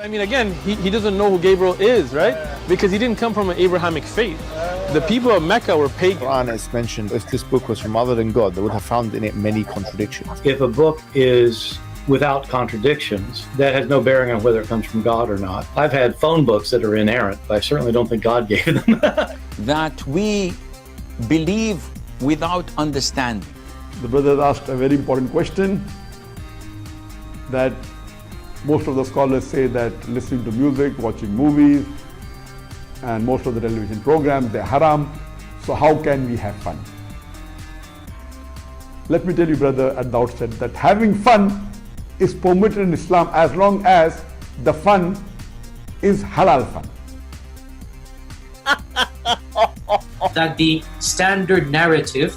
I mean, again, he doesn't know who Gabriel is, right? Because he didn't come from an Abrahamic faith. The people of Mecca were pagan. Quran is mentioned, if this book was from other than God, they would have found in it many contradictions. If a book is without contradictions, that has no bearing on whether it comes from God or not. I've had phone books that are inerrant, but I certainly don't think God gave them. That we believe without understanding. The brother asked a very important question, that most of the scholars say that listening to music, watching movies, and most of the television programs, they're haram. So how can we have fun? Let me tell you, brother, at the outset, that having fun is permitted in Islam as long as the fun is halal fun. That the standard narrative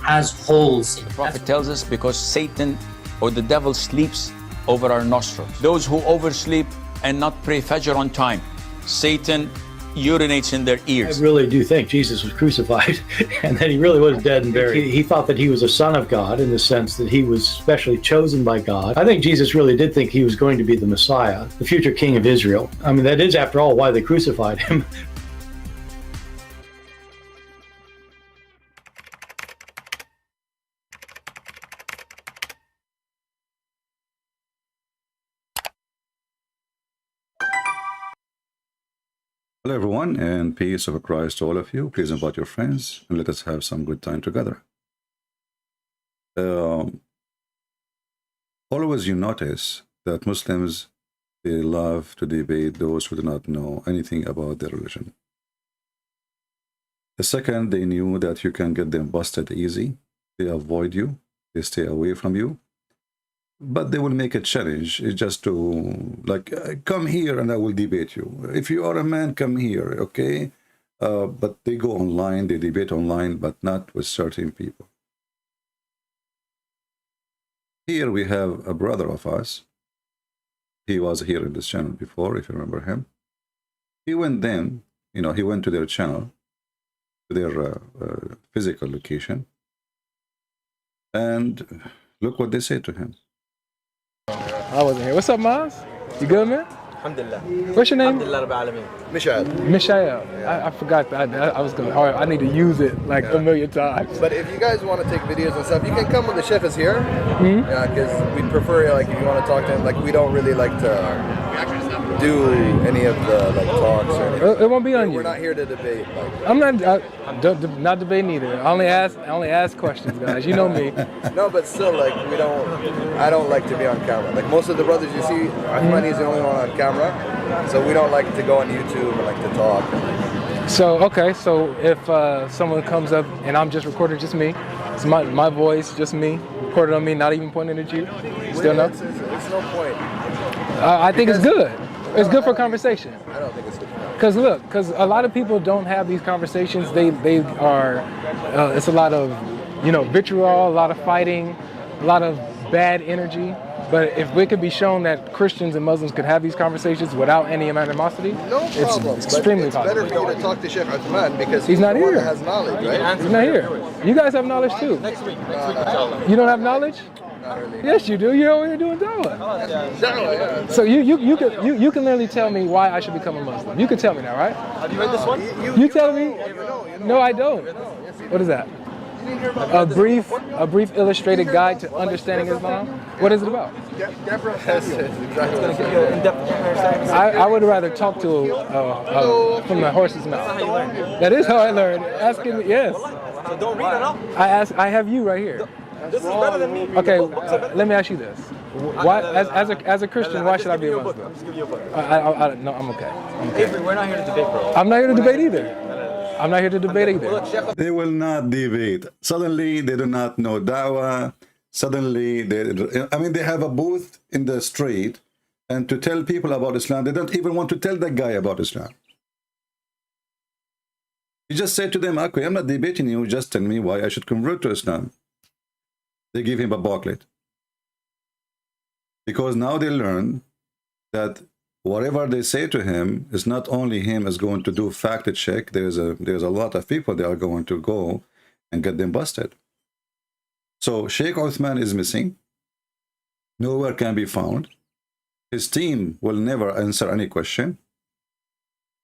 has holes in it. The Prophet tells us because Satan or the devil sleeps over our nostrils. Those who oversleep and not pray Fajr on time, Satan urinates in their ears. I really do think Jesus was crucified and that he really was dead and buried. He thought that he was a son of God in the sense that he was specially chosen by God. I think Jesus really did think he was going to be the Messiah, the future king of Israel. I mean, that is, after all, why they crucified him. Hello everyone, and peace of Christ to all of you. Please invite your friends and let us have some good time together. Always you notice that Muslims, they love to debate those who do not know anything about their religion. The second they knew that you can get them busted easy, they avoid you, they stay away from you. But they will make a challenge just to, like, come here and I will debate you. If you are a man, come here, okay? But they go online, they debate online, but not with certain people. Here we have a brother of us. He was here in this channel before, if you remember him. He went then, you know, he went to their channel, to their physical location. And look what they said to him. I wasn't here. What's up, Maz? You good, man? Alhamdulillah. What's your name? Alhamdulillah. Mishael. I forgot that. I was going. All right, I need to use it like a million times. But if you guys want to take videos and stuff, you can come when the Sheikh is here. Yeah, because we prefer, like, if you want to talk to him, like, we don't really like to do any of the like talks or anything. It won't be on you. We're not here to debate. Like, I'm not debating either. I only ask questions, guys. You know me. no, but still, like, I don't like to be on camera. Like most of the brothers you see, Uthman is the only one on camera, so we don't like to go on YouTube and like to talk. So okay, so if someone comes up and I'm just recording just me, it's my voice, just me, recorded on me, not even pointing at you. Still no? It's no point. I think it's good. It's good for conversation. I don't think it's good. Because look, a lot of people don't have these conversations. They are, it's a lot of, vitriol, a lot of fighting, a lot of bad energy. But if we could be shown that Christians and Muslims could have these conversations without any animosity, it's extremely possible. It's better for you to talk to Sheikh Uthman because he's not here. One that has knowledge, right? He's not here. You guys have knowledge too. Next week, inshallah. You don't have knowledge? Not really. Yes, you do. You're over here doing dawah. Yeah. So you can literally tell me why I should become a Muslim. You can tell me now, right? Have you read this one? You tell me. No, I don't. What is that? A brief illustrated guide to understanding Islam. What is it about? I would rather talk to from the horse's mouth. That is how I learned. Asking me, yes. So don't read it up. I have you right here. This is better than me. Okay, let me ask you this: why, as a Christian, why should I be a Muslim? Just give you a book. No, I'm okay. Avery, we're not here to debate, bro. I'm not here to debate either. I'm not here to debate either. They will not debate. Suddenly, they do not know dawah. Suddenly, they have a booth in the street, and to tell people about Islam, they don't even want to tell that guy about Islam. You just say to them, okay, I'm not debating you, just tell me why I should convert to Islam. They give him a booklet. Because now they learn that whatever they say to him is not only him is going to do fact check, there's a lot of people that are going to go and get them busted. So Sheikh Uthman is missing. Nowhere can be found. His team will never answer any question.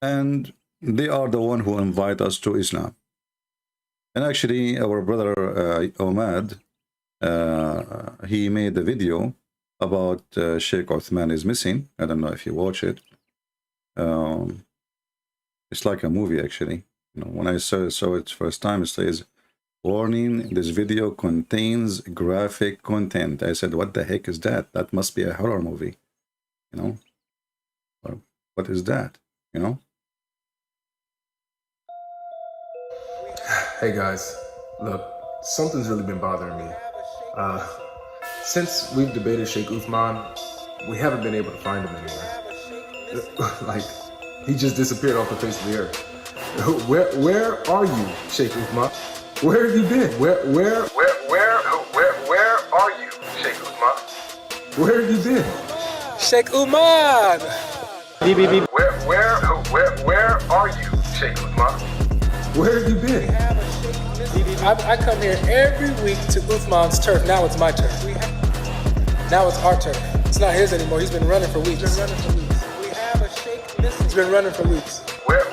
And they are the one who invite us to Islam. And actually, our brother Omad, he made a video about Sheikh Uthman is missing. I don't know if you watch it. It's like a movie, actually. You know, when I saw it first time, it says, "Warning: this video contains graphic content." I said, "What the heck is that? That must be a horror movie." You know, or what is that? You know. Hey guys, look, something's really been bothering me. Since we've debated Sheikh Uthman, we haven't been able to find him anywhere. Like, he just disappeared off the face of the earth. Where are you, Sheikh Uthman? Where have you been? Where are you, Sheikh Uthman? Where have you been? Sheikh Uthman! Where are you, Sheikh Uthman? Where have you been? I come here every week to Uthman's turf. Now it's my turf. Now it's our turf. It's not his anymore. He's been running for weeks. We have a Sheikh missing. He's been running for weeks. Where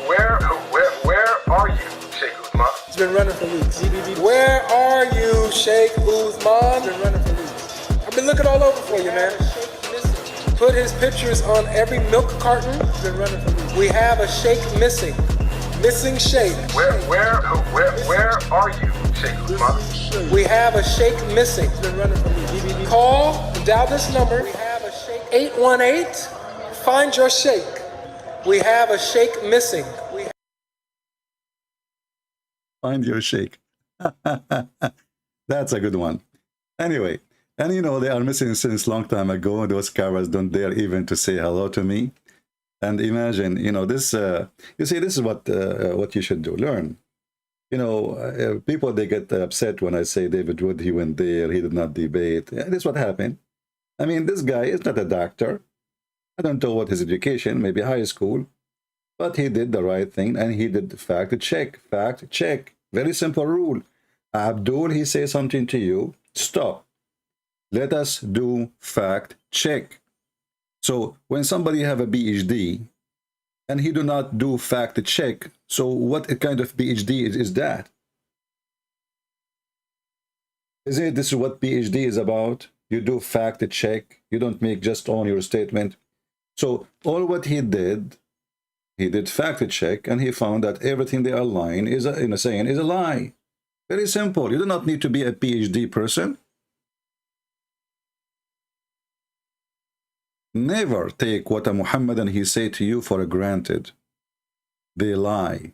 are you, Sheikh Uthman? He's been running for weeks. Where are you, Sheikh Uthman? He's been running for weeks. I've been looking all over for you, man. Put his pictures on every milk carton. He's been running for weeks. We have a Sheikh missing. Missing Sheikh. Where are you, Sheikh Uthman? We have a Sheikh missing. Call, dial this number. We have a Sheikh 818. Find your Sheikh. We have a Sheikh missing. Find your Sheikh. That's a good one. Anyway, and you know, they are missing since long time ago. Those cowards don't dare even to say hello to me. And imagine, you know, this, you see, this is what you should do, learn. You know, people, they get upset when I say David Wood, he went there, he did not debate. Yeah, this is what happened. I mean, this guy is not a doctor. I don't know what his education, maybe high school. But he did the right thing, and he did fact check. Fact check. Very simple rule. Abdul, he says something to you, stop. Let us do fact check. So when somebody have a PhD and he do not do fact check, so what kind of PhD is that? Is it this is what PhD is about? You do fact check. You don't make just on your statement. So all what he did fact check, and he found that everything they are lying is saying is a lie. Very simple. You do not need to be a PhD person. Never take what a Muhammadan he say to you for granted. They lie.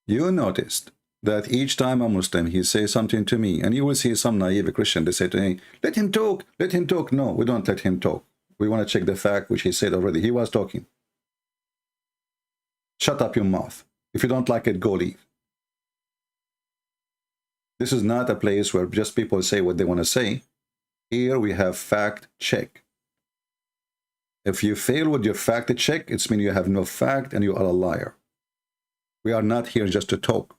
You noticed that each time a Muslim he say something to me, and you will see some naive Christian, they say to me, let him talk, let him talk. No, we don't let him talk. We want to check the fact which he said already. He was talking. Shut up your mouth. If you don't like it, go leave. This is not a place where just people say what they want to say. Here we have fact check. If you fail with your fact check, it means you have no fact and you are a liar. We are not here just to talk.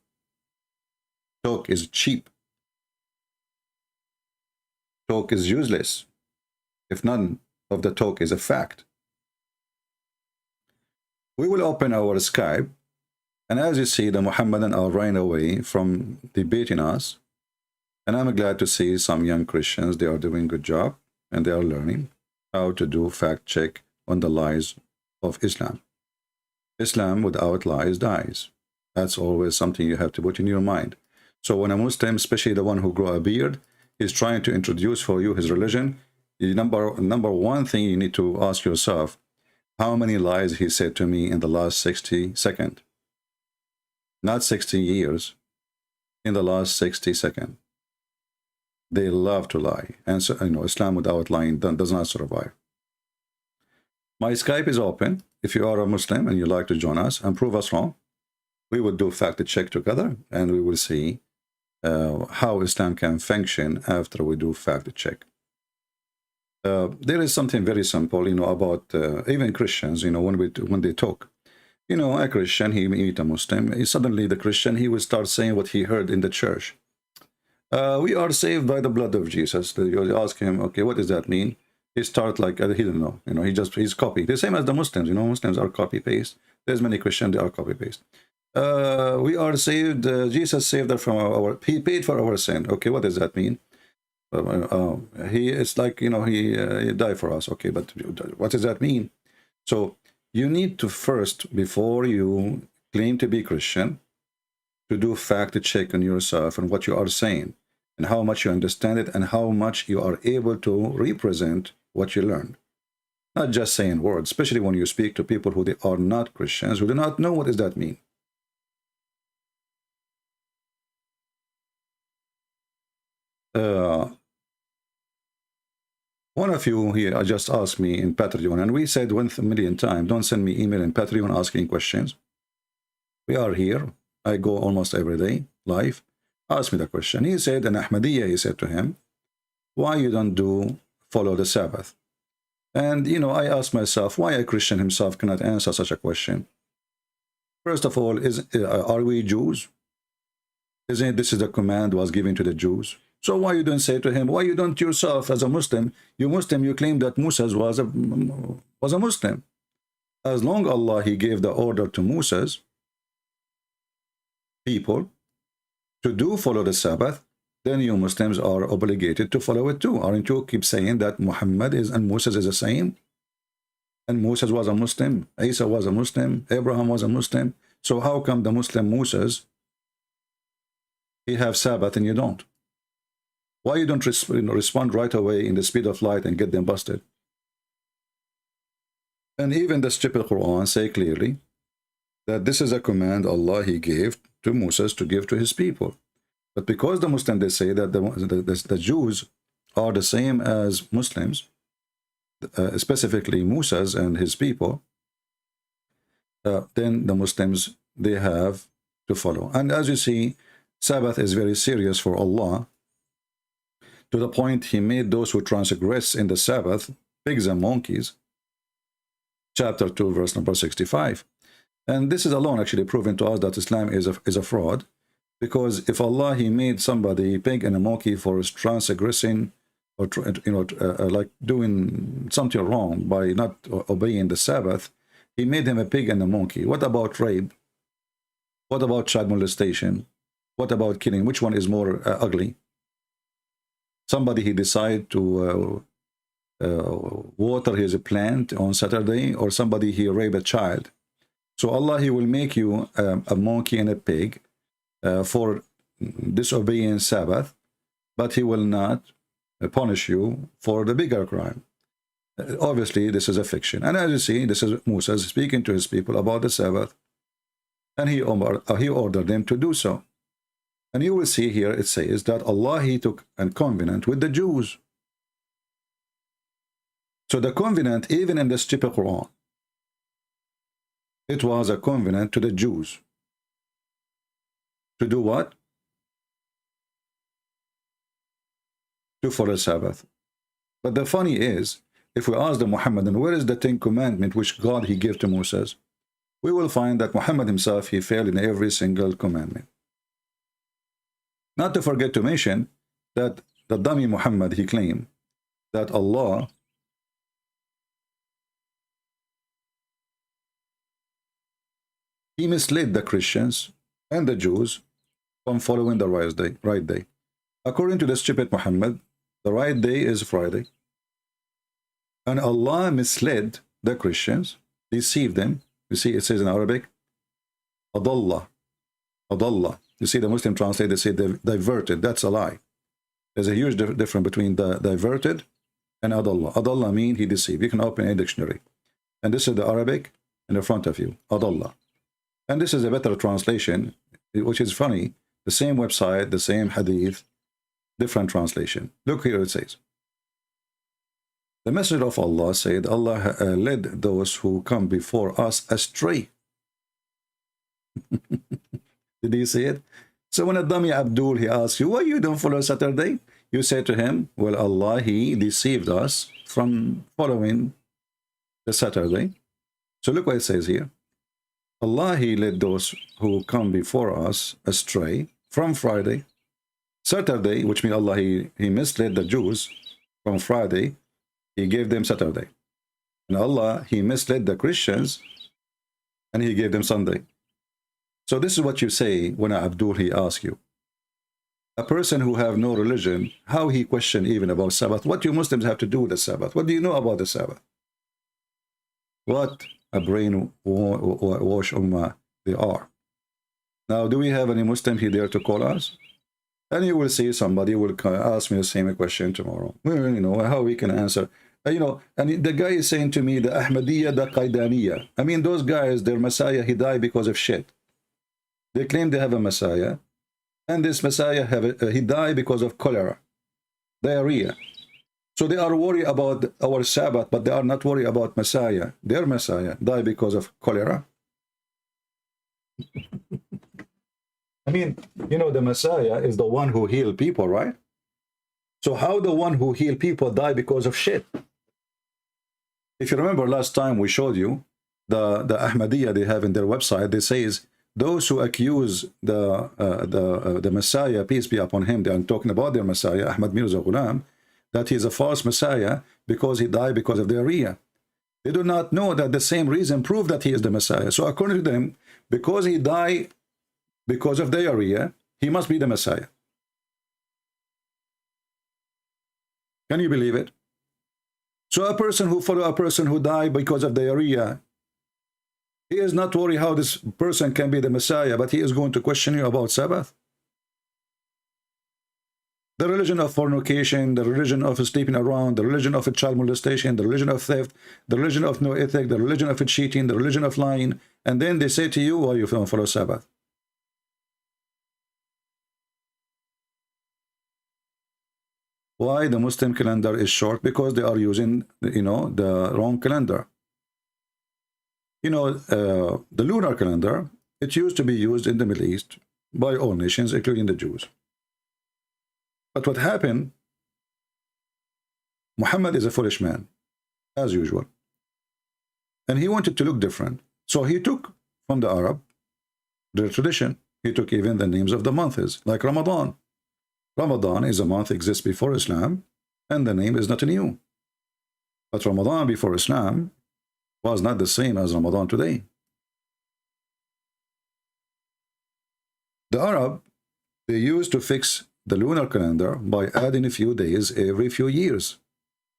Talk is cheap. Talk is useless if none of the talk is a fact. We will open our Skype, and as you see, the Muhammadan are running away from debating us. And I'm glad to see some young Christians, they are doing a good job, and they are learning how to do fact check on the lies of Islam. Islam without lies dies. That's always something you have to put in your mind. So when a Muslim, especially the one who grow a beard, is trying to introduce for you his religion, the number one thing you need to ask yourself, how many lies he said to me in the last 60 seconds? Not 60 years, in the last 60 seconds. They love to lie, and so, you know, Islam without lying does not survive. My Skype is open. If you are a Muslim and you like to join us and prove us wrong, we will do fact check together, and we will see how Islam can function after we do fact check. There is something very simple, you know, about even Christians, you know, when they talk. You know, a Christian, he meet a Muslim, suddenly the Christian, he will start saying what he heard in the church. We are saved by the blood of Jesus. You ask him, okay, what does that mean? He start like, he don't know. You know, he's copy. The same as the Muslims. You know, Muslims are copy paste. There's many Christians, they are copy paste. We are saved. Jesus saved us from he paid for our sin. Okay, what does that mean? It's like, you know, he died for us. Okay, but what does that mean? So you need to first, before you claim to be Christian, to do fact check on yourself and what you are saying and how much you understand it and how much you are able to represent what you learned. Not just saying words, especially when you speak to people who they are not Christians, who do not know what does that mean. One of you here just asked me in Patreon, and we said 1,000,000 times, don't send me email in Patreon asking questions. We are here. I go almost every day live. Ask me the question. He said, in Ahmadiyya, he said to him, why you don't follow the Sabbath? And, you know, I asked myself, why a Christian himself cannot answer such a question? First of all, are we Jews? Isn't this is the command was given to the Jews? So why you don't say to him, why you don't yourself as a Muslim, you claim that Moses was a Muslim. As long Allah, he gave the order to Moses, people, to follow the Sabbath, then you Muslims are obligated to follow it too. Aren't you keep saying that Muhammad and Moses is the same? And Moses was a Muslim, Isa was a Muslim, Abraham was a Muslim. So how come the Muslim Moses, he have Sabbath and you don't? Why you don't respond right away in the speed of light and get them busted? And even the stupid Quran say clearly that this is a command Allah he gave to Moses to give to his people. But because the Muslims, they say that the Jews are the same as Muslims, specifically Moses and his people, then the Muslims, they have to follow. And as you see, Sabbath is very serious for Allah, to the point he made those who transgress in the Sabbath pigs and monkeys. Chapter 2, verse number 65. And this is alone actually proving to us that Islam is a fraud, because if Allah, he made somebody pig and a monkey for transgressing or like doing something wrong by not obeying the Sabbath, he made him a pig and a monkey. What about rape? What about child molestation? What about killing? Which one is more ugly? Somebody he decide to water his plant on Saturday, or somebody he rape a child. So Allah, he will make you a monkey and a pig for disobeying Sabbath, but he will not punish you for the bigger crime. Obviously, this is a fiction. And as you see, this is Moses speaking to his people about the Sabbath, and he ordered them to do so. And you will see here, it says that Allah, he took a covenant with the Jews. So the covenant, even in the stupid Quran, it was a covenant to the Jews. To do what? To follow Sabbath. But the funny is, if we ask the Muhammadan, where is the 10 commandment which God he gave to Moses? We will find that Muhammad himself, he failed in every single commandment. Not to forget to mention that the dummy Muhammad, he claimed that Allah, he misled the Christians and the Jews from following the right day. According to the stupid Muhammad, the right day is Friday. And Allah misled the Christians, deceived them. You see, it says in Arabic, adalah, adalah. You see, the Muslim translate, they say diverted. That's a lie. There's a huge difference between the diverted and adalah. Adalah means he deceived. You can open a dictionary. And this is the Arabic in the front of you, adalah. And this is a better translation, which is funny. The same website, the same hadith, different translation. Look here, it says, the Messenger of Allah said, Allah led those who come before us astray. Did you see it? So when a dummy Abdul, he asks you, why you don't follow Saturday? You say to him, well, Allah, he deceived us from following the Saturday. So look what it says here. Allah, he led those who come before us astray from Friday. Saturday, which means Allah, he misled the Jews from Friday, he gave them Saturday. And Allah, he misled the Christians, and he gave them Sunday. So this is what you say when Abdul, he asks you. A person who have no religion, how he question even about Sabbath? What do Muslims have to do with the Sabbath? What do you know about the Sabbath? What a brainwash ummah they are. Now, do we have any Muslim here there to call us? And you will see somebody will ask me the same question tomorrow. Well, you know, how we can answer. You know, and the guy is saying to me, the Ahmadiyya, the Qaidaniya. I mean, those guys, their Messiah, he died because of shit. They claim they have a Messiah, and this Messiah, he died because of cholera, diarrhea. So they are worried about our Sabbath, but they are not worried about Messiah. Their Messiah died because of cholera. I mean, you know, the Messiah is the one who healed people, right? So how the one who healed people die because of shit? If you remember last time we showed you the Ahmadiyya they have in their website, they says those who accuse the Messiah, peace be upon him, they are talking about their Messiah, Ahmad Mirza Ghulam, that he is a false Messiah because he died because of diarrhea. They do not know that the same reason proved that he is the Messiah. So according to them, because he died because of diarrhea, he must be the Messiah. Can you believe it? So a person who follows a person who died because of diarrhea, he is not worried how this person can be the Messiah, but he is going to question you about Sabbath. The religion of fornication, the religion of sleeping around, the religion of child molestation, the religion of theft, the religion of no ethic, the religion of cheating, the religion of lying, and then they say to you, why you don't follow Sabbath? Why the Muslim calendar is short? Because they are using, you know, the wrong calendar. You know, the lunar calendar, it used to be used in the Middle East by all nations, including the Jews. But what happened, Muhammad is a foolish man, as usual. And he wanted to look different. So he took from the Arab, their tradition, he took even the names of the months, like Ramadan. Ramadan is a month exists before Islam, and the name is not new. But Ramadan before Islam was not the same as Ramadan today. The Arab, they used to fix the lunar calendar by adding a few days every few years.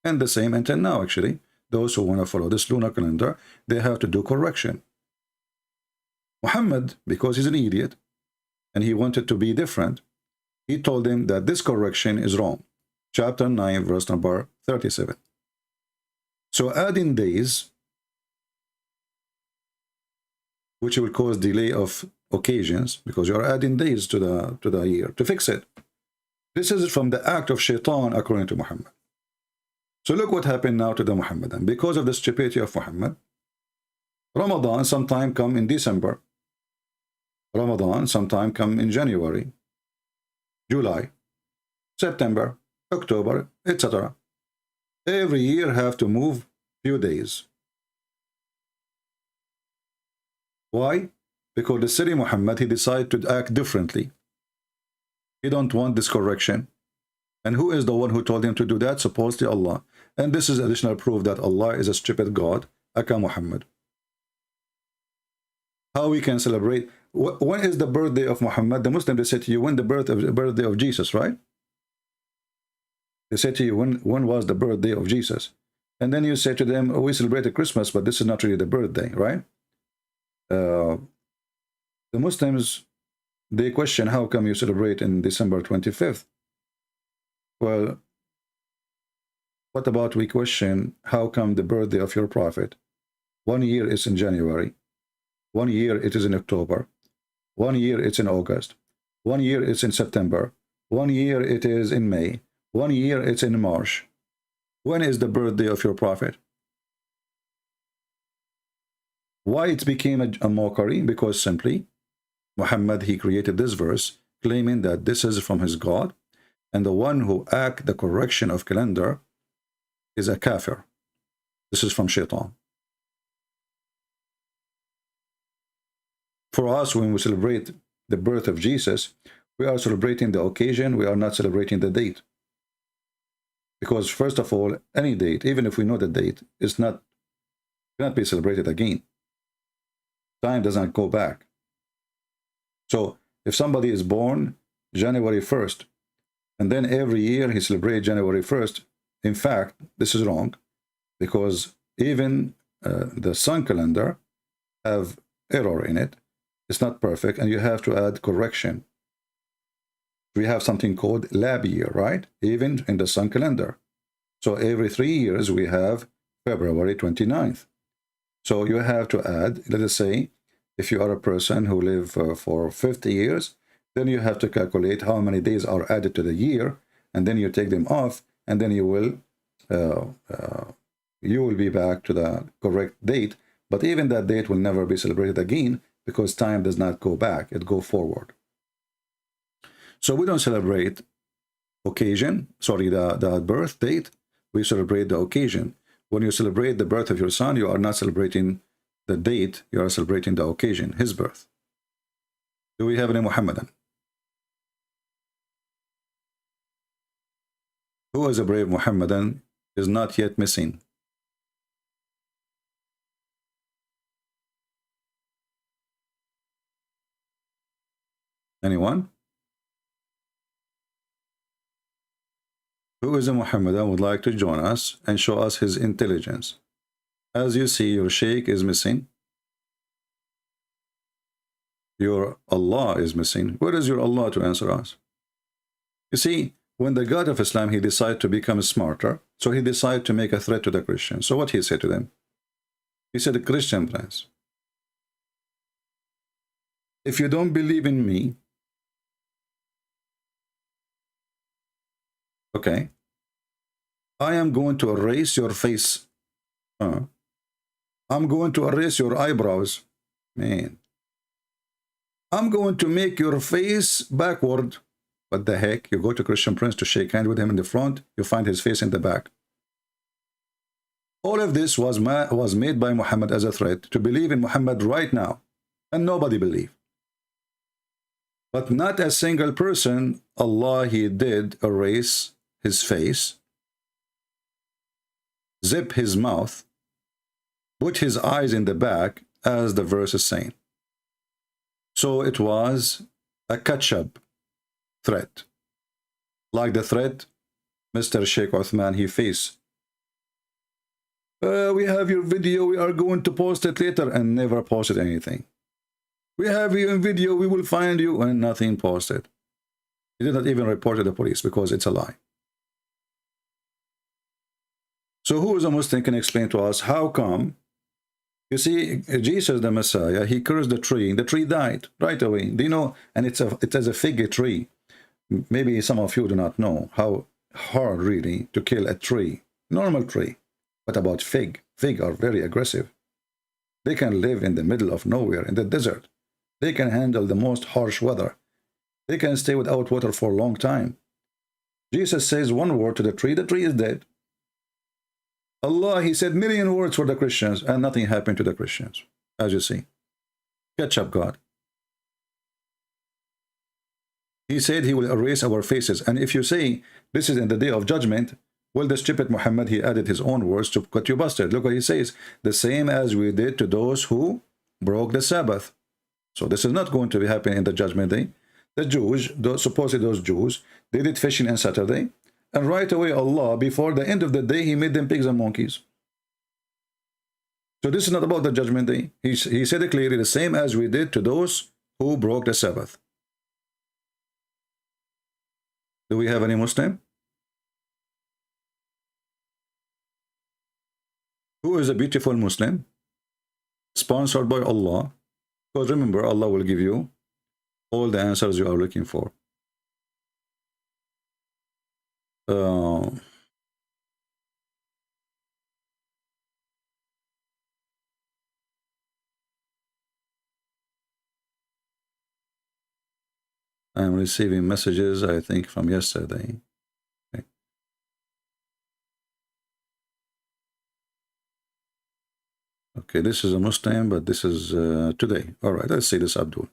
And the same until now, actually. Those who want to follow this lunar calendar, they have to do correction. Muhammad, because he's an idiot, and he wanted to be different, he told them that this correction is wrong. Chapter 9, verse number 37. So adding days, which will cause delay of occasions, because you are adding days to the year to fix it. This is from the act of shaitan, according to Muhammad. So look what happened now to the Muhammadan. Because of the stupidity of Muhammad, Ramadan sometime come in December. Ramadan sometime come in January, July, September, October, etc. Every year have to move few days. Why? Because the Syrian Muhammad, he decided to act differently. He don't want this correction. And who is the one who told him to do that? Supposedly Allah. And this is additional proof that Allah is a stupid God, aka Muhammad. How we can celebrate? When is the birthday of Muhammad? The Muslims, they say to you, when the birthday of Jesus, right? They say to you, when was the birthday of Jesus? And then you say to them, oh, we celebrated Christmas, but this is not really the birthday, right? The Muslims, they question, how come you celebrate in December 25th? Well, what about we question, how come the birthday of your prophet? 1 year is in January, 1 year it is in October, 1 year it's in August, 1 year it's in September, 1 year it is in May, 1 year it's in March. When is the birthday of your prophet? Why it became a mockery? Because simply, Muhammad, he created this verse, claiming that this is from his God, and the one who act the correction of calendar is a kafir. This is from shaitan. For us, when we celebrate the birth of Jesus, We are celebrating the occasion. We are not celebrating the date. Because first of all, any date, even if we know the date, is not cannot be celebrated again. Time does not go back. So if somebody is born January 1st, and then every year he celebrates January 1st, in fact, this is wrong, because even the sun calendar have error in it. It's not perfect, and you have to add correction. We have something called lab year, right? Even in the sun calendar. So every 3 years we have February 29th. So you have to add, let us say, if you are a person who live for 50 years, then you have to calculate how many days are added to the year, and then you take them off, and then you will be back to the correct date. But even that date will never be celebrated again, because time does not go back, it goes forward. So we don't celebrate occasion, sorry, the birth date, we celebrate the occasion. When you celebrate the birth of your son, you are not celebrating the date, you are celebrating the occasion, his birth. Do we have any Muhammadan? Who is a brave Muhammadan is not yet missing? Anyone? Who is a Muhammadan would like to join us and show us his intelligence? As you see, your Sheikh is missing. Your Allah is missing. Where is your Allah to answer us? You see, when the God of Islam, he decided to become smarter, so he decided to make a threat to the Christians. So what he said to them? He said, Christian friends, if you don't believe in me, okay, I am going to erase your face. I'm going to erase your eyebrows. Man. I'm going to make your face backward. What the heck? You go to Christian Prince to shake hands with him in the front, you find his face in the back. All of this was made by Muhammad as a threat to believe in Muhammad right now. And nobody believed. But not a single person, Allah, he did erase his face, zip his mouth, put his eyes in the back, as the verse is saying. So it was a catch-up threat, like the threat Mr. Sheks Uthman he faced. We have your video, we are going to post it later, and never posted anything. We have you in video, we will find you, and nothing posted. He did not even report to the police because it's a lie. So who is a Muslim can explain to us how come? You see, Jesus the Messiah, he cursed the tree died right away. Do you know? And it is a fig tree. Maybe some of you do not know how hard really to kill a tree, normal tree. What about fig? Fig are very aggressive. They can live in the middle of nowhere, in the desert. They can handle the most harsh weather. They can stay without water for a long time. Jesus says one word to the tree is dead. Allah, he said million words for the Christians, and nothing happened to the Christians, as you see. Catch up, God. He said he will erase our faces. And if you say this is in the day of judgment, well, the stupid Muhammad, he added his own words to cut you busted. Look what he says. The same as we did to those who broke the Sabbath. So this is not going to be happening in the judgment day. The Jews, supposedly those Jews, they did fishing on Saturday. And right away, Allah, before the end of the day, he made them pigs and monkeys. So this is not about the judgment day. He said it clearly, the same as we did to those who broke the Sabbath. Do we have any Muslim? Who is a beautiful Muslim? Sponsored by Allah. Because remember, Allah will give you all the answers you are looking for. I'm receiving messages, I think, from yesterday. Okay, okay, this is a Muslim, but this is today. All right, let's see this Abdul.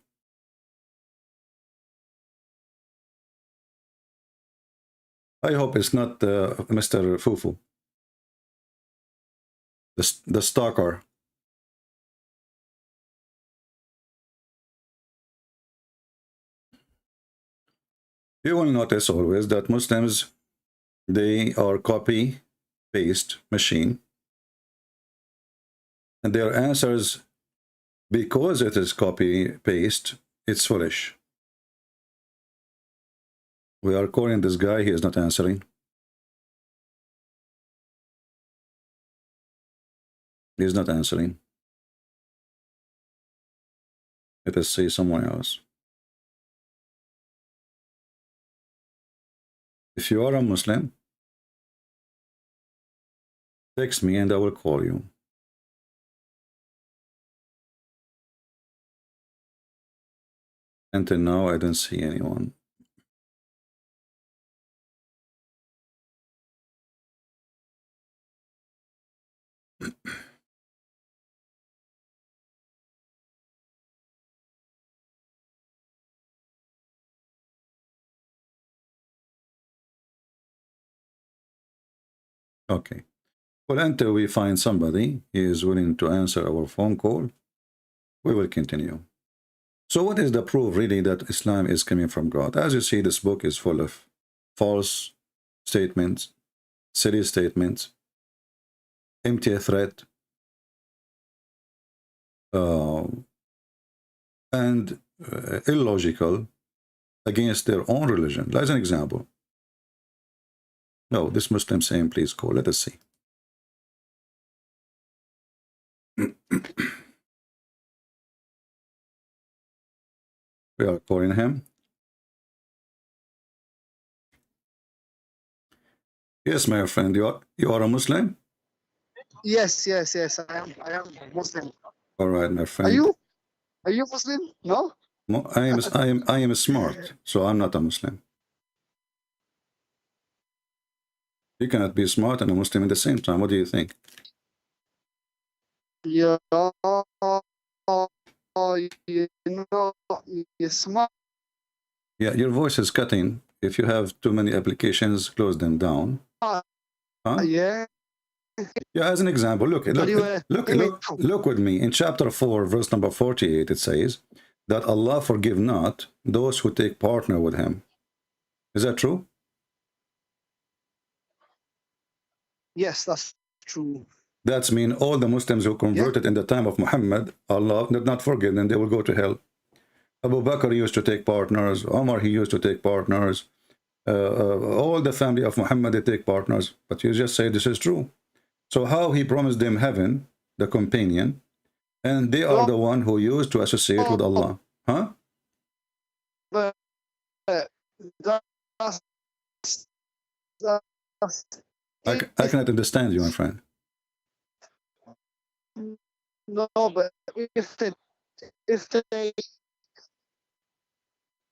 I hope it's not Mr. Fufu, the stalker. You will notice always that Muslims, they are copy paste machine, and their answers, because it is copy paste, it's foolish. We are calling this guy, he is not answering. He is not answering. Let us see someone else. If you are a Muslim, text me and I will call you. Until now, I don't see anyone. Okay. Well, until we find somebody who is willing to answer our phone call, we will continue. So what is the proof really that Islam is coming from God? As you see, this book is full of false statements, silly statements, empty threat, and illogical against their own religion. As an example. No, this Muslim saying, please call. Let us see. We are calling him. Yes, my friend, you are a Muslim? Yes, I am Muslim. All right, my friend. Are you Muslim? No? I am smart, so I'm not a Muslim. You cannot be smart and a Muslim at the same time. What do you think? Yeah, you're smart. Yeah, your voice is cutting. If you have too many applications, close them down. Huh? Yeah. Yeah, as an example, look with me. In chapter 4, verse number 48, it says that Allah forgive not those who take partner with him. Is that true? Yes, that's true. That's mean all the Muslims who converted in the time of Muhammad, Allah did not forgive them, they will go to hell. Abu Bakr used to take partners, Omar, he used to take partners, all the family of Muhammad, they take partners, but you just say this is true. So how he promised them heaven, the companion, and they are the one who used to associate with Allah. Huh? But I cannot understand you, my friend. No, but if they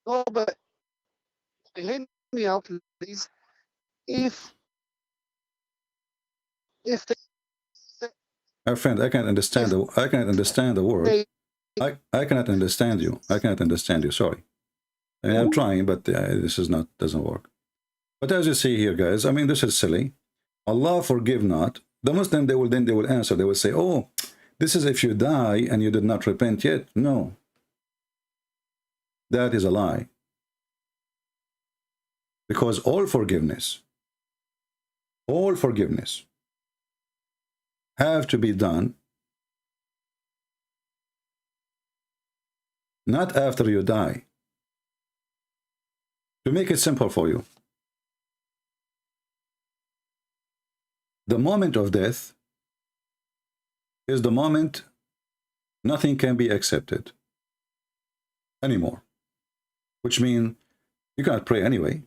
no, but hear me out, please. If they, My friend, I cannot understand the word. I cannot understand you. I cannot understand you. Sorry. I mean, I'm trying, but this is doesn't work. But as you see here, guys, I mean, this is silly. Allah forgive not. The Muslim, they will answer. They will say, oh, this is if you die and you did not repent yet. No. That is a lie. Because all forgiveness have to be done not after you die. To make it simple for you, the moment of death is the moment nothing can be accepted anymore, which means you cannot pray anyway,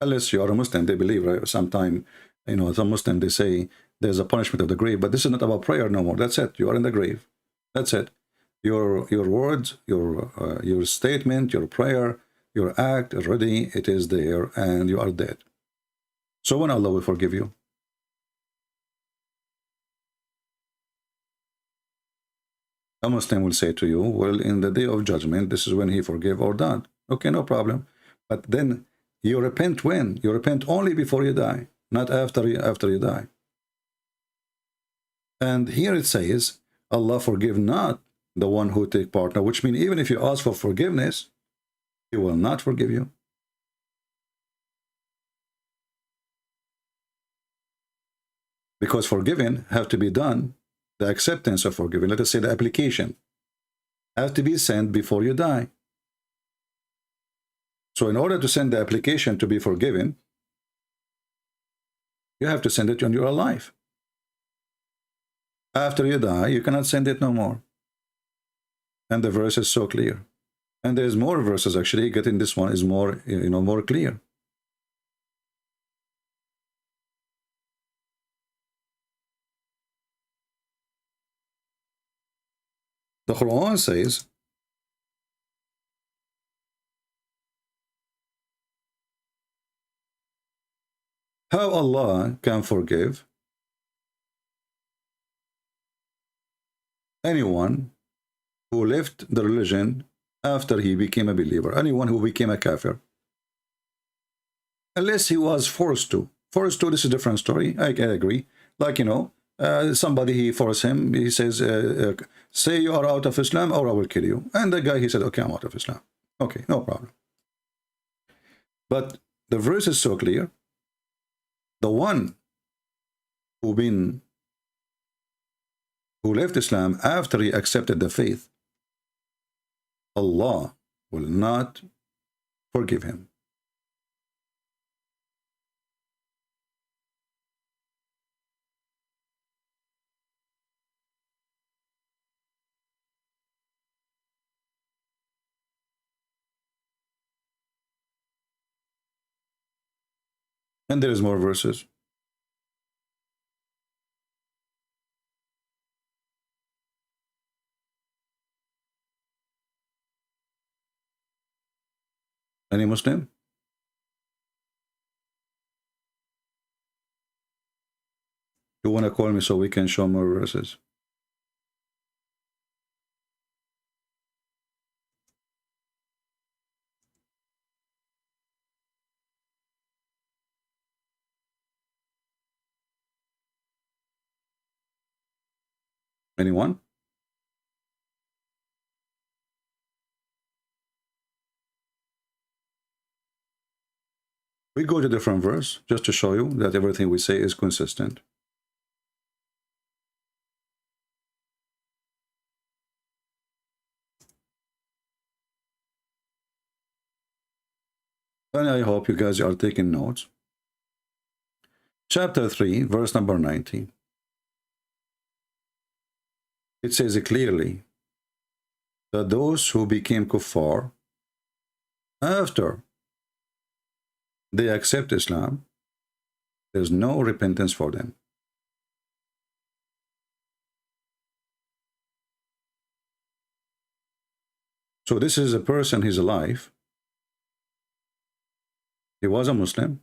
unless you are a Muslim. They believe, right? Sometime, you know, some Muslim, they say there's a punishment of the grave, but this is not about prayer no more. That's it. You are in the grave. That's it. Your words, your statement, your prayer, your act, already it is there, and you are dead. So when Allah will forgive you? A Muslim will say to you, well, in the day of judgment, this is when he forgave or not. Okay, no problem. But then You repent when? You repent only before you die, not after you die. And here it says, Allah forgive not the one who take partner, which means even if you ask for forgiveness, He will not forgive you. Because forgiving have to be done, the acceptance of forgiving, let us say the application, has to be sent before you die. So in order to send the application to be forgiven, you have to send it when you are alive. After you die, you cannot send it no more. And the verse is so clear. And there's more verses actually. Getting this one is more, more clear. The Quran says, how Allah can forgive anyone who left the religion after he became a believer, anyone who became a kafir, unless he was forced to. Forced to, this is a different story. I can agree. Like, somebody, he forced him, he says, say you are out of Islam or I will kill you. And the guy, he said, okay, I'm out of Islam. Okay, no problem. But the verse is so clear. The one who left Islam after he accepted the faith, Allah will not forgive him. And there is more verses. Any Muslim? You want to call me so we can show more verses? Anyone? We go to different verse just to show you that everything we say is consistent. And I hope you guys are taking notes. Chapter 3, verse number 19. It says clearly that those who became kuffar after they accept Islam, there's no repentance for them. So this is a person, he's alive. He was a Muslim.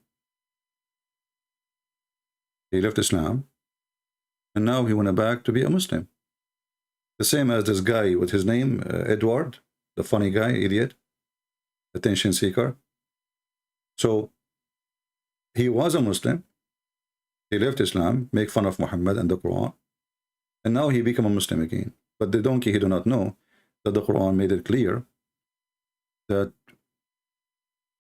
He left Islam. And now he went back to be a Muslim. The same as this guy, with his name, Edward, the funny guy, idiot, attention seeker. So he was a Muslim. He left Islam, make fun of Muhammad and the Quran. And now he became a Muslim again. But the donkey, he do not know that the Quran made it clear that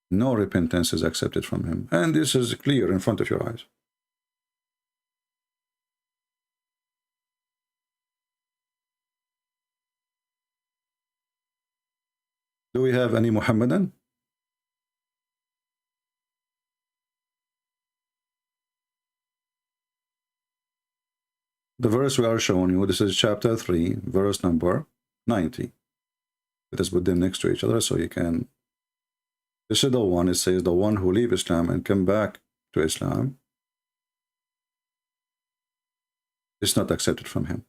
no repentance is accepted from him. And this is clear in front of your eyes. Do we have any Muhammadan? The verse we are showing you, this is chapter 3, verse number 90. Let us put them next to each other so you can... This is the one, it says, the one who leave Islam and come back to Islam, it's not accepted from him.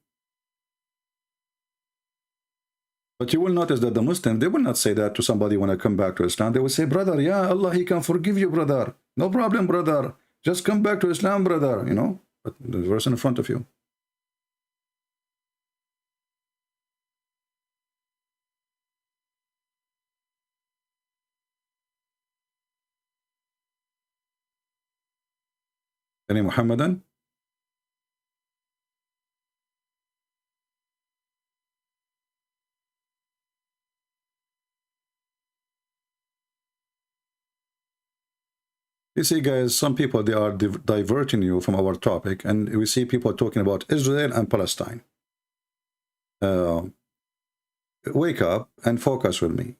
But you will notice that the Muslim, they will not say that to somebody when I come back to Islam. They will say, brother, yeah, Allah, He can forgive you, brother. No problem, brother. Just come back to Islam, brother, But the verse in front of you. Any Muhammadan? You see, guys, some people, they are diverting you from our topic, and we see people talking about Israel and Palestine. Wake up and focus with me.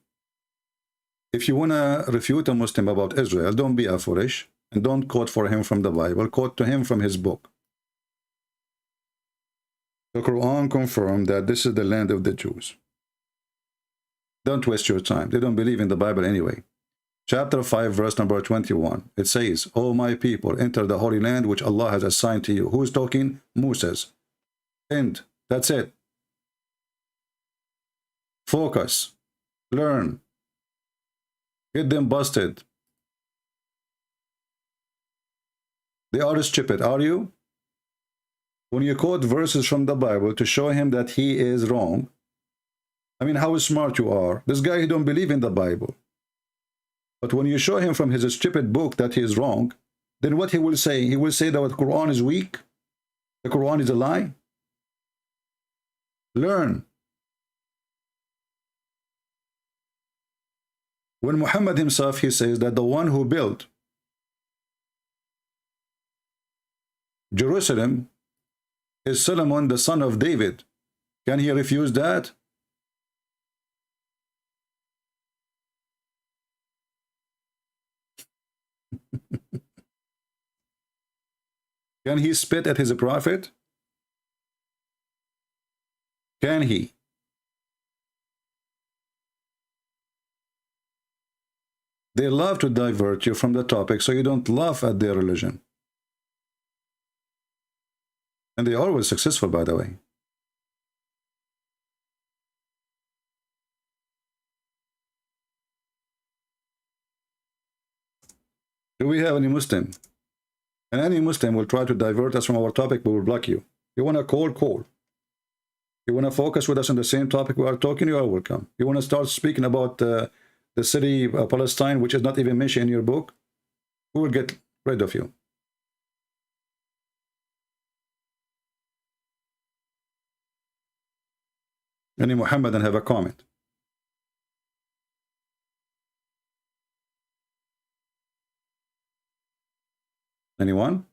If you want to refute a Muslim about Israel, don't be a foolish, and don't quote for him from the Bible, quote to him from his book. The Quran confirmed that this is the land of the Jews. Don't waste your time. They don't believe in the Bible anyway. Chapter 5, verse number 21. It says, "O my people, enter the Holy Land which Allah has assigned to you." Who is talking? Moses. End. That's it. Focus. Learn. Get them busted. They are stupid, are you? When you quote verses from the Bible to show him that he is wrong, I mean, how smart you are. This guy, he don't believe in the Bible. But when you show him from his stupid book that he is wrong, then what he will say? He will say that the Quran is weak. The Quran is a lie. Learn. When Muhammad himself, he says that the one who built Jerusalem is Solomon, the son of David. Can he refuse that? Can he spit at his prophet? Can he? They love to divert you from the topic so you don't laugh at their religion. And they're always successful, by the way. Do we have any Muslim? And any Muslim will try to divert us from our topic, but will block you. You want to call, call. You want to focus with us on the same topic we are talking, you are welcome. You want to start speaking about the city of Palestine, which is not even mentioned in your book, we will get rid of you. Any Muhammadan have a comment? Anyone?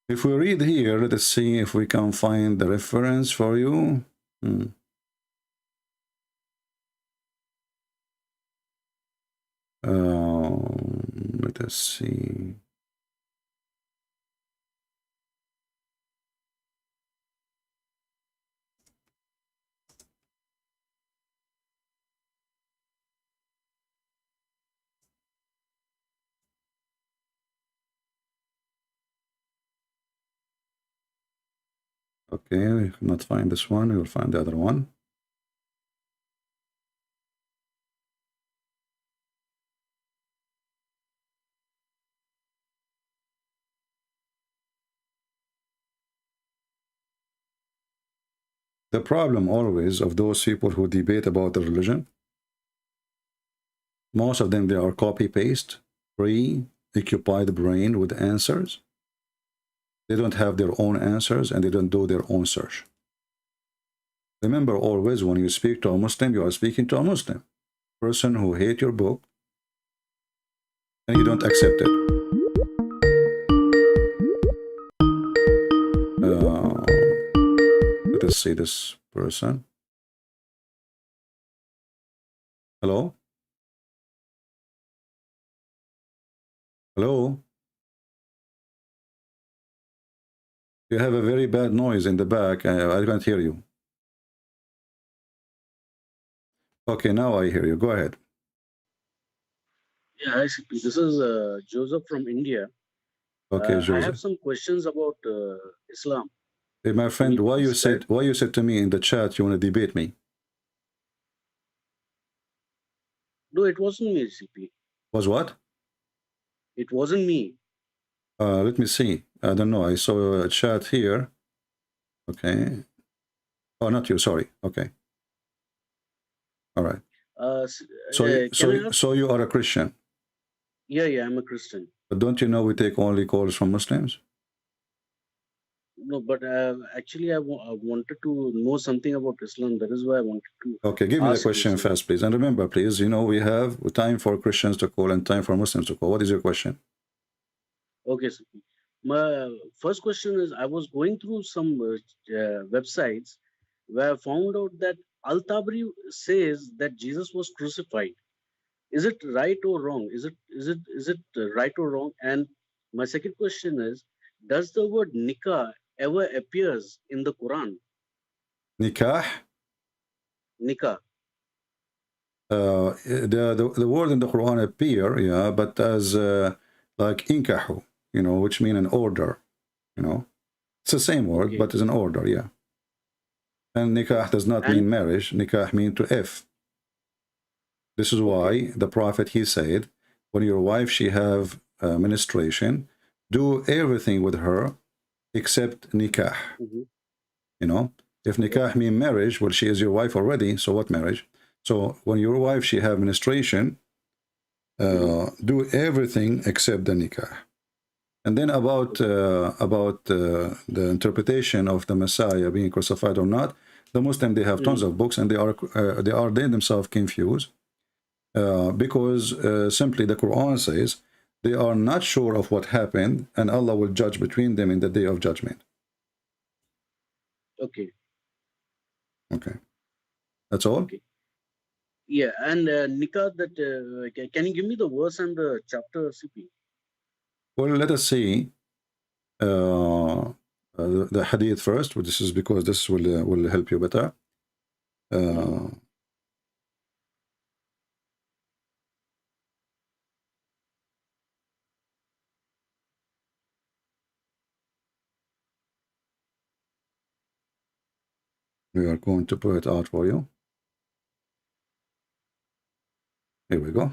If we read here, let us see if we can find the reference for you. Let us see. Okay, we cannot find this one. We will find the other one. The problem always of those people who debate about the religion, most of them, they are copy-paste, preoccupied brain with answers. They don't have their own answers and they don't do their own search. Remember always, when you speak to a Muslim, you are speaking to a Muslim person who hates your book and you don't accept it. Let us see this person. Hello? Hello? You have a very bad noise in the back. I can't hear you. Okay, now I hear you. Go ahead. Yeah, this is Joseph from India. Okay, Joseph. I have some questions about Islam. Hey, my friend, why you said to me in the chat you want to debate me? No, it wasn't me, CP. Was what? It wasn't me. Let me see. I don't know. I saw a chat here. Okay. Oh, not you. Sorry. Okay. All right. So you are a Christian. Yeah, I'm a Christian. But don't you know we take only calls from Muslims? No, but actually, I wanted to know something about Islam. That is why I wanted to. Okay, give me the ask you, question sir. first, please. And remember, please, you know, we have time for Christians to call and time for Muslims to call. What is your question? Okay, sir. My first question is, I was going through some websites where I found out that Al-Tabri says that Jesus was crucified. Is it right or wrong? Is it right or wrong? And my second question is, does the word nikah ever appears in the Quran? Nikah? Nikah. The word in the Quran appear, yeah, but as like inkahu, you know, which mean an order, you know. It's the same word, Okay. but it's an order, yeah. And nikah does not mean marriage. Nikah mean to F. This is why the Prophet, he said, when your wife, she have menstruation, do everything with her except nikah. You know, if nikah mean marriage, well, she is your wife already, so what marriage? So when your wife, she have menstruation, do everything except the nikah. And then about the interpretation of the Messiah being crucified or not, the Muslim, they have tons of books, and they themselves confused because simply the Quran says they are not sure of what happened, and Allah will judge between them in the day of judgment. Okay. Okay, that's all. Okay. Yeah, and nikah. That can you give me the verse and the chapter, CP? Well, let us see the hadith first. This is because this will help you better. We are going to put it out for you. Here we go.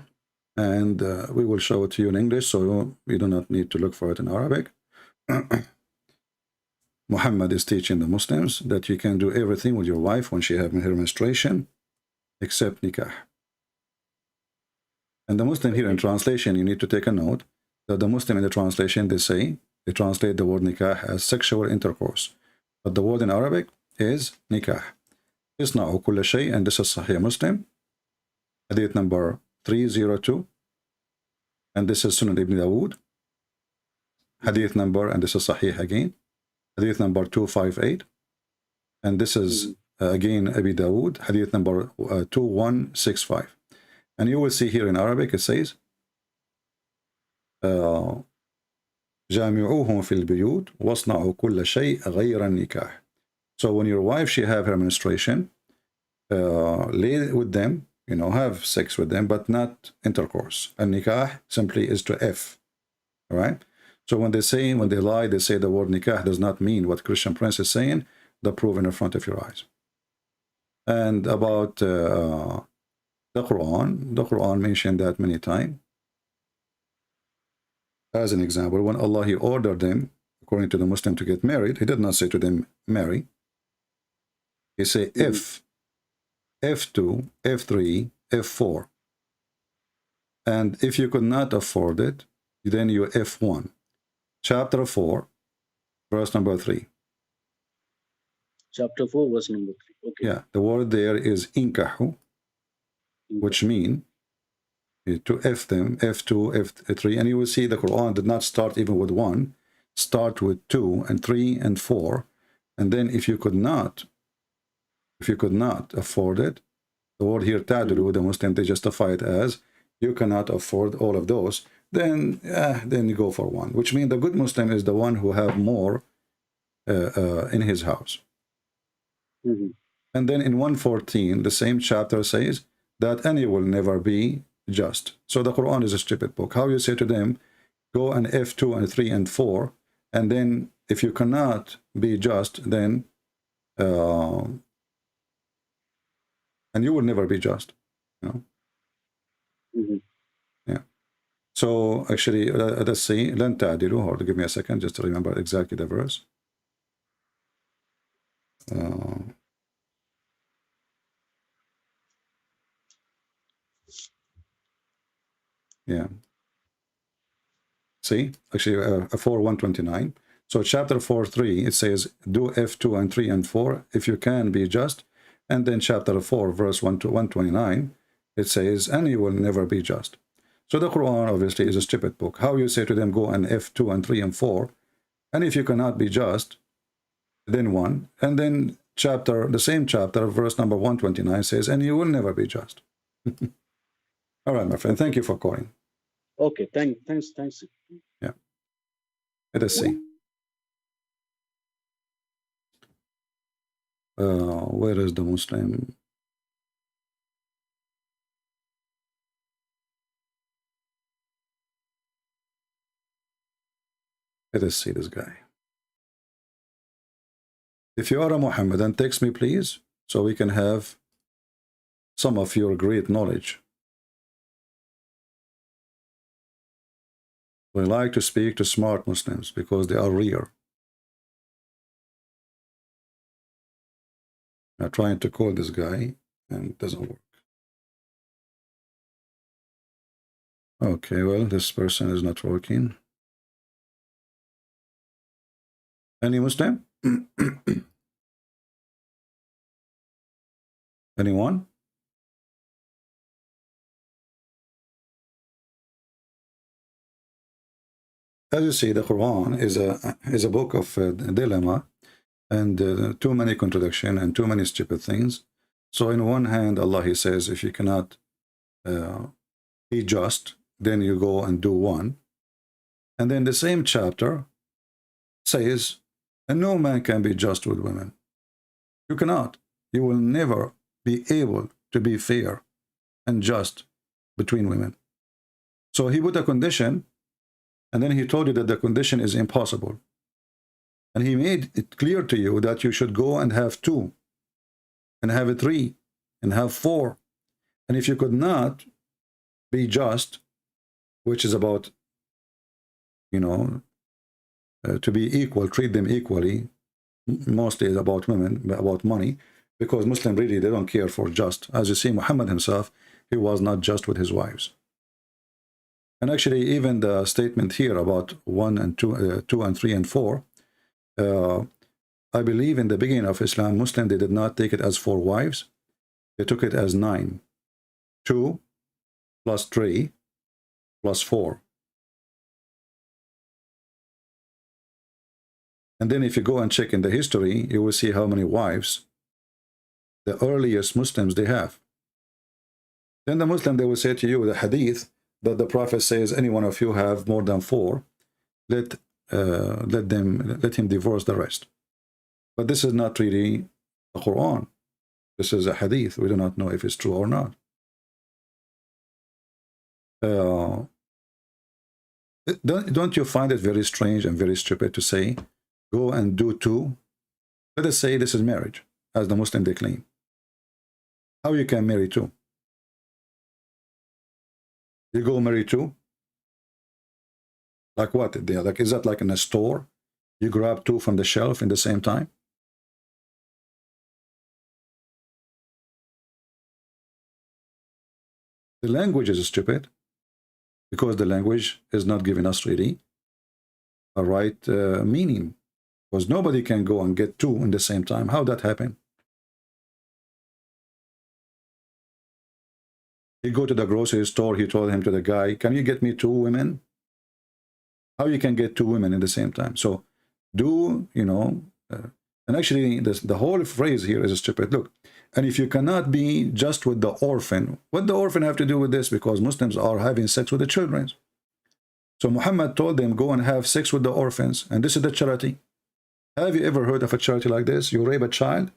And we will show it to you in English, so you do not need to look for it in Arabic. Muhammad is teaching the Muslims that you can do everything with your wife when she has her menstruation, except nikah. And the Muslim here in translation, you need to take a note that the Muslim in the translation, they translate the word nikah as sexual intercourse. But the word in Arabic is nikah. Isna'u kulla shay, and this is Sahih Muslim, hadith number 302. And this is Sunan Ibn Dawood, hadith number, and this is Sahih again, hadith number 258. And this is again Abi Dawood, hadith number 2165. And you will see here in Arabic, it says, جامعوهم في البيوت واصنعوا كل شيء غير النكاح. So when your wife, she have her menstruation, lay with them, you know, have sex with them, but not intercourse. And nikah simply is to F. All right? So when they lie, they say the word nikah does not mean what Christian Prince is saying, the proof in front of your eyes. And about the Quran mentioned that many times. As an example, when Allah, he ordered them, according to the Muslim, to get married, he did not say to them, marry. He said F, F2, F3, F4. And if you could not afford it, then you F1. Chapter 4, verse number 3. Chapter 4, verse number 3. Okay. Yeah, the word there is inkahu, which mean to F them, F2, F3. And you will see the Quran did not start even with 1, start with 2 and 3 and 4. And then if you could not afford it, the word here tadru, the Muslim, they justify it as you cannot afford all of those, then you go for 1, which means the good Muslim is the one who have more in his house. And then in 114, the same chapter says that any will never be just. So the Quran is a stupid book. How you say to them, go and F2 and 3 and 4, and then if you cannot be just, then and you will never be just, you know. Yeah. So actually, let's see. لن تعدلوا. Hold on, give me a second just to remember exactly the verse. Yeah. See, actually, 4:129. So chapter 4:3, it says, do F2 and 3 and 4 if you can be just. And then chapter 4, verse 1 to 129, it says, and you will never be just. So the Quran obviously is a stupid book. How you say to them, go and F2 and 3 and 4, and if you cannot be just, then 1. And then the same chapter, verse number 129 says, and you will never be just. All right, my friend, thank you for calling. Okay, thanks. Yeah. Let us see. Where is the Muslim? Let us see this guy. If you are a Muhammadan, text me, please, so we can have some of your great knowledge. We like to speak to smart Muslims because they are rare. I'm trying to call this guy and it doesn't work. Okay, well, this person is not working. Any Muslim? Anyone? As you see, the Quran is a book of dilemma and too many contradictions and too many stupid things. So in one hand, Allah, he says, if you cannot be just, then you go and do one. And then the same chapter says, and no man can be just with women. You cannot. You will never be able to be fair and just between women. So he put a condition, and then he told you that the condition is impossible. And he made it clear to you that you should go and have 2, and have 3, and have 4. And if you could not be just, which is about, to be equal, treat them equally, mostly about women, about money, because Muslims really, they don't care for just. As you see, Muhammad himself, he was not just with his wives. And actually, even the statement here about 1 and 2, 2 and 3 and 4, I believe in the beginning of Islam, Muslim, they did not take it as 4 wives. They took it as 9. 2 plus 3 plus 4. And then if you go and check in the history, you will see how many wives the earliest Muslims they have. Then the Muslim, they will say to you, the hadith, that the Prophet says, any one of you have more than 4, let him divorce the rest. But this is not really the Quran. This is a hadith. We do not know if it's true or not. Don't you find it very strange and very stupid to say, go and do 2? Let us say this is marriage, as the Muslim they claim. How you can marry 2? You go marry 2? Like what? Like, is that like in a store? You grab 2 from the shelf in the same time? The language is stupid because the language is not giving us really a right meaning. Because nobody can go and get 2 in the same time. How that happen? He go to the grocery store, he told him to the guy, can you get me 2 women? How you can get 2 women in the same time? So do, and actually the whole phrase here is stupid. Look, and if you cannot be just with the orphan, what the orphan have to do with this? Because Muslims are having sex with the children. So Muhammad told them, go and have sex with the orphans, and this is the charity. Have you ever heard of a charity like this? You rape a child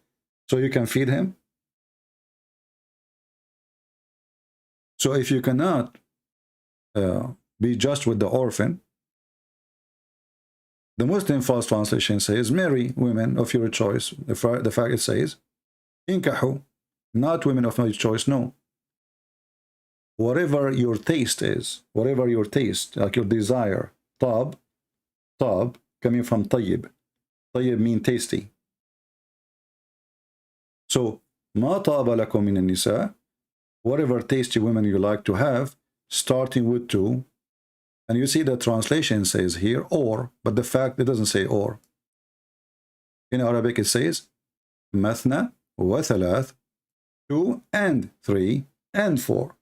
so you can feed him? So if you cannot be just with the orphan, the Muslim false translation says, marry women of your choice. The fact it says, inkahu, not women of my choice, no. whatever your taste is, whatever your taste, like your desire. Tab, coming from tayyib. Tayyib mean tasty. So, ma taba lakum min nisa, whatever tasty women you like to have, starting with two. And you see the translation says here, or, but the fact it doesn't say or. In Arabic it says, mathna wa thalath, 2 and 3 and 4.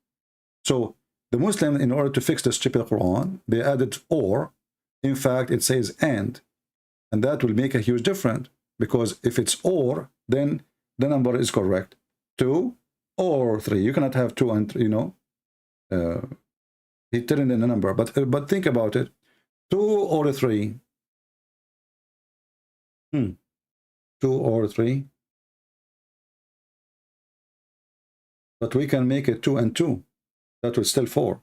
So the Muslim, in order to fix the stupid Quran, they added or. In fact, it says and that will make a huge difference, because if it's or, then the number is correct. 2 or 3. You cannot have 2 and 3, you know. He didn't in the number, but think about it. 2 or 3. 2 or 3. But we can make it 2 and 2. That was still 4.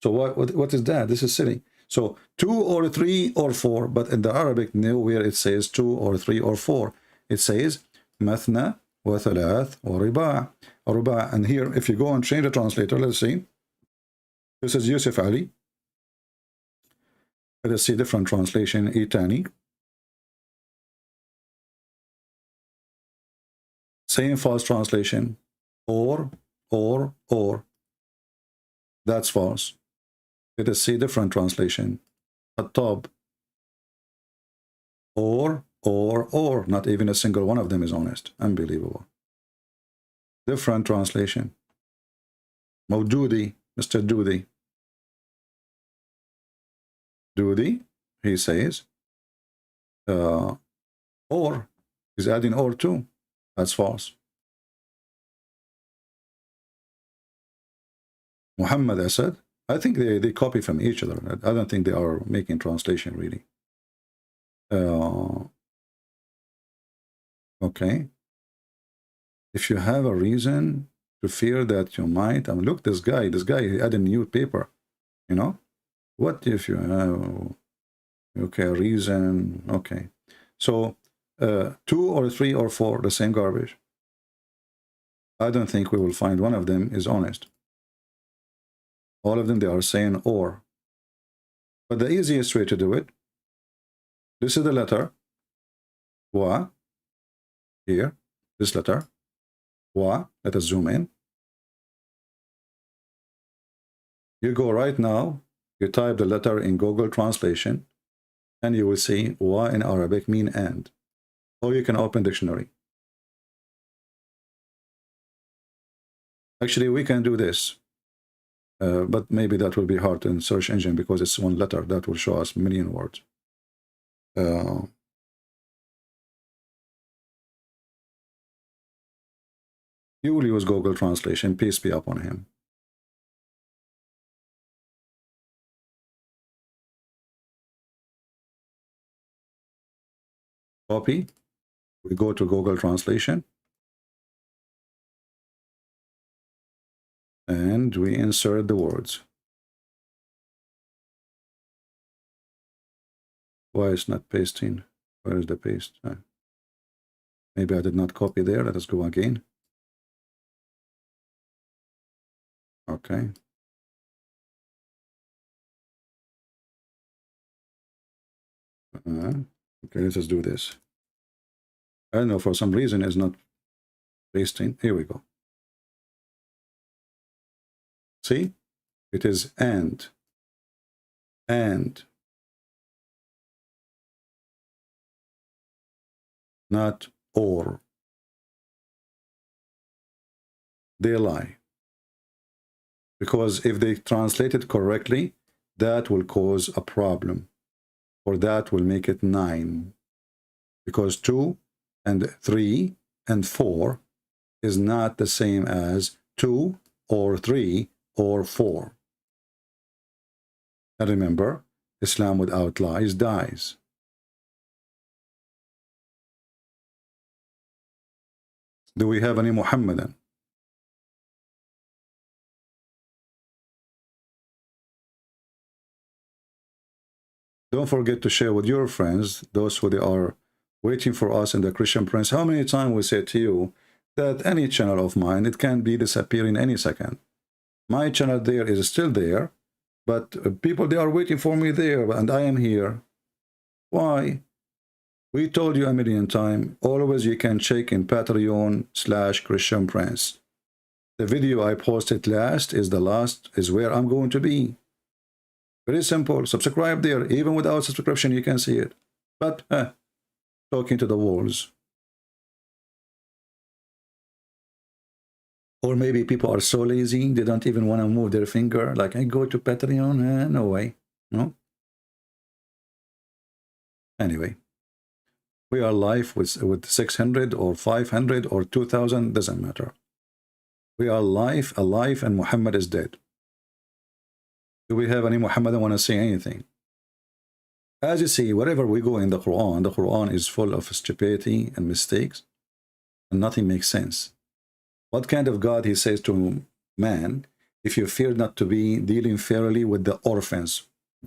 So what is that? This is silly. So 2 or 3 or 4. But in the Arabic, nowhere it says 2 or 3 or 4. It says mathna wa thalath wa ruba'. And here, if you go and change the translator, let's see. This is Yusuf Ali. Let us see different translation. Itani. Same false translation. Or. That's false. Let us see different translation. At-tab. Or. Not even a single one of them is honest. Unbelievable. Different translation. Mawdudi. Mr. Doody, he says, or, he's adding or too. That's false. Muhammad Asad, I think they copy from each other. I don't think they are making translation really. Okay. If you have a reason to fear that you might, I mean, look, this guy he added a new paper, you know. What if you have, okay, a reason, okay. So, 2 or 3 or 4, the same garbage. I don't think we will find one of them is honest. All of them, they are saying or. But the easiest way to do it, this is the letter, wa, here, this letter, wa, let us zoom in. You go right now, you type the letter in Google Translation, and you will see wa in Arabic mean and. Or you can open dictionary. Actually, we can do this. But maybe that will be hard in search engine because it's one letter that will show us million words. You will use Google Translation, peace be upon him. Copy. We go to Google Translation. And we insert the words. Why is not pasting? Where is the paste? Maybe I did not copy there. Let us go again. Okay. Okay, let's just do this. I don't know, for some reason it's not pasting. Here we go. See? It is and. Not or. They lie. Because if they translate it correctly, that will cause a problem. Or that will make it 9. Because 2 and 3 and 4 is not the same as 2 or 3 or 4. And remember, Islam without lies dies. Do we have any Muhammadan? Don't forget to share with your friends, those who they are waiting for us in the Christian Prince. How many times we say to you that any channel of mine, it can be disappearing any second. My channel there is still there, but people, they are waiting for me there, and I am here. Why? We told you a million times, always you can check in Patreon/Christian Prince. The video I posted last is where I'm going to be. Very simple. Subscribe there. Even without subscription, you can see it. But, talking to the walls. Or maybe people are so lazy, they don't even want to move their finger. Like, I go to Patreon, no way. No? Anyway. We are live with 600 or 500 or 2,000, doesn't matter. We are alive, and Muhammad is dead. Do we have any Muhammad that want to say anything? As you see, wherever we go in the Quran is full of stupidity and mistakes, and nothing makes sense. What kind of God he says to man, if you fear not to be dealing fairly with the orphans?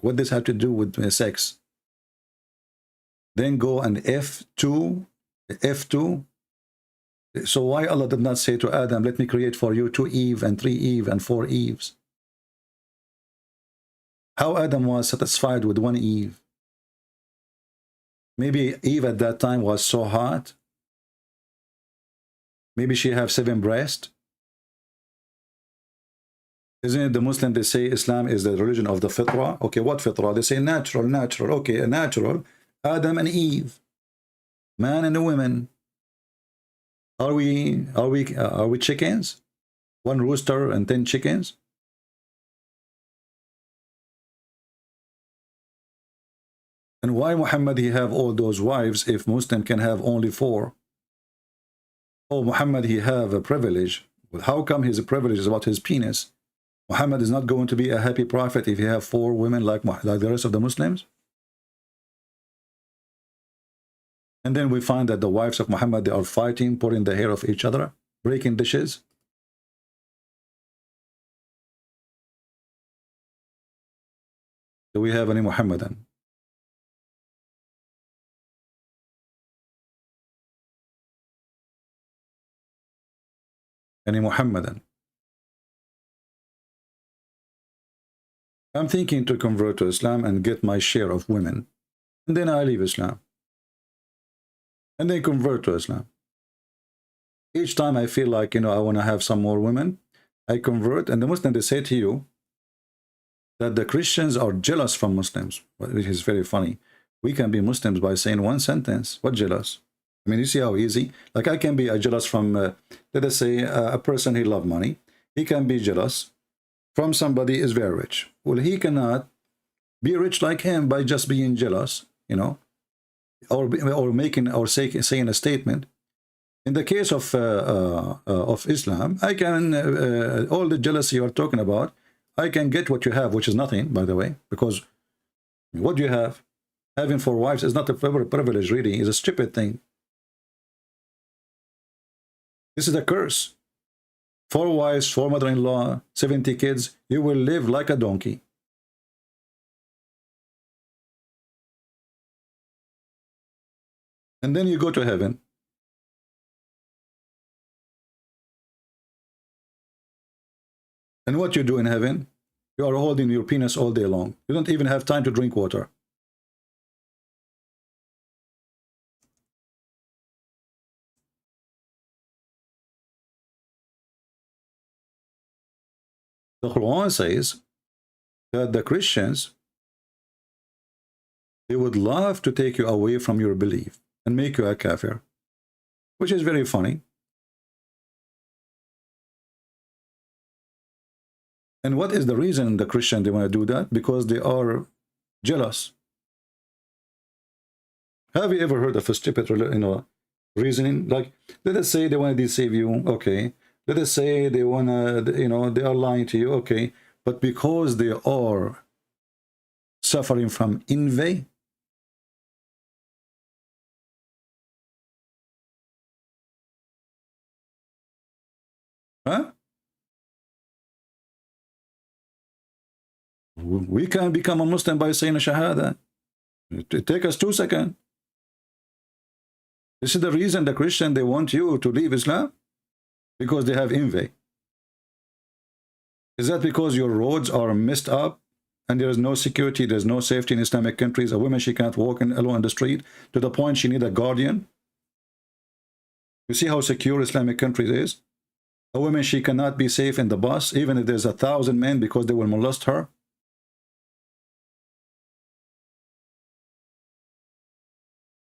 What does have to do with sex? Then go and F2. So why Allah did not say to Adam, let me create for you 2 Eve and 3 Eve and 4 Eves? How Adam was satisfied with 1 Eve? Maybe Eve at that time was so hot. Maybe she have 7 breasts. Isn't it the Muslim, they say Islam is the religion of the fitra? Okay, what fitra? They say natural. Okay, a natural. Adam and Eve, man and a woman. Are we chickens? 1 rooster and 10 chickens? And why Muhammad he have all those wives if Muslim can have only 4? Oh, Muhammad he have a privilege. Well, how come his privilege is about his penis? Muhammad is not going to be a happy prophet if he have 4 women like the rest of the Muslims? And then we find that the wives of Muhammad, they are fighting, pulling the hair of each other, breaking dishes. Do we have any Muhammadan? Any Muhammadan? I'm thinking to convert to Islam and get my share of women. And then I leave Islam. And then convert to Islam. Each time I feel like, I want to have some more women, I convert. And the Muslims, they say to you that the Christians are jealous from Muslims, which is very funny. We can be Muslims by saying 1 sentence. What jealous? I mean, you see how easy? Like I can be jealous from, let us say, a person he loves money. He can be jealous from somebody is very rich. Well, he cannot be rich like him by just being jealous, or saying a statement. In the case of Islam, I can all the jealousy you're talking about, I can get what you have, which is nothing, by the way, because what you have, having 4 wives is not a privilege, really. It's a stupid thing. This is a curse. 4 wives, 4 mother-in-law, 70 kids. You will live like a donkey. And then you go to heaven. And what you do in heaven? You are holding your penis all day long. You don't even have time to drink water. The Quran says that the Christians, they would love to take you away from your belief and make you a kafir, which is very funny. And what is the reason the Christian they want to do that? Because they are jealous. Have you ever heard of a stupid, reasoning? Like, let us say they want to deceive you, okay. Let us say they want to, they are lying to you, okay. But because they are suffering from envy, huh? We can become a Muslim by saying a Shahada. It takes us 2 seconds. This is the reason the Christian, they want you to leave Islam. Because they have envy. Is that because your roads are messed up and there is no security, there's no safety in Islamic countries? A woman, she can't walk alone in the street to the point she need a guardian? You see how secure Islamic countries is? A woman, she cannot be safe in the bus, even if there's 1,000 men, because they will molest her.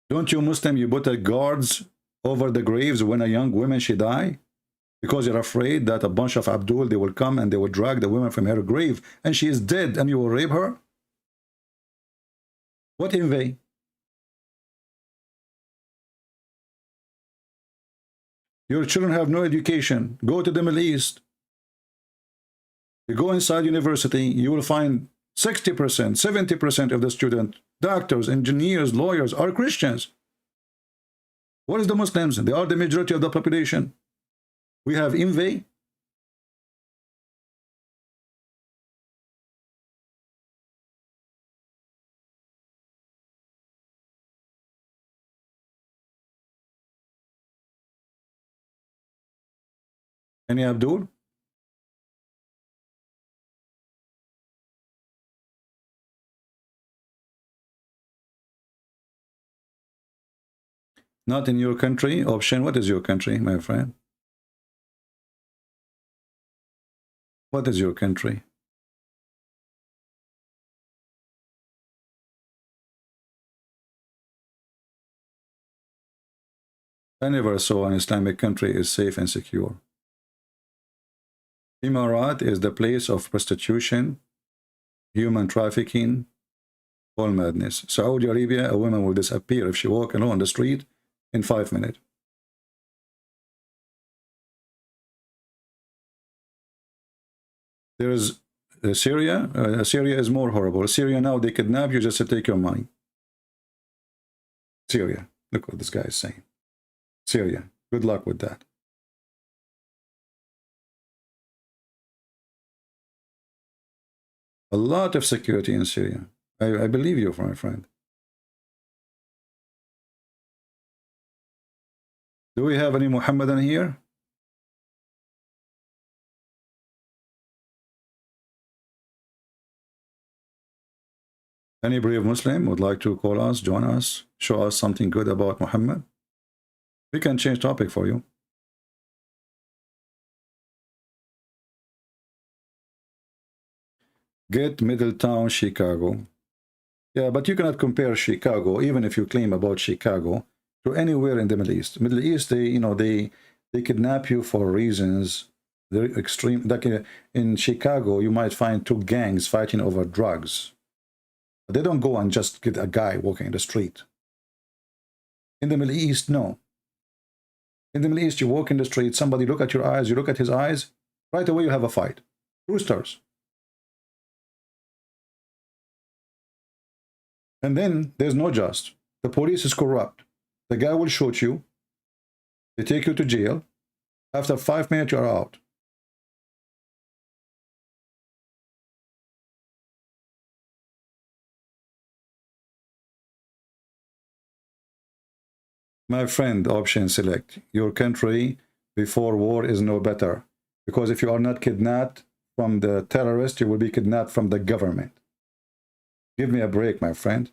Don't you Muslim, you put guards over the graves when a young woman, she die? Because you're afraid that a bunch of Abdul, they will come and they will drag the woman from her grave and she is dead and you will rape her? What envy? Your children have no education. Go to the Middle East. You go inside university, you will find 60%, 70% of the students, doctors, engineers, lawyers are Christians. What is the Muslims? They are the majority of the population. We have envy. Any Abdul? Not in your country. Option, what is your country, my friend? What is your country? I never saw an Islamic country is safe and secure. Emirat is the place of prostitution, human trafficking, all madness. Saudi Arabia, a woman will disappear if she walk alone the street in 5 minutes. There is Syria. Syria is more horrible. Syria now, they kidnap you just to take your money. Syria. Look what this guy is saying. Syria. Good luck with that. A lot of security in Syria. I believe you, my friend. Do we have any Muhammadan here? Any brave Muslim would like to call us, join us, show us something good about Muhammad? We can change topic for you. Get Middletown, Chicago. Yeah, but you cannot compare Chicago, even if you claim about Chicago, to anywhere in the Middle East. Middle East, they kidnap you for reasons very extreme. Like in Chicago, you might find 2 gangs fighting over drugs. They don't go and just get a guy walking in the street. In the Middle East, no. In the Middle East, you walk in the street, somebody look at your eyes, you look at his eyes, right away you have a fight. Roosters. And then there's no just. The police is corrupt. The guy will shoot you. They take you to jail. After 5 minutes, you're out. My friend, option select. Your country before war is no better. Because if you are not kidnapped from the terrorist, you will be kidnapped from the government. Give me a break, my friend.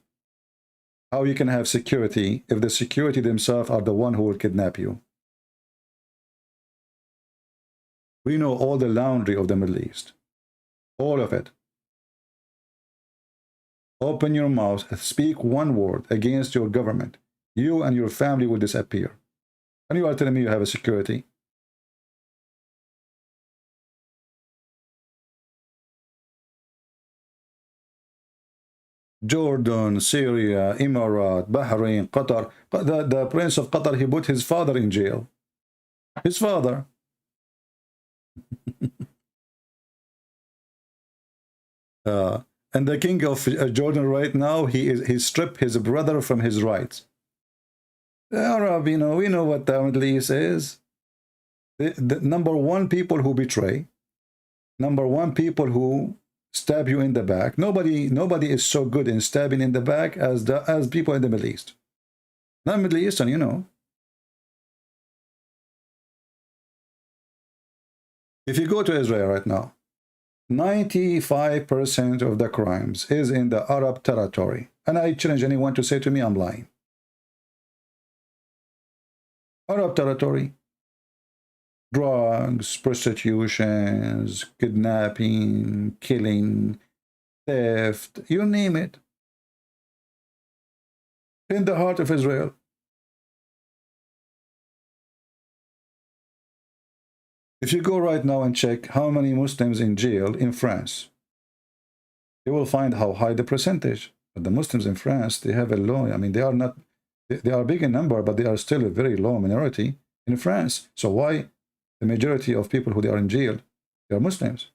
How you can have security if the security themselves are the one who will kidnap you? We know all the laundry of the Middle East. All of it. Open your mouth, speak one word against your government. You and your family will disappear. And you are telling me you have a security? Jordan, Syria, Emirat, Bahrain, Qatar. The Prince of Qatar, he put his father in jail. His father. And the king of Jordan right now, he stripped his brother from his rights. The Arab, we know what the Middle East is. The number one people who betray, number one people who stab you in the back. Nobody is so good in stabbing in the back as people in the Middle East. Not Middle Eastern, you know. If you go to Israel right now, 95% of the crimes is in the Arab territory. And I challenge anyone to say to me, I'm lying. Arab territory. Drugs, prostitutions, kidnapping, killing, theft, you name it. In the heart of Israel. If you go right now and check how many Muslims in jail in France, you will find how high the percentage. But the Muslims in France, they have a low, I mean, they are not, they are big in number, but they are still a very low minority in France. So why the majority of people who they are in jail, they are Muslims?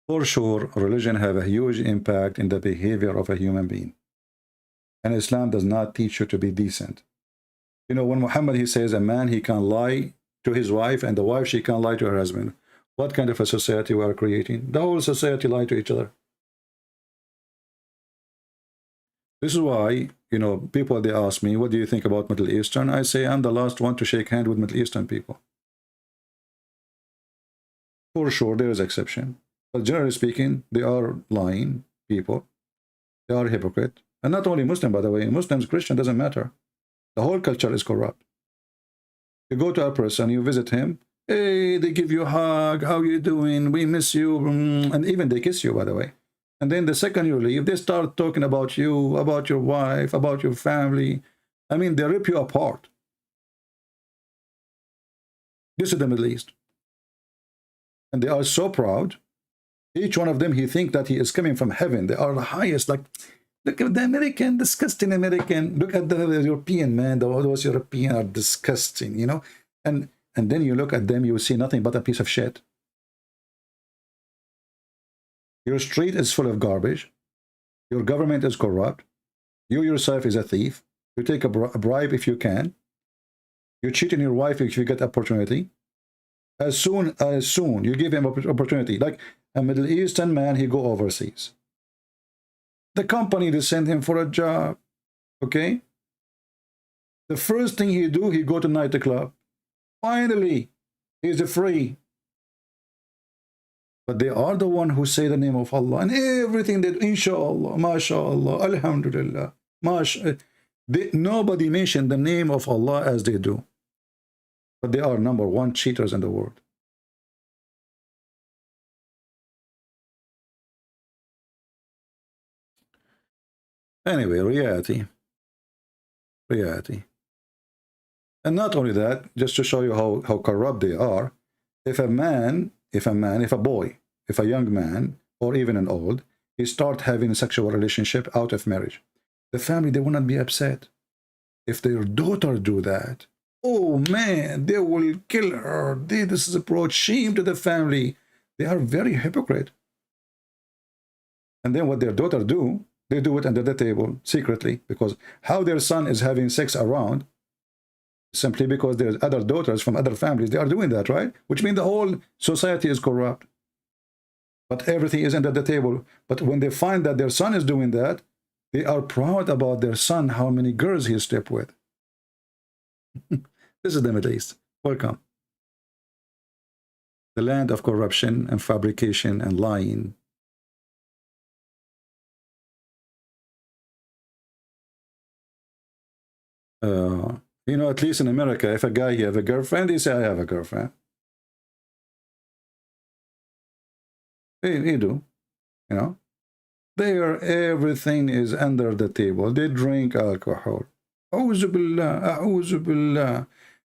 For sure, religion have a huge impact in the behavior of a human being. And Islam does not teach you to be decent. You know, when Muhammad, he says a man, he can lie to his wife, and the wife, she can lie to her husband. What kind of a society we are creating? The whole society lie to each other. This is why, you know, people, they ask me, what do you think about Middle Eastern? I say, I'm the last one to shake hand with Middle Eastern people. For sure, there is exception. But generally speaking, they are lying people. They are hypocrite. And not only Muslim, by the way. Muslims, Christian, doesn't matter. The whole culture is corrupt. You go to a person, you visit him, hey, they give you a hug, how you doing, we miss you, and even they kiss you, by the way. And then the second you leave, they start talking about you, about your wife, about your family. I mean, they rip you apart. This is the Middle East. And they are so proud. Each one of them, he thinks that he is coming from heaven. They are the highest, like, look at the American, disgusting American. Look at the European, man. Those European are disgusting, you know. And then you look at them, you see nothing but a piece of shit. Your street is full of garbage. Your government is corrupt. You yourself is a thief. You take a bribe if you can. You cheat on your wife if you get opportunity. As soon you give him opportunity. Like a Middle Eastern man, he go overseas. The company, they send him for a job. Okay? The first thing he do, he go to nightclub. Finally, he's free. But they are the one who say the name of Allah. And everything that, inshallah, mashallah, alhamdulillah, nobody mentioned the name of Allah as they do. But they are number one cheaters in the world. Anyway, reality. And not only that, just to show you how corrupt they are, if a boy, if a young man, or even an old, he start having a sexual relationship out of marriage, the family, they will not be upset. If their daughter do that, oh man, they will kill her. This is a brought shame to the family. They are very hypocrite. And then what their daughter do, they do it under the table, secretly, because how their son is having sex around, simply because there's other daughters from other families, they are doing that, right? Which means the whole society is corrupt. But everything is under the table. But when they find that their son is doing that, they are proud about their son, how many girls he slept with. This is the Middle East. Welcome. The land of corruption and fabrication and lying. You know, at least in America, if a guy he have a girlfriend, he say, I have a girlfriend. They do, you know. Everything is under the table. They drink alcohol. A'udhu billah, a'udhu billah.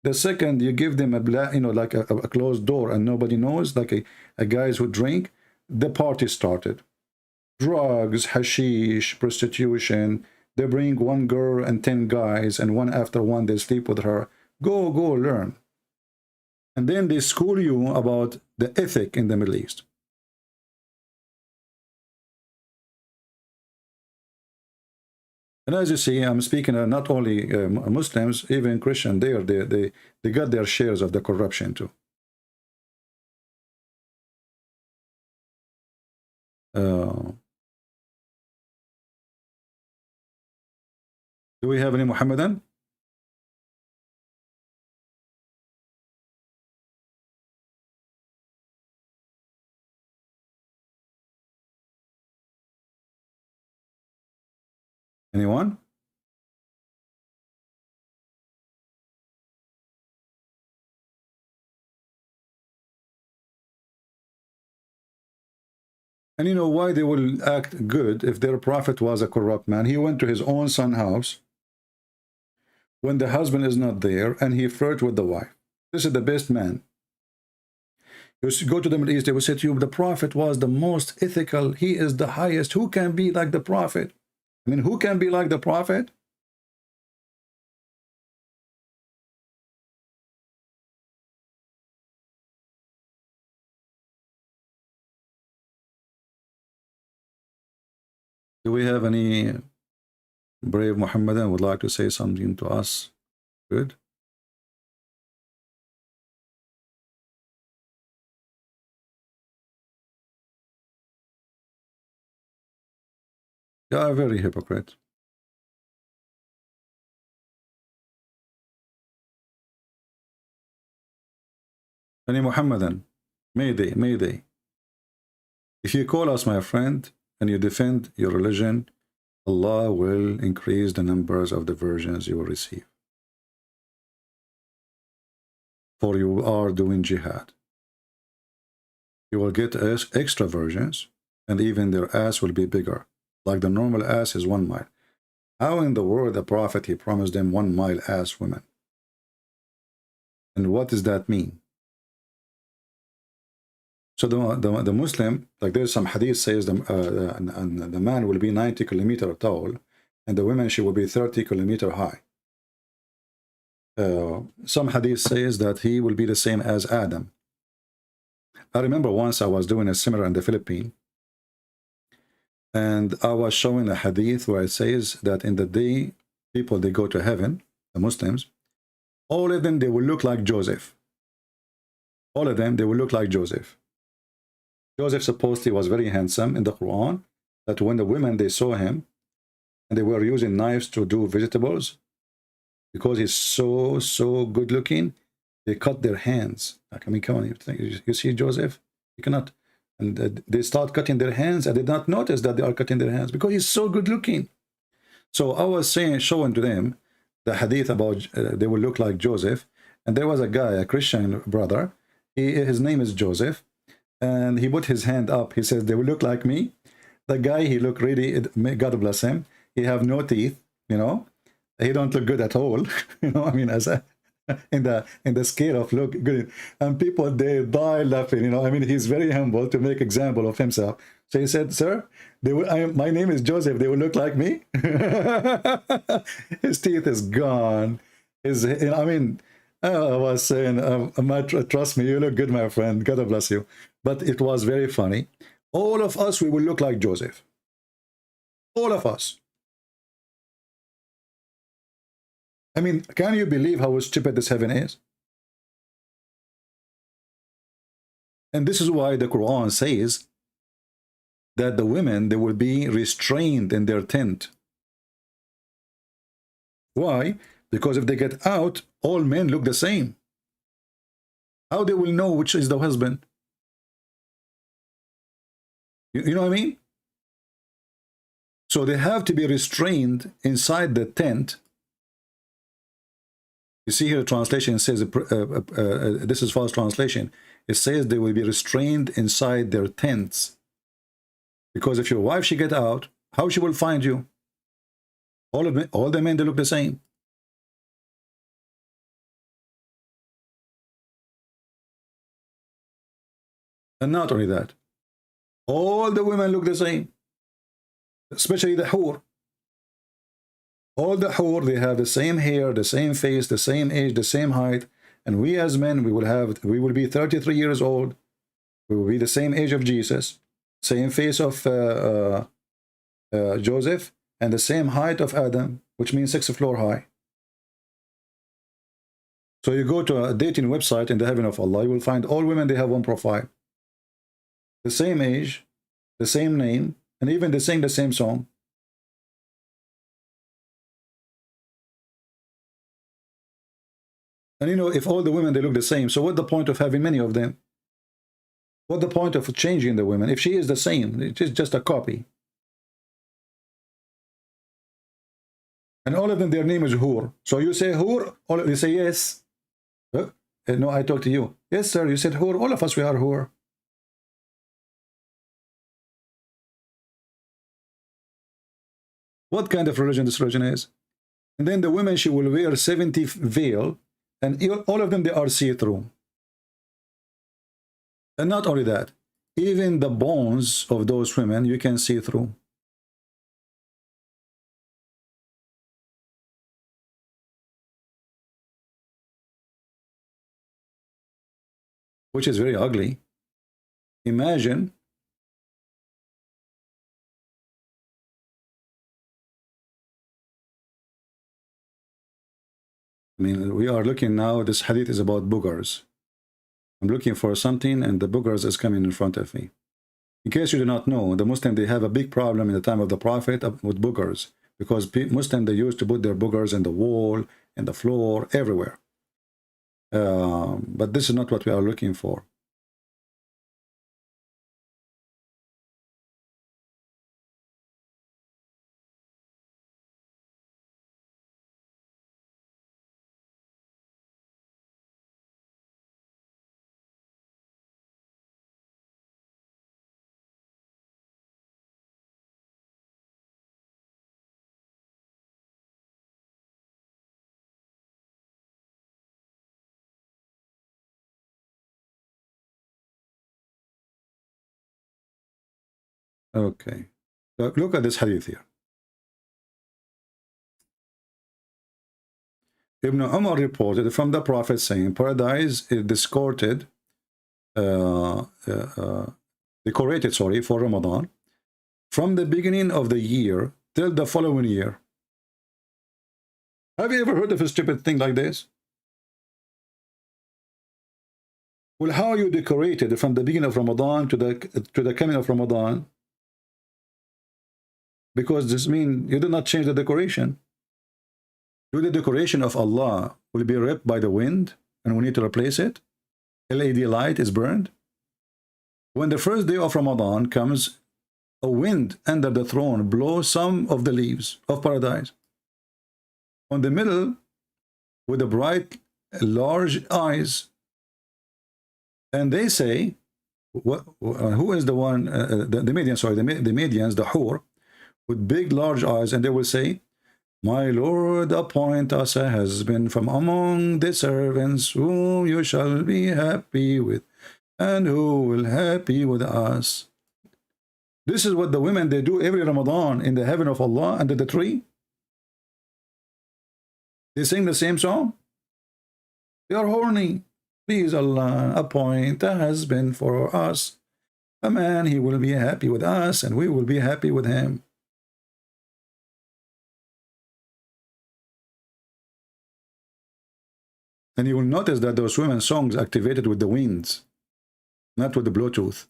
The second you give them like a closed door and nobody knows, like a guys who drink, the party started. Drugs, hashish, prostitution. They bring one girl and 10 guys, and one after one they sleep with her. Go learn. And then they school you about the ethic in the Middle East. And as you see, I'm speaking not only Muslims, even Christian. They got their shares of the corruption too. Do we have any Muhammadan? Anyone? And you know why they will act good if their prophet was a corrupt man? He went to his own son's house when the husband is not there, and he flirted with the wife. This is the best man. You go to the Middle East, they will say to you, the prophet was the most ethical. He is the highest. Who can be like the prophet? I mean, who can be like the prophet? Do we have any brave Muhammadan would like to say something to us? Good. You are very hypocrite. Any Muhammadan, Mayday, Mayday. If you call us my friend and you defend your religion, Allah will increase the numbers of the virgins you will receive. For you are doing jihad. You will get extra virgins, and even their ass will be bigger. Like the normal ass is 1 mile. How in the world the prophet, he promised them 1 mile ass women? And what does that mean? So the Muslim, like there's some hadith says the man will be 90 kilometers tall, and the woman, she will be 30 kilometers high. Some hadith says that he will be the same as Adam. I remember once I was doing a seminar in the Philippines, and I was showing a hadith where it says that in the day people, they go to heaven, the Muslims, all of them, they will look like Joseph. All of them, they will look like Joseph. Joseph supposedly was very handsome in the Quran, that when the women, they saw him, and they were using knives to do vegetables, because he's so good looking, they cut their hands. Like, I mean, come on, you see Joseph? You cannot. And they start cutting their hands, and they did not notice that they are cutting their hands because he's so good looking. So I was showing to them the hadith about they will look like Joseph, and there was a guy, a Christian brother, his name is Joseph, and he put his hand up. He says, they will look like me. The guy, he looked really, God bless him, he have no teeth, you know, he don't look good at all. You know, I mean, as a in the scale of look good, and people, they die laughing. You know, I mean, he's very humble to make example of himself. So he said, sir, my name is Joseph, they will look like me. His teeth is gone. I mean, I was saying, trust me, you look good, my friend, God bless you. But it was very funny. All of us, we will look like Joseph. All of us. I mean, can you believe how stupid this heaven is? And this is why the Quran says that the women, they will be restrained in their tent. Why? Because if they get out, all men look the same. How they will know which is the husband? You know what I mean? So they have to be restrained inside the tent. You see here, the translation says, this is false translation. It says they will be restrained inside their tents. Because if your wife, she get out, how she will find you? All the men, they look the same. And not only that, all the women look the same, especially the hur. All the hur, they have the same hair, the same face, the same age, the same height. And we as men, we will be 33 years old. We will be the same age of Jesus, same face of Joseph, and the same height of Adam, which means 6th floor high. So you go to a dating website in the heaven of Allah, you will find all women, they have one profile. The same age, the same name, and even they sing the same song. And you know, if all the women, they look the same, so what's the point of having many of them? What's the point of changing the women? If she is the same, it is just a copy. And all of them, their name is Hur. So you say Hur, all they say yes. No, I talk to you. Yes, sir, you said Hur. All of us, we are Hur. What kind of religion this religion is? And then the women, she will wear 70 veil, and all of them, they are see-through. And not only that, even the bones of those women, you can see through. Which is very ugly. Imagine we are looking now, this hadith is about boogers. I'm looking for something and the boogers is coming in front of me. In case you do not know, the Muslims, they have a big problem in the time of the Prophet with boogers, because Muslims, they used to put their boogers in the wall, in the floor, everywhere. But this is not what we are looking for. Okay, so look at this hadith here. Ibn Umar reported from the Prophet saying, paradise is decorated for Ramadan from the beginning of the year till the following year. Have you ever heard of a stupid thing like this? Well, how you decorated from the beginning of Ramadan to the coming of Ramadan? Because this means you did not change the decoration. Do the decoration of Allah will be ripped by the wind and we need to replace it? LED light is burned. When the first day of Ramadan comes, a wind under the throne blows some of the leaves of paradise. On the middle, with the bright, large eyes, and they say, who is the one, the Medians, sorry, the Medians, the Hur, with big, large eyes, and they will say, my Lord, appoint us a husband from among the servants whom you shall be happy with, and who will happy with us. This is what the women, they do every Ramadan in the heaven of Allah under the tree. They sing the same song. They are horny. Please Allah, appoint a husband for us. A man, he will be happy with us, and we will be happy with him. And you will notice that those women's songs activated with the winds, not with the Bluetooth.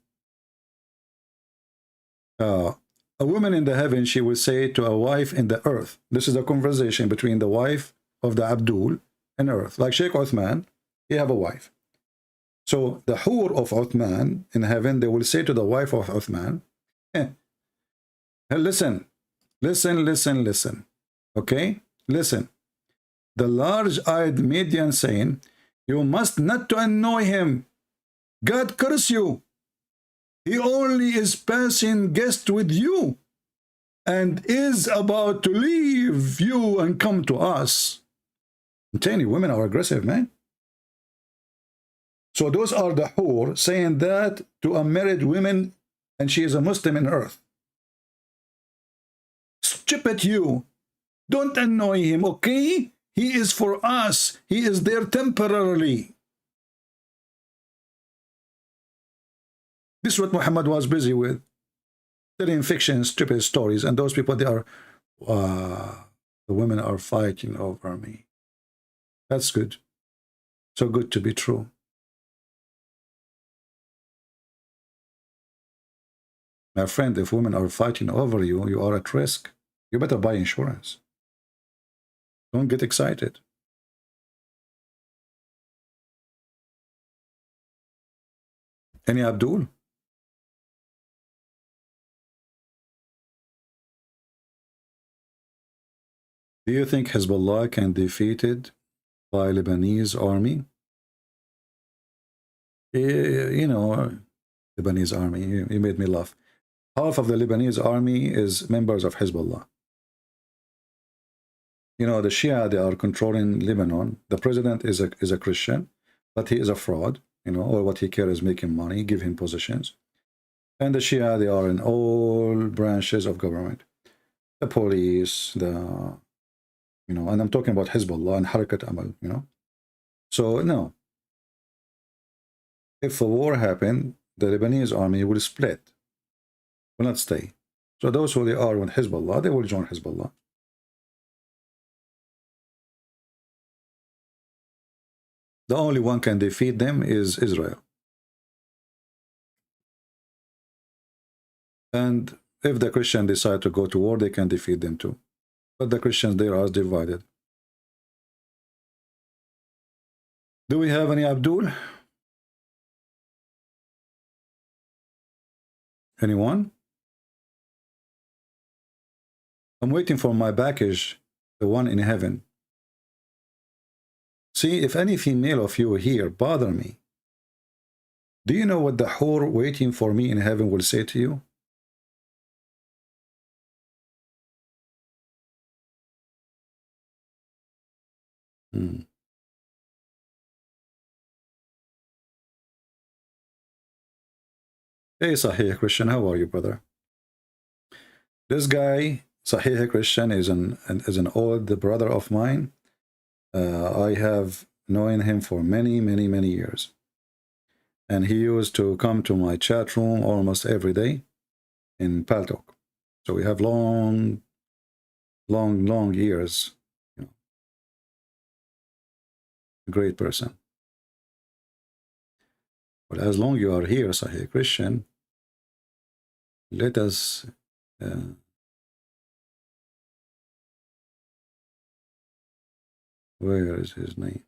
A woman in the heaven, she will say to a wife in the earth. This is a conversation between the wife of the Abdul and earth. Like Sheikhs Uthman, he have a wife. So the Hur of Uthman in heaven, they will say to the wife of Uthman, listen, okay? Listen. The large-eyed Median saying, you must not to annoy him. God curse you. He only is passing guest with you and is about to leave you and come to us. I'm telling you, women are aggressive, man. So those are the Hur saying that to a married woman, and she is a Muslim in earth. Stupid you. Don't annoy him, okay? He is for us. He is there temporarily. This is what Muhammad was busy with. Telling fiction, stupid stories. And those people, they are, the women are fighting over me. That's good. So good to be true. My friend, if women are fighting over you, you are at risk. You better buy insurance. Don't get excited. Any Abdul? Do you think Hezbollah can be defeated by Lebanese army? You know, Lebanese army, you made me laugh. Half of the Lebanese army is members of Hezbollah. You know, the Shia, they are controlling Lebanon. The president is a Christian, but he is a fraud. You know, all what he cares is making money, give him positions. And the Shia, they are in all branches of government. The police, the, you know, and I'm talking about Hezbollah and Harakat Amal, you know. So, no. If a war happened, the Lebanese army will split, will not stay. So those who they are with Hezbollah, they will join Hezbollah. The only one can defeat them is Israel. And if the Christians decide to go to war, they can defeat them too. But the Christians, they are divided. Do we have any Abdul? Anyone? I'm waiting for my package, the one in heaven. See, if any female of you here bother me, do you know what the whore waiting for me in heaven will say to you? Hey, Sahih Christian, how are you, brother? This guy, Sahih Christian, is an old brother of mine. I have known him for many years. And he used to come to my chat room almost every day in Paltalk. So we have long years. You know. A great person. But as long as you are here, Sahih Christian, let us where is his name?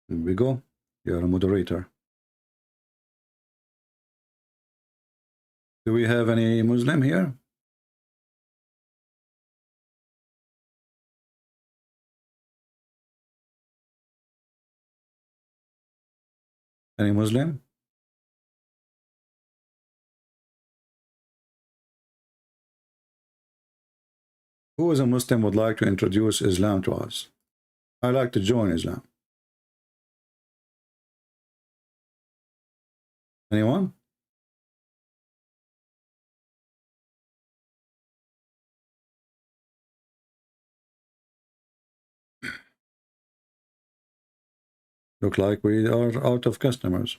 Here we go. You are a moderator. Do we have any Muslim here? Any Muslim? Who is a Muslim would like to introduce Islam to us? I'd like to join Islam. Anyone? Look like we are out of customers.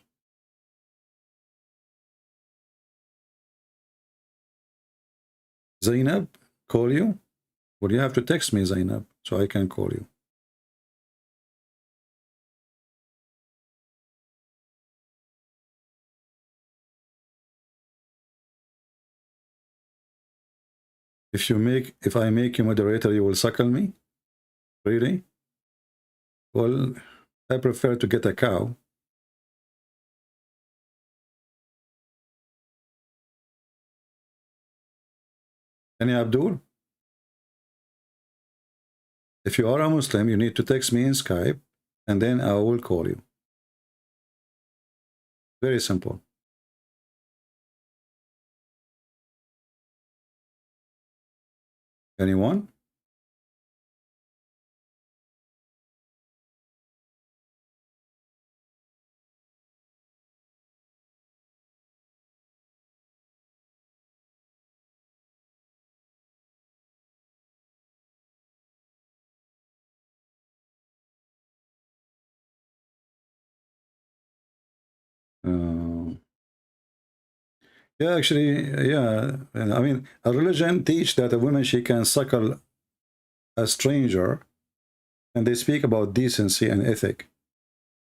Zainab, call you? Well, you have to text me, Zainab, so I can call you. If I make you moderator, you will suckle me? Really? Well, I prefer to get a cow. Any Abdul? If you are a Muslim, you need to text me in Skype, and then I will call you. Very simple. Anyone? Yeah, actually, yeah. I mean, a religion teach that a woman, she can suckle a stranger, and they speak about decency and ethic.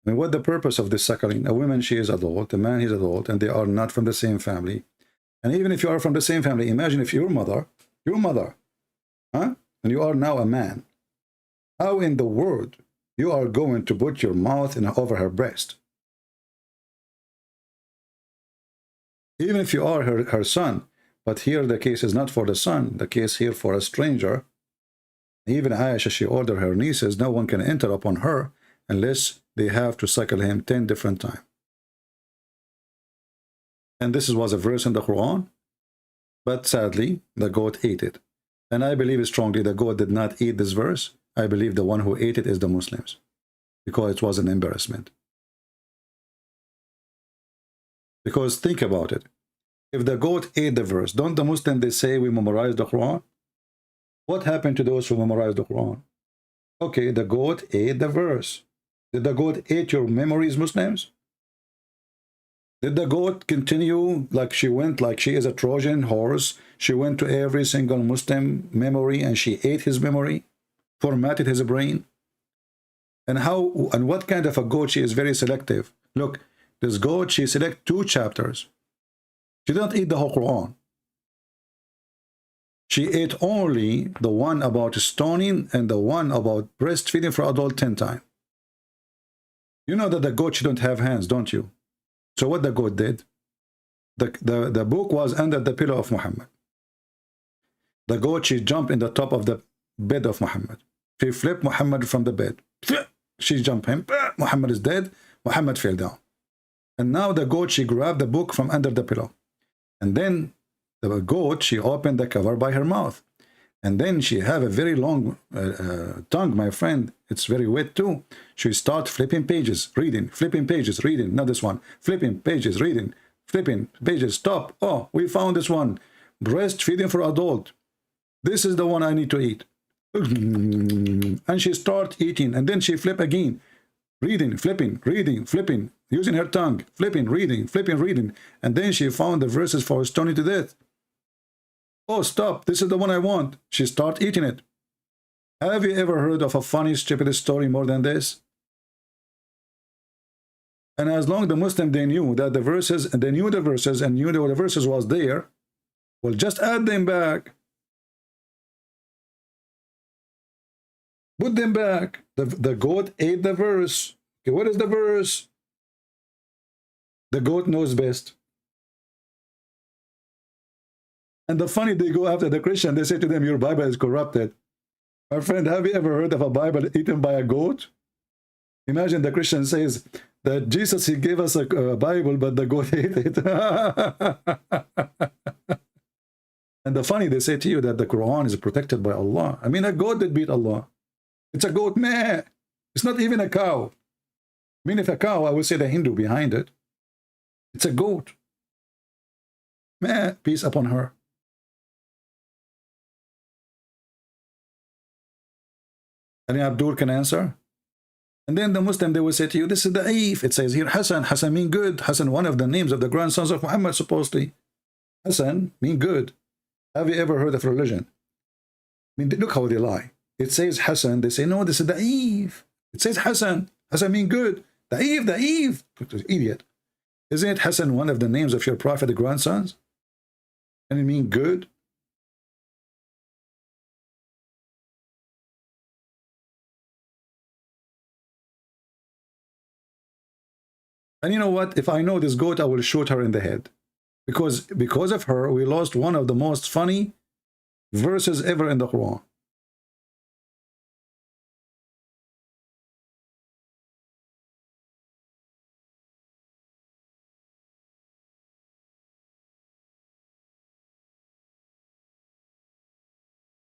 I mean, what the purpose of this suckling? A woman, she is adult, a man, he's adult, and they are not from the same family. And even if you are from the same family, imagine if your mother, huh? And you are now a man. How in the world you are going to put your mouth over her breast? Even if you are her son, but here the case is not for the son, the case here for a stranger. Even Aisha, she ordered her nieces, no one can enter upon her unless they have to suckle him 10 different times. And this was a verse in the Quran, but sadly, the goat ate it. And I believe strongly the goat did not eat this verse. I believe the one who ate it is the Muslims, because it was an embarrassment. Because think about it. If the goat ate the verse, don't the Muslims, they say we memorize the Quran? What happened to those who memorized the Quran? Okay, the goat ate the verse. Did the goat eat your memories, Muslims? Did the goat continue like she went, like she is a Trojan horse? She went to every single Muslim memory and she ate his memory, formatted his brain? And how, and what kind of a goat? She is very selective. Look, this goat, she select 2 chapters. She didn't eat the whole Quran. She ate only the one about stoning and the one about breastfeeding for adult 10 times. You know that the goat, she don't have hands, don't you? So what the goat did? The book was under the pillow of Muhammad. The goat, she jumped in the top of the bed of Muhammad. She flipped Muhammad from the bed. She jumped him. Muhammad is dead. Muhammad fell down. And now the goat, she grabbed the book from under the pillow. And then the goat, she opened the cover by her mouth. And then she have a very long tongue, my friend. It's very wet too. She start flipping pages, reading, flipping pages, reading. Not this one. Flipping pages, reading, flipping pages. Stop. Oh, we found this one. Breastfeeding for adult. This is the one I need to eat. And she start eating. And then she flip again. Reading, flipping, reading, flipping, using her tongue, flipping, reading, and then she found the verses for stoning to death. Oh, stop, this is the one I want. She start eating it. Have you ever heard of a funny, stupid story more than this? And as long as the Muslim, they knew that the verses, and they knew the verses, and knew that the verses was there, well, just add them back. Put them back. The goat ate the verse. Okay, what is the verse? The goat knows best. And the funny, they go after the Christian, they say to them, your Bible is corrupted. My friend, have you ever heard of a Bible eaten by a goat? Imagine the Christian says that Jesus, he gave us a Bible, but the goat ate it. And the funny, they say to you that the Quran is protected by Allah. I mean, a goat did beat Allah. It's a goat, meh. It's not even a cow. I mean, if a cow, I would say the Hindu behind it. It's a goat. Meh, peace upon her. And Abdul can answer. And then the Muslim, they will say to you, this is the Da'if. It says here, Hassan. Hassan mean good. Hassan, one of the names of the grandsons of Muhammad, supposedly. Hassan mean good. Have you ever heard of religion? I mean, look how they lie. It says Hassan. They say, no, this is Da'if. It says Hassan. Hassan mean good. Da'if, Da'if. Idiot. Isn't it Hassan one of the names of your prophet, the grandsons? And it mean good? And you know what? If I know this goat, I will shoot her in the head. Because of her, we lost one of the most funny verses ever in the Quran.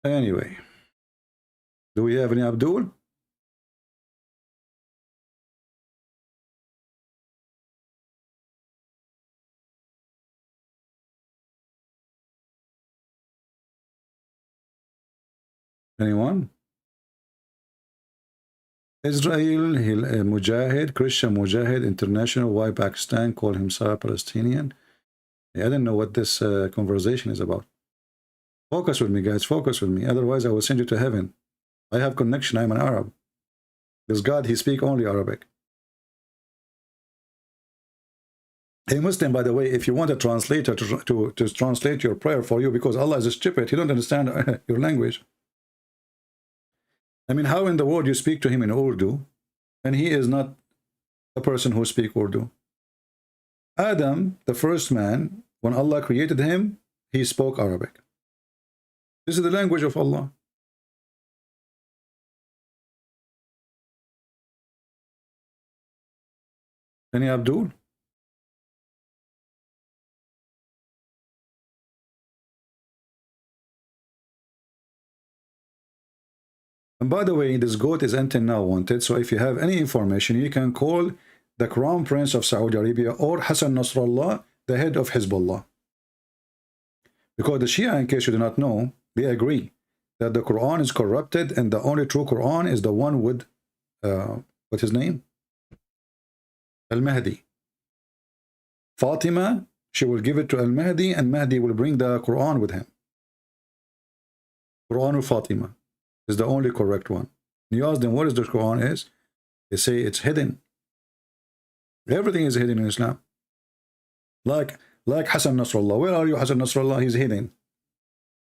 Anyway, do we have any Abdul? Anyone? Israel, Mujahid, Christian Mujahid International, why Pakistan call himself Palestinian? I didn't know what this conversation is about. Focus with me, guys. Focus with me. Otherwise, I will send you to heaven. I have connection. I'm an Arab. This God, he speaks only Arabic. A Muslim, by the way, if you want a translator to translate your prayer for you, because Allah is stupid, he don't understand your language. I mean, how in the world you speak to him in Urdu, and he is not a person who speaks Urdu? Adam, the first man, when Allah created him, he spoke Arabic. This is the language of Allah. Any Abdul? And by the way, this goat is until now wanted, so if you have any information, you can call the Crown Prince of Saudi Arabia or Hassan Nasrallah, the head of Hezbollah. Because the Shia, in case you do not know, they agree that the Quran is corrupted and the only true Quran is the one with, what's his name? Al-Mahdi. Fatima, she will give it to Al-Mahdi and Mahdi will bring the Quran with him. Quran of Fatima is the only correct one. You ask them what is the Quran is, they say it's hidden. Everything is hidden in Islam. Like Hassan Nasrallah. Where are you, Hassan Nasrallah? He's hidden.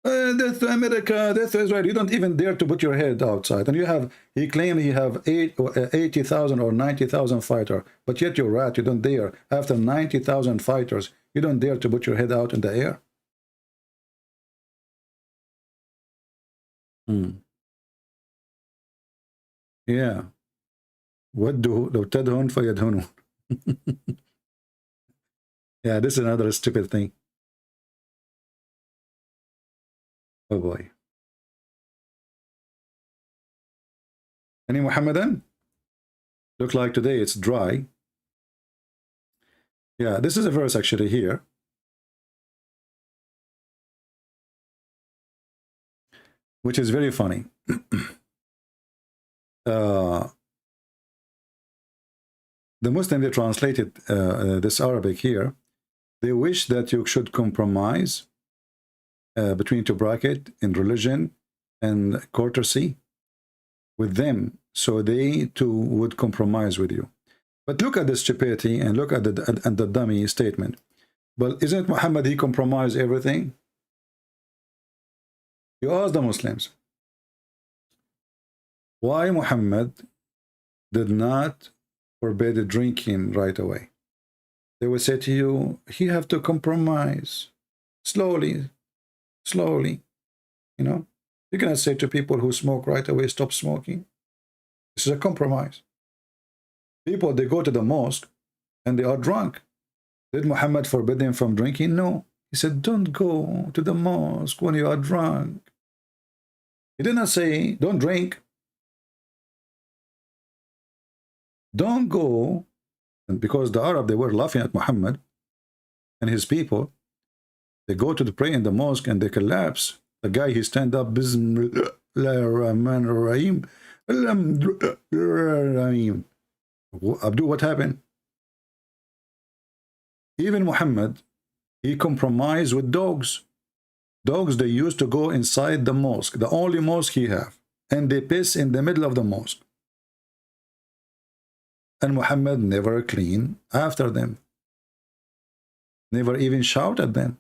Death to America, death to Israel. You don't even dare to put your head outside. And he claimed he have 80,000 or 90,000 fighters. But yet you're rat, you don't dare. After 90,000 fighters, you don't dare to put your head out in the air. Yeah. وَدُّوا لَوْ تَدْهُنْ فَيَدْهُنُونَ. Yeah, this is another stupid thing. Oh boy. Any Muhammadan? Look like today it's dry. Yeah, this is a verse actually here. Which is very funny. The Muslim, they translated this Arabic here. They wish that you should compromise between two brackets in religion and courtesy with them, so they too would compromise with you. But look at the stupidity and look at the dummy statement. But isn't Muhammad, he compromised everything? You ask the Muslims, why Muhammad did not forbid drinking right away? They will say to you, he have to compromise slowly, slowly. You know, you cannot say to people who smoke right away, stop smoking. This is a compromise. People, they go to the mosque and they are drunk. Did Muhammad forbid them from drinking? No. He said, don't go to the mosque when you are drunk. He did not say, don't drink. Don't go. And because the Arab, they were laughing at Muhammad and his people, they go to the pray in the mosque and they collapse. The guy, he stand up, Bismillahirrahmanirrahim. Abdu, what happened? Even Muhammad, he compromised with dogs. Dogs, they used to go inside the mosque, the only mosque he have, and they piss in the middle of the mosque. And Muhammad never cleaned after them. Never even shout at them.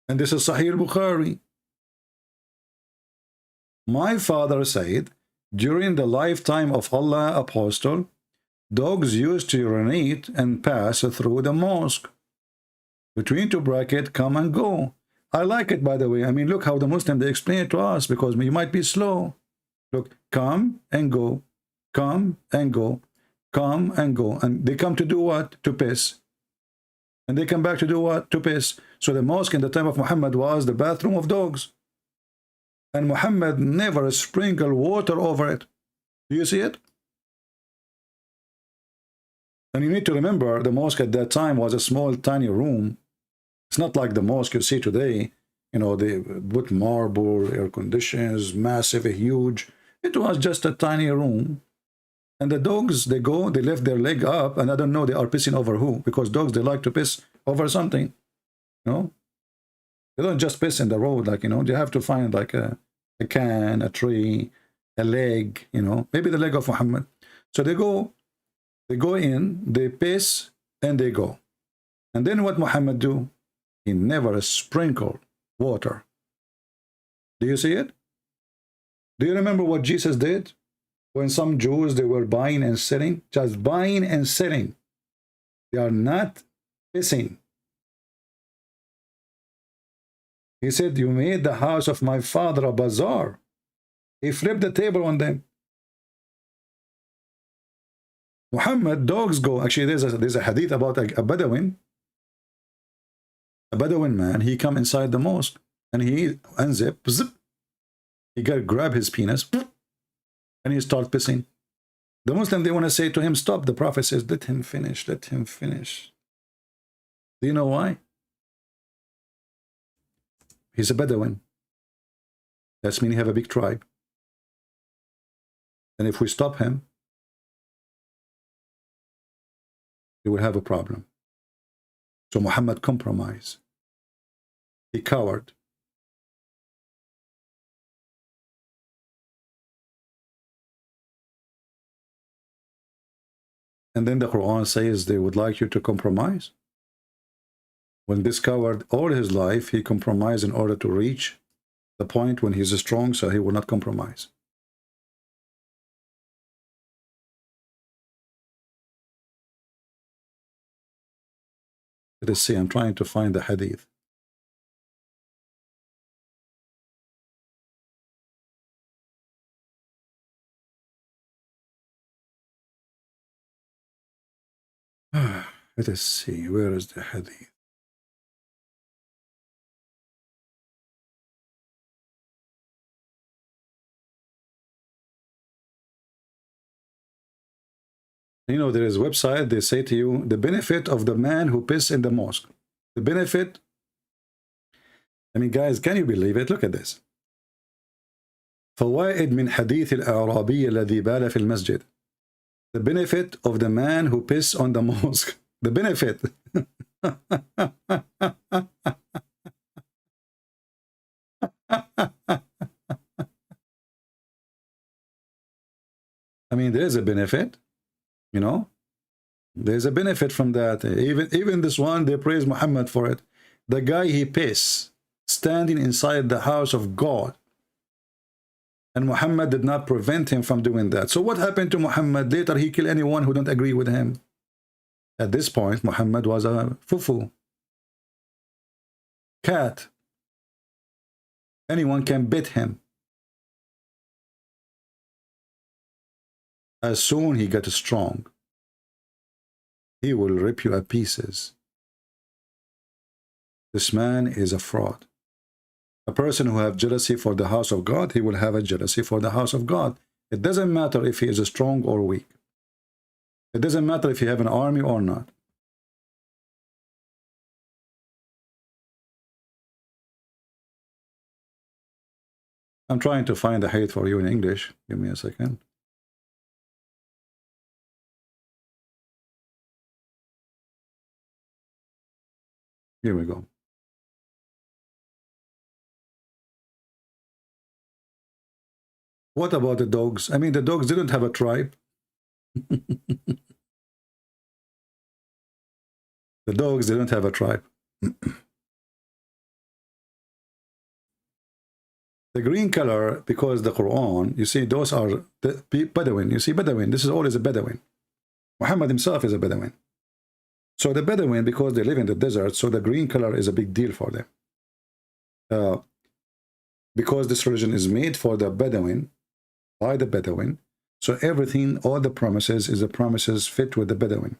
And this is Sahih Bukhari. My father said, during the lifetime of Allah Apostle, dogs used to urinate and pass through the mosque. Between two brackets, come and go. I like it, by the way. I mean, look how the Muslim, they explain it to us, because you might be slow. Look, come and go, come and go, come and go. And they come to do what? To piss. And they come back to do what? To piss. So the mosque in the time of Muhammad was the bathroom of dogs. And Muhammad never sprinkled water over it. Do you see it? And you need to remember, the mosque at that time was a small, tiny room. It's not like the mosque you see today. You know, they put marble, air conditions, massive, huge. It was just a tiny room. And the dogs, they go, they lift their leg up, and I don't know, they are pissing over who? Because dogs, they like to piss over something. You know? They don't just piss in the road, like, you know, they have to find like a can, a tree, a leg, you know, maybe the leg of Muhammad. So they go in, they piss, and they go. And then what Muhammad do? He never sprinkled water. Do you see it? Do you remember what Jesus did? When some Jews, they were buying and selling, just buying and selling. They are not pissing. He said, you made the house of my father a bazaar. He flipped the table on them. Muhammad, dogs go. Actually, there's a hadith about a Bedouin. A Bedouin man, he come inside the mosque and he unzip, zip. He grab his penis and he start pissing. The Muslim, they want to say to him, stop. The Prophet says, let him finish, let him finish. Do you know why? He's a Bedouin. That means he have a big tribe. And if we stop him, we will have a problem. So Muhammad compromised. He cowered. And then the Quran says they would like you to compromise. When this coward all his life, he compromised in order to reach the point when he's strong, so he will not compromise. Let us see, I'm trying to find the hadith. Let us see, where is the hadith? You know, there is a website, they say to you, the benefit of the man who pisses in the mosque. The benefit, I mean, guys, can you believe it? Look at this. فوائد من حديث الأعرابي الذي بال في المسجد. The benefit of the man who pisses on the mosque. The benefit. I mean, there is a benefit. You know, there's a benefit from that. Even this one, they praise Muhammad for it. The guy, he pissed standing inside the house of God. And Muhammad did not prevent him from doing that. So what happened to Muhammad? Later, he killed anyone who don't agree with him. At this point, Muhammad was a fufu. Cat. Anyone can bit him. As soon he gets strong, he will rip you to pieces. This man is a fraud. A person who has jealousy for the house of God, he will have a jealousy for the house of God. It doesn't matter if he is strong or weak. It doesn't matter if you have an army or not. I'm trying to find the hadith for you in English. Give me a second. Here we go. What about the dogs? I mean, the dogs didn't have a tribe. The dogs didn't have a tribe. The green color, because the Quran, you see, those are the Bedouin. You see, Bedouin, this is always a Bedouin. Muhammad himself is a Bedouin. So the Bedouin, because they live in the desert, so the green color is a big deal for them. Because this religion is made for the Bedouin, by the Bedouin, so everything, all the promises, is the promises fit with the Bedouin.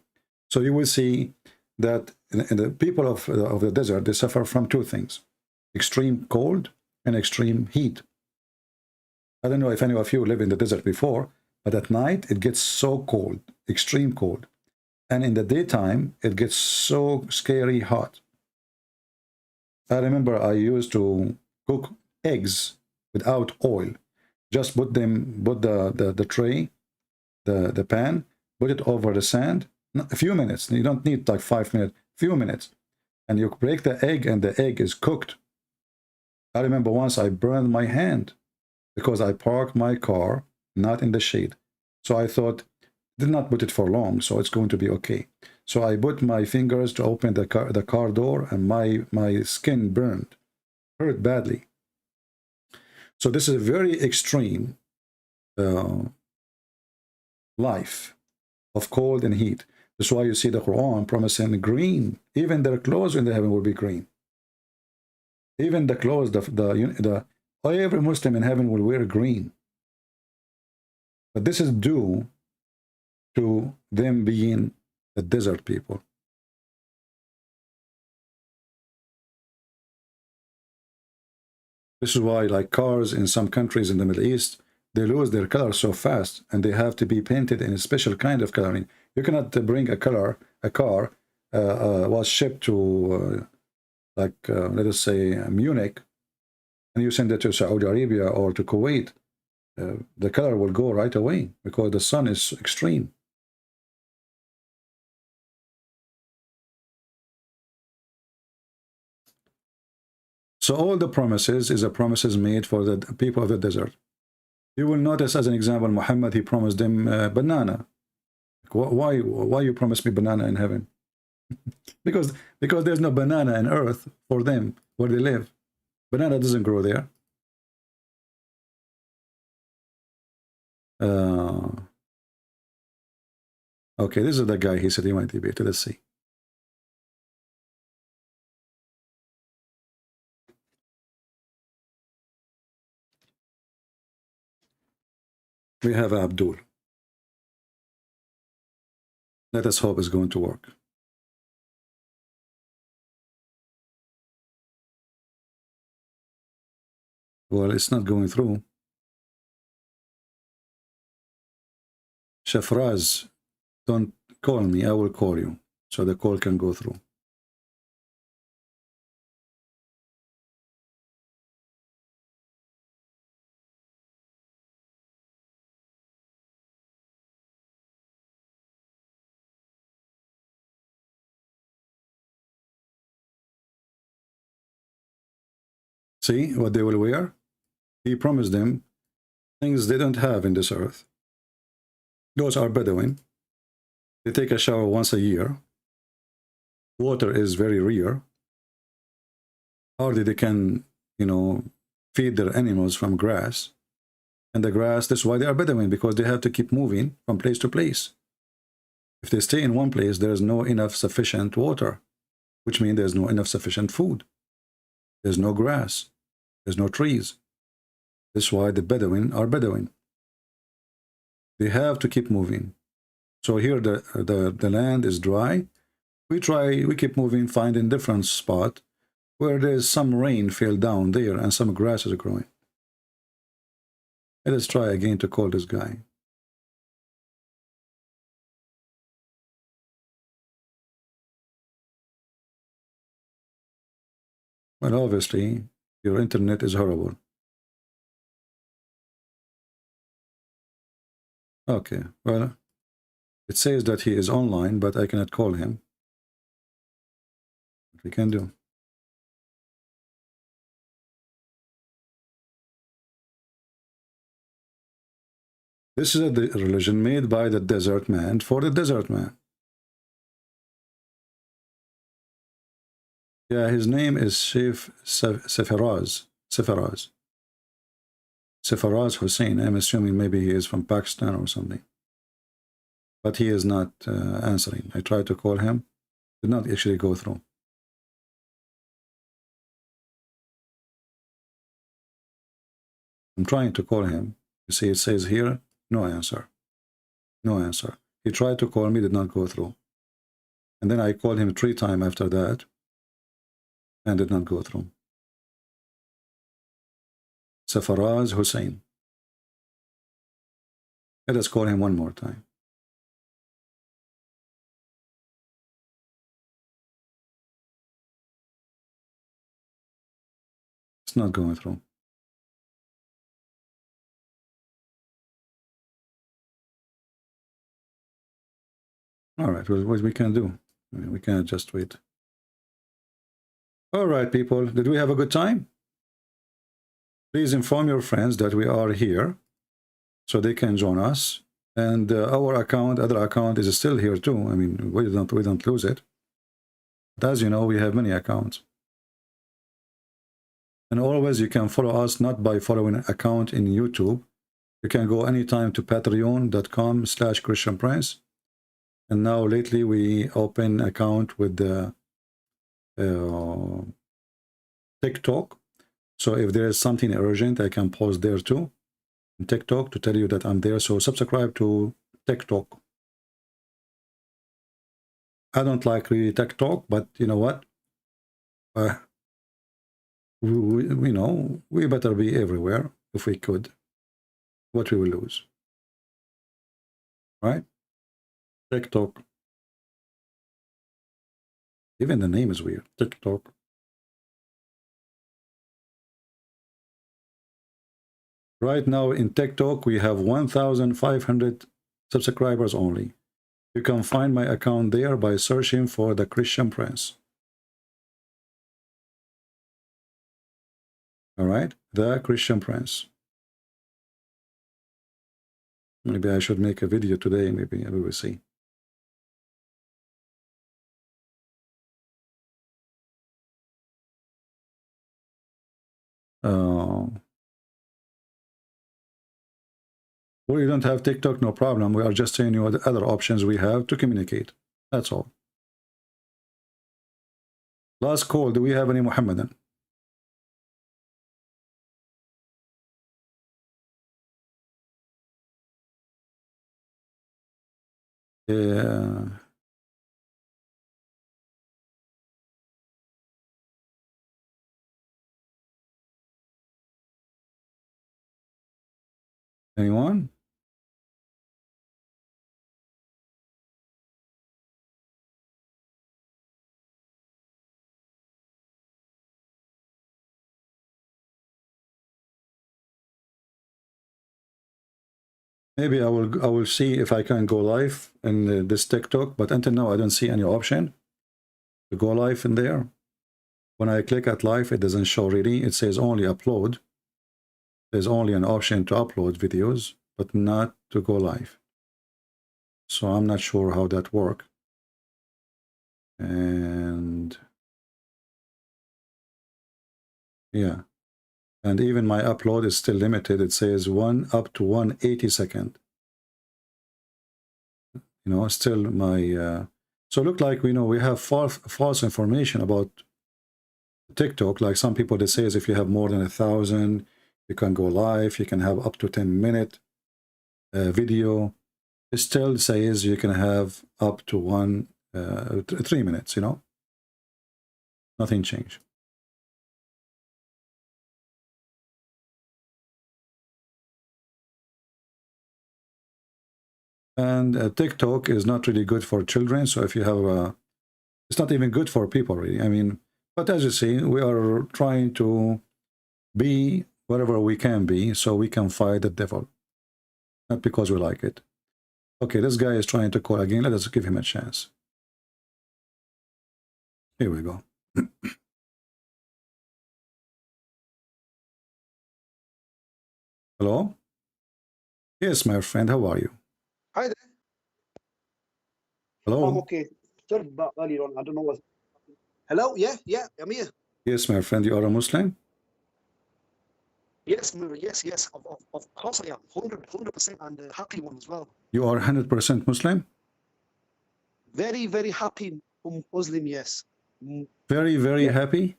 So you will see that in the people of the desert, they suffer from two things: extreme cold and extreme heat. I don't know if any of you live in the desert before, but at night it gets so cold, extreme cold. And in the daytime, it gets so scary hot. I remember I used to cook eggs without oil. Just put the tray, the pan, put it over the sand. A few minutes. You don't need like 5 minutes. Few minutes. And you break the egg and the egg is cooked. I remember once I burned my hand because I parked my car not in the shade. So I thought, did not put it for long, so it's going to be okay. So I put my fingers to open the car door, and my skin burned, hurt badly. So this is a very extreme life of cold and heat. That's why you see the Quran promising green. Even their clothes in the heaven will be green. Even the clothes, every Muslim in heaven will wear green. But this is due to them being the desert people. This is why, like cars in some countries in the Middle East, they lose their color so fast, and they have to be painted in a special kind of coloring. You cannot bring a car was shipped to, let us say, Munich, and you send it to Saudi Arabia or to Kuwait. The color will go right away because the sun is extreme. So all the promises is a promises made for the people of the desert. You will notice, as an example, Muhammad, he promised them banana. Why you promise me banana in heaven? because there's no banana in earth for them where they live. Banana doesn't grow there. Okay, this is the guy. He said he might debate. Let's see. We have Abdul. Let us hope it's going to work. Well, it's not going through. Shafraz, don't call me. I will call you so the call can go through. See what they will wear? He promised them things they don't have in this earth. Those are Bedouin. They take a shower once a year. Water is very rare. Hardly they can, feed their animals from grass. And the grass, that's why they are Bedouin, because they have to keep moving from place to place. If they stay in one place, there is no enough sufficient water, which means there's no enough sufficient food. There's no grass. There's no trees. That's why the Bedouin are Bedouin. They have to keep moving. So here the land is dry. We keep moving, finding different spot where there's some rain fell down there and some grass is growing. Let us try again to call this guy. Well, obviously, your internet is horrible. Okay, well, it says that he is online, but I cannot call him. What we can do? This is a religion made by the desert man for the desert man. Yeah, his name is Sheikh Sefaraz Hussein. I'm assuming maybe he is from Pakistan or something. But he is not answering. I tried to call him. Did not actually go through. I'm trying to call him. You see, it says here, no answer. No answer. He tried to call me, did not go through. And then I called him 3 times after that, and did not go through. Safaraz Hussein. Let us call him one more time. It's not going through. All right, what we can do? I mean, we can't just wait. All right, people, did we have a good time? Please inform your friends that we are here so they can join us. And our account, other account, is still here too. I mean, we don't lose it. But as you know, we have many accounts. And always you can follow us not by following an account in YouTube. You can go anytime to patreon.com/Christian Prince. And now lately we open account with the TikTok. So if there is something urgent, I can post there too. In TikTok to tell you that I'm there. So subscribe to TikTok. I don't like really TikTok, but you know what? We better be everywhere if we could. What we will lose, right? TikTok. Even the name is weird. TikTok. Right now in TikTok we have 1,500 subscribers only. You can find my account there by searching for the Christian Prince. All right, the Christian Prince. Maybe I should make a video today. Maybe we will see. Well, you don't have TikTok, no problem. We are just saying you what other options we have to communicate. That's all. Last call. Do we have any Muhammadan? Yeah. Anyone? Maybe I will see if I can go live in this TikTok, but until now I don't see any option to go live in there. When I click at live, it doesn't show really. It says only upload. There's only an option to upload videos, but not to go live. So I'm not sure how that works. And yeah. And even my upload is still limited. It says up to 180 seconds. You know, still my so look like we have false information about TikTok. Like some people, they say is if you have more than 1,000, you can go live. You can have up to 10-minute video. It still says you can have up to 3 minutes. You know, nothing changed. And TikTok is not really good for children. So if you have it's not even good for people really. I mean, but as you see, we are trying to be whatever we can be so we can fight the devil. Not because we like it. Okay, this guy is trying to call again. Let us give him a chance. Here we go. Hello? Yes, my friend, how are you? Hi there. Hello? I'm okay. Sorry about earlier on. I don't know what. Hello? Yeah, I'm here. Yes, my friend, you are a Muslim? Yes, yes. Of course I am. 100%, and a happy one as well. You are 100% Muslim? Very, very happy Muslim, yes. Very, very happy?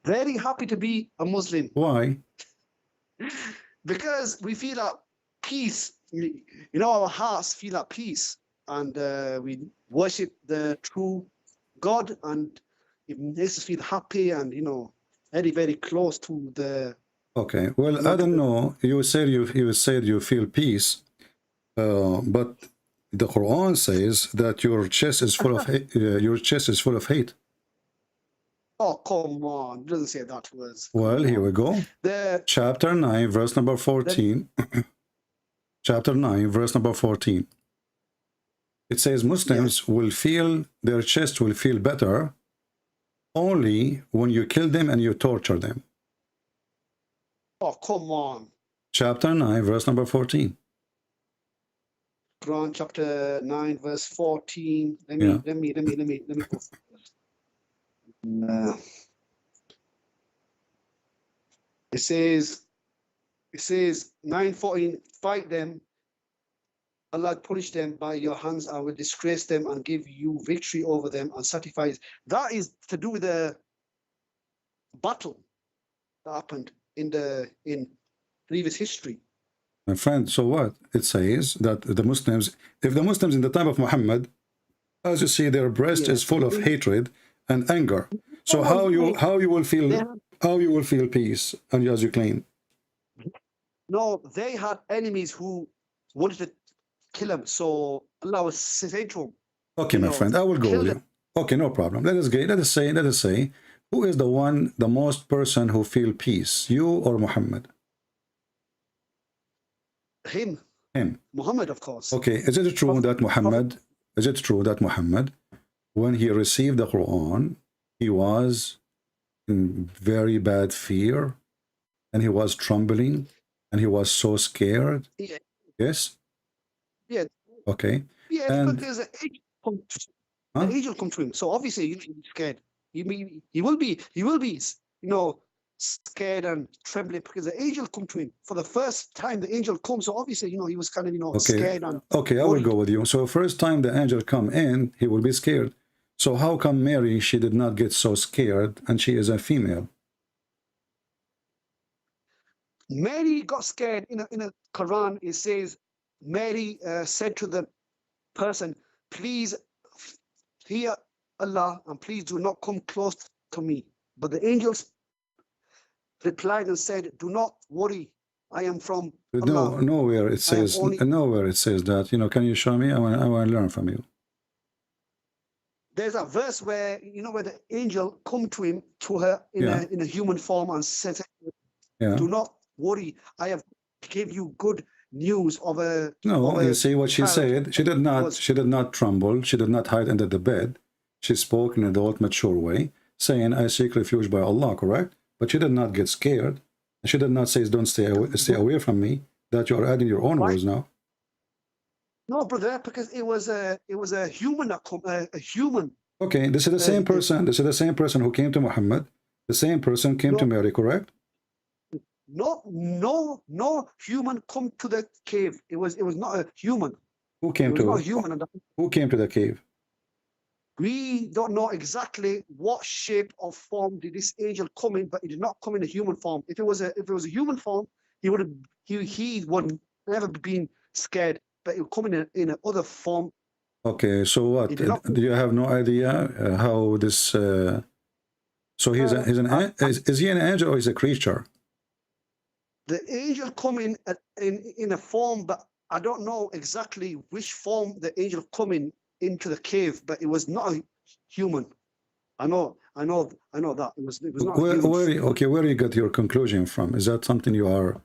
Very happy to be a Muslim. Why? Because we feel at peace. Our hearts feel at peace. And we worship the true God. And it makes us feel happy and, very, very close to the... Okay, well, I don't know. You said you feel peace, but the Quran says that your chest is full of hate. Your chest is full of hate. Oh, come on! It doesn't say that words. Well, here we go. Chapter 9, verse number 14. Chapter 9, verse number 14. It says Muslims will feel their chest will feel better only when you kill them and you torture them. Oh, come on. Chapter 9, verse number 14. Quran chapter 9, verse 14. Let me go. It says, It says 9:14, fight them. Allah punish them by your hands. I will disgrace them and give you victory over them and sacrifice. That is to do with the battle that happened in previous history. My friend, so what? It says that the Muslims, if the Muslims in the time of Muhammad, as you see, their breast is full of hatred and anger. So how you will feel peace, and as you claim? No, they had enemies who wanted to kill them. So Allah was saying to them, Okay, my friend, I will go with you. Okay, no problem. Let us say, who is the most person who feel peace, you or Muhammad? Him. Muhammad, of course. Okay, is it true that Muhammad, when he received the Quran, he was in very bad fear, and he was trembling, and he was so scared? Yeah. Yes? Yeah. Okay. Yeah, and because the angel come to him. So obviously he'll be scared. He will be, scared and trembling because the angel come to him for the first time. The angel comes, so obviously he was kind of scared and okay. I will go with you. So first time the angel come in, he will be scared. So how come Mary, she did not get so scared, and she is a female? Mary got scared. In the Quran, it says Mary said to the person, "Please fear Allah and please do not come close to me." But the angels replied and said, "Do not worry, I am from Allah." Nowhere it says that. Can you show me? I want to learn from you. There's a verse where where the angel come to her in a human form and said, "Do not worry, I have give you good news of a." No, you see what she said. She did not tremble. She did not hide under the bed. She spoke in an adult, mature way, saying, "I seek refuge by Allah." Correct, but she did not get scared. She did not say, "Don't stay away from me." That you are adding your own words now. No, brother, because it was a human that come, a human. Okay, this is the same person. This is the same person who came to Muhammad. The same person came to Mary, correct? No human come to the cave. It was not a human. Who came to the cave? We don't know exactly what shape or form did this angel come in, but he did not come in a human form. If it was a human form, he would never been scared. But it would come in another form. Okay, so what? Do you have no idea how this? So is he an angel or is a creature? The angel come in a form, but I don't know exactly which form the angel come into the cave. But it was not a human. I know that it was not. Where you got your conclusion from? Is that something you are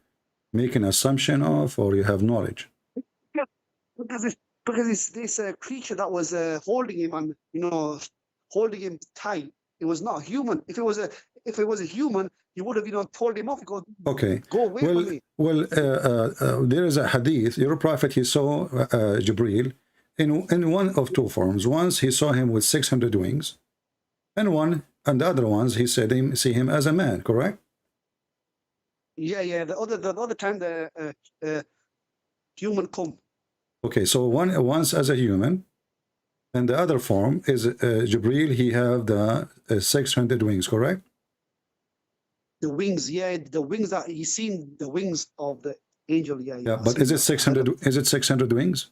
making assumption of, or you have knowledge? Because it's this creature that was holding him and holding him tight. It was not human. If it was a human, he would have told him off. Go away from me. Well, there is a hadith. Your prophet, he saw Jibreel in one of two forms. Once he saw him with 600 wings, and the other ones he said see him as a man. Correct? Yeah. The other time the human come. Okay, so once as a human, and the other form is Jibreel. He have the 600 wings, correct? The wings, the wings that he's seen the wings of the angel, Yeah, but is it 600? Is it 600 wings?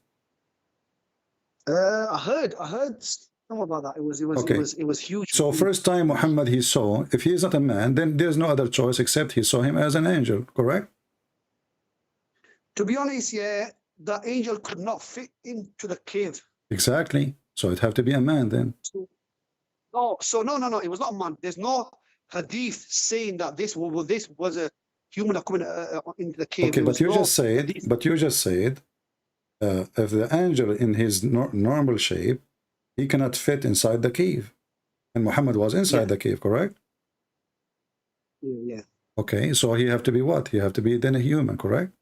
I heard some about that. It was huge. So first time Muhammad he saw, if he is not a man, then there's no other choice except he saw him as an angel, correct? To be honest, the angel could not fit into the cave. Exactly. So it have to be a man then. No. It was not a man. There's no hadith saying that this was a human that coming into the cave. Okay, but you just said, if the angel in his normal shape, he cannot fit inside the cave, and Muhammad was inside the cave, correct? Yeah. Okay, so he have to be what? He have to be then a human, correct?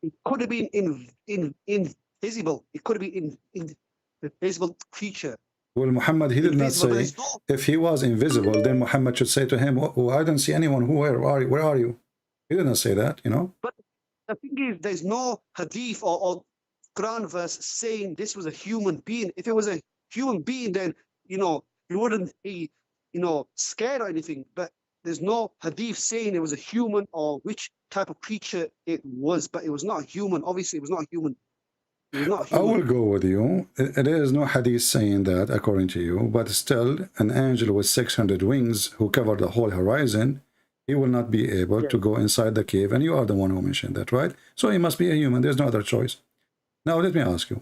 It could have been invisible. It could have been invisible creature. Well, Muhammad, he did not say, if he was invisible, then Muhammad should say to him, "Oh, I don't see anyone. Where are you? He didn't say that, you know. But the thing is, there's no hadith or Quran verse saying this was a human being. If it was a human being, then, you know, you wouldn't be, you know, scared or anything. But there's no hadith saying it was a human or which type of creature it was. But it was not human. Obviously, it was not human. It was not I human. will go with you. There is no hadith saying that, according to you, but still, an angel with 600 wings who cover the whole horizon, he will not be able to go inside the cave, and you are the one who mentioned that, right? So he must be a human. There's no other choice. Now, let me ask you.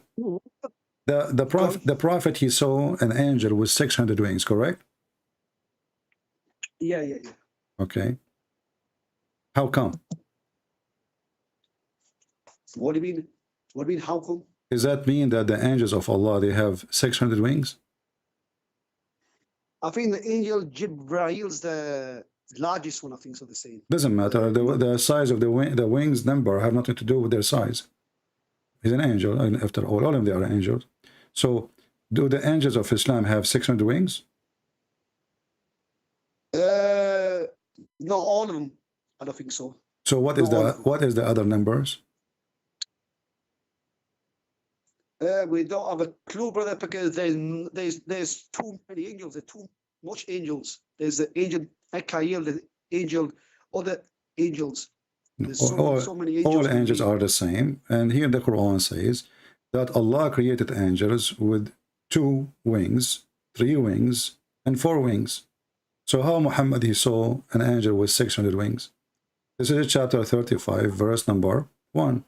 The prophet, he saw an angel with 600 wings, correct? Yeah. Okay. How come? What do you mean? What do you mean, how come? Does that mean that the angels of Allah, they have 600 wings? I think the angel Jibrail's the largest one, I think, so they're saying. Doesn't matter. The size of the wings number have nothing to do with their size. He's an angel, and after all of them, they are angels. So, do the angels of Islam have 600 wings? Not all of them. I don't think so. So, what is the other numbers? We don't have a clue, brother, because there's too many angels. There's too much angels. There's the angel Ekail, the angel, other angels. There's so many angels. All angels are the same. And here the Quran says that Allah created angels with 2 wings, 3 wings, and 4 wings. So how Muhammad, he saw an angel with 600 wings? This is chapter 35, verse number 1.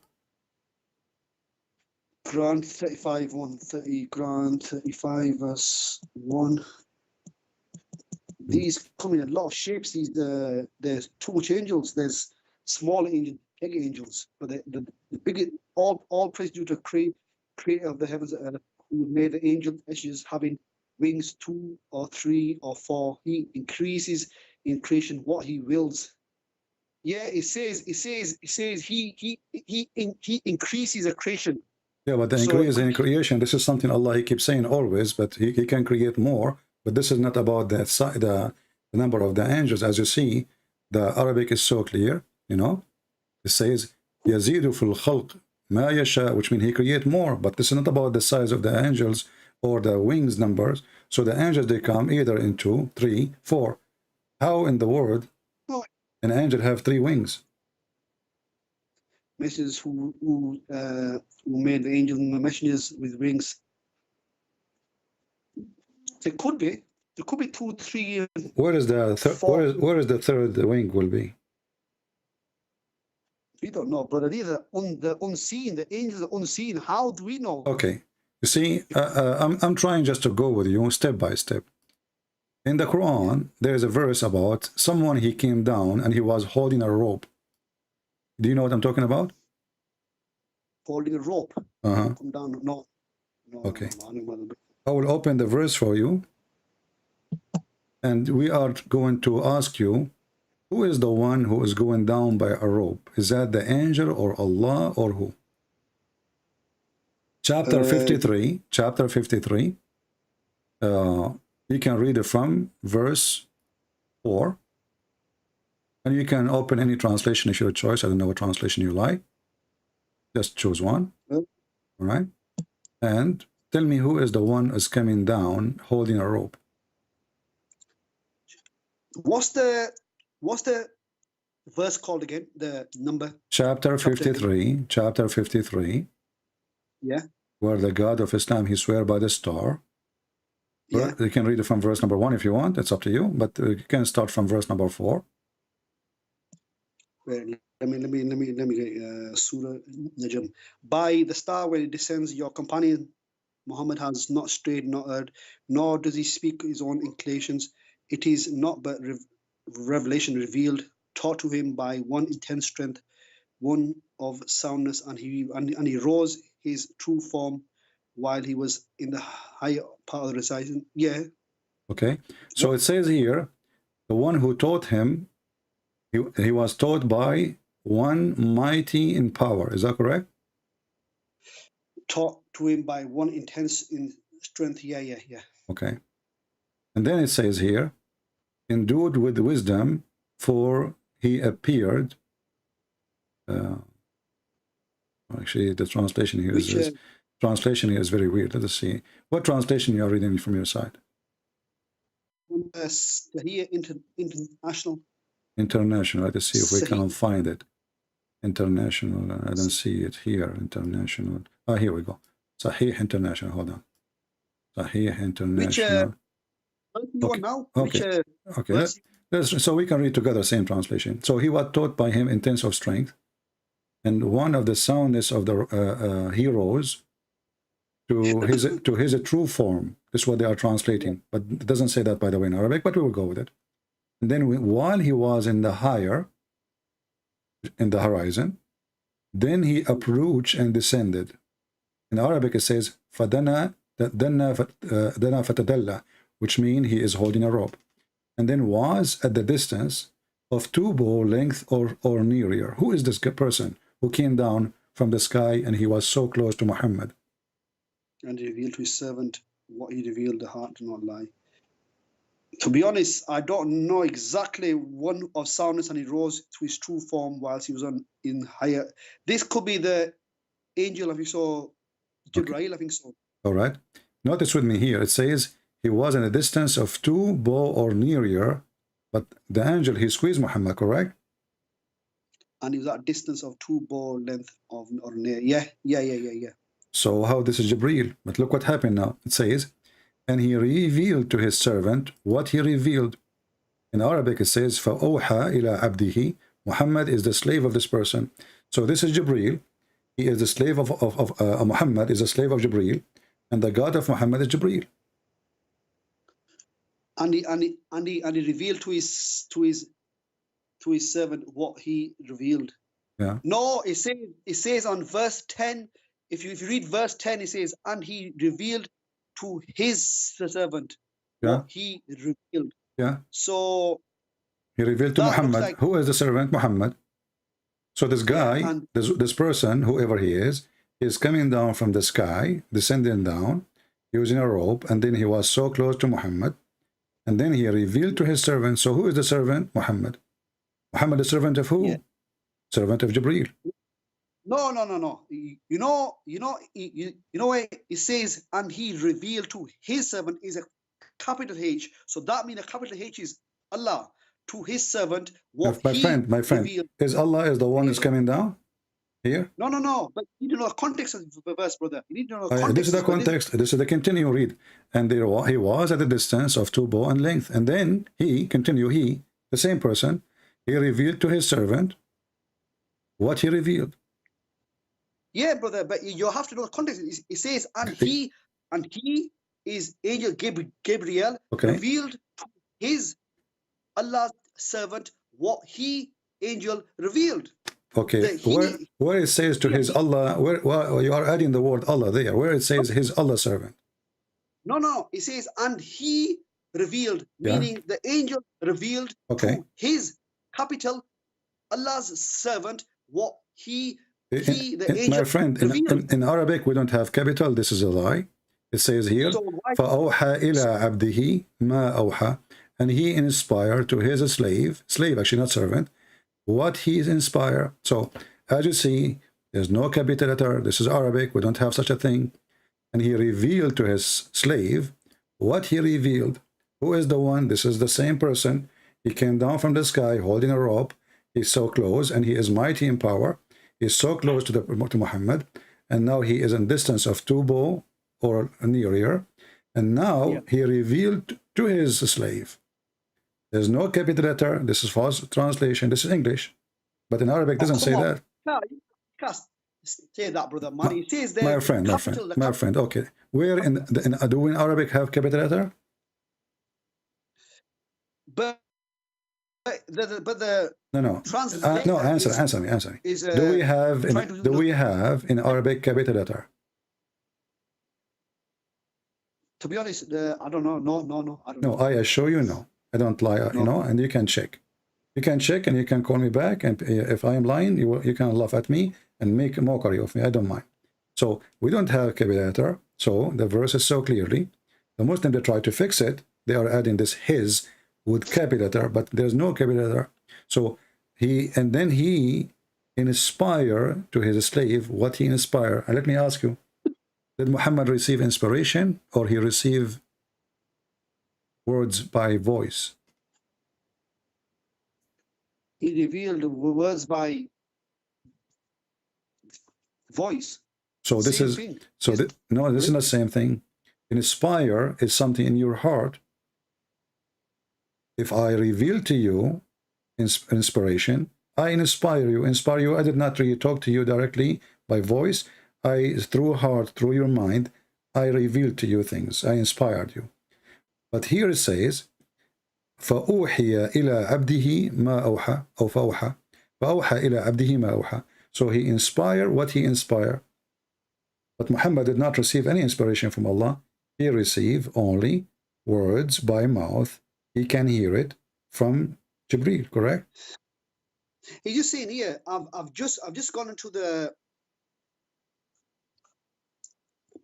Quran 35, 130, Quran 35, verse 1. These come in a lot of shapes. There's too much angels. There's small angels, big angels. But the big, all praise due to creator of the heavens and earth, who made the angel messages having wings 2 or 3 or 4. He increases in creation what he wills. Yeah, it says he increases a creation. Yeah, but the increase in creation, this is something Allah, he keeps saying always, but he can create more. But this is not about the number of the angels. As you see, the Arabic is so clear, you know. It says, يَزِيدُ فِي الْخَلْقِ مَا يَشَاءُ, which means he create more. But this is not about the size of the angels or the wings numbers. So the angels, they come either in 2, 3, 4. How in the world an angel have 3 wings? Messengers who made the angel messengers with wings. There could be 2, 3. Where is the where is the third wing will be? We don't know, brother. These are the unseen. The angels are unseen. How do we know? Okay, you see, I'm trying just to go with you step by step. In the Quran, there is a verse about someone, he came down and he was holding a rope. Do you know what I'm talking about? Holding a rope. Come down. No. Okay. I will open the verse for you. And we are going to ask you, who is the one who is going down by a rope? Is that the angel or Allah or who? Chapter 53. Chapter 53. You can read it from verse 4. And you can open any translation if your choice. I don't know what translation you like. Just choose one. All right. And tell me who is the one who is coming down holding a rope. What's the verse called again? The number? Chapter 53. Chapter 53. Yeah. Where the God of Islam, he swear by the star. Yeah. You can read it from verse number 1 if you want. It's up to you. But you can start from verse number 4. Wait, let me get Surah Najm. By the star when it descends, your companion Muhammad has not strayed, not erred, nor does he speak his own inclinations. It is not but revelation revealed, taught to him by one intense strength, one of soundness, and he rose his true form while he was in the higher part of the recitation. Yeah. Okay. So it says here, the one who taught him, he was taught by one mighty in power. Is that correct? Taught to him by one intense in strength. Yeah. Okay. And then it says here, endued with wisdom, for he appeared Actually, the translation here translation here is very weird. Let us see. What translation you are reading from your side? Here, international. International. Let us see if we can find it. International. I don't see it here. International. Ah, here we go. Sahih International. Hold on. Sahih International. Okay. Now? Okay. Okay. So we can read together same translation. So he was taught by him intents of strength, and one of the soundness of the heroes to his true form. This is what they are translating, but it doesn't say that, by the way, in Arabic, but we will go with it. And then while he was in the horizon, then he approached and descended. In Arabic it says فَدَنَا فَتَدَلَّى, which means he is holding a rope. And then was at the distance of 2 bow length or nearer. Who is this person who came down from the sky and he was so close to Muhammad? And he revealed to his servant what he revealed, the heart do not lie. To be honest, I don't know exactly one of soundness, and he rose to his true form whilst he was in higher. This could be the angel, I think so, Jibreel, I think so. All right. Notice with me here, it says he was in a distance of 2 bow or nearer, but the angel, he squeezed Muhammad, correct? And he was at a distance of 2 bow length or near. Yeah. So how this is Jibreel? But look what happened now. It says, and he revealed to his servant what he revealed. In Arabic it says, فَأَوْحَى إِلَىٰ عَبْدِهِ. Muhammad is the slave of this person. So this is Jibreel. He is the slave of Muhammad is a slave of Jibreel, and the God of Muhammad is Jibreel. And he revealed to his servant what he revealed. Yeah. No, it says on verse 10. If you read verse 10, it says, and he revealed to his servant what he revealed. Yeah. So he revealed to Muhammad. Like, who is the servant? Muhammad. So this guy, this person, whoever he is coming down from the sky, descending down, using a rope, and then he was so close to Muhammad, and then he revealed to his servant. So who is the servant? Muhammad. Muhammad, the servant of who? Yeah. Servant of Jibreel. No. You know where it says, and he revealed to his servant is a capital H. So that means a capital H is Allah. To his servant, what my friend, revealed. Is Allah is the one who's coming down here? No. But you need to know the context of the verse, brother. You need to know the context. This is the context. This is the continue read. And there he was at a distance of 2 bow in length. And then he, the same person, he revealed to his servant what he revealed. Yeah, brother, but you have to know the context. It says, and he is angel Gabriel, revealed to his Allah's servant what he, angel, revealed. Okay, where it says to his Allah, where you are adding the word Allah there, where it says his Allah servant. No, it says, and he revealed, meaning the angel revealed to his capital Allah's servant what he the angel my friend, in Arabic we don't have capital. This is a lie. It says here, فَأَوْحَى إِلَىٰ عَبْدِهِ مَا أَوْحَى, and he inspired to his slave actually not servant, what he inspired. So as you see, there's no capital letter. This is Arabic. We don't have such a thing. And he revealed to his slave what he revealed. Who is the one? This is the same person. He came down from the sky holding a rope. He's so close, and he is mighty in power. He's so close to Muhammad, and now he is in distance of 2 bow or nearer, and now he revealed to his slave. There's no capital letter. This is false translation. This is English, but in Arabic doesn't say that. No, you can't say that, brother. Man, it says there. My friend. Okay, where do we in Arabic have capital letter? But the no. Answer me. Do we have in Arabic capital letter? To be honest, I don't know. No, I don't know. I assure you, no. I don't lie. And you can check. You can check, and you can call me back. And if I am lying, you can laugh at me and make a mockery of me. I don't mind. So we don't have capital letter. So the verse is so clearly. The Muslims, they try to fix it. They are adding this his with capital letter, but there's no capital letter. So he inspire to his slave what he inspire. And let me ask you, did Muhammad receive inspiration or he received words by voice? He revealed words by voice. So this Same is thing. so no, this is not the same thing. Inspire is something in your heart. If I reveal to you inspiration, I inspire you. Inspire you. I did not really talk to you directly by voice. I, through heart, through your mind, I revealed to you things. I inspired you. But here it says, فَأُوحِيَ إِلَى عَبْدِهِ مَا أَوْحَى أو فَأَوْحَى فَأَوْحَى إِلَى عَبْدِهِ مَا أَوْحَى. So he inspired what he inspired. But Muhammad did not receive any inspiration from Allah. He received only words by mouth. He can hear it from Jibreel, correct? He's just saying here, I've just gone into the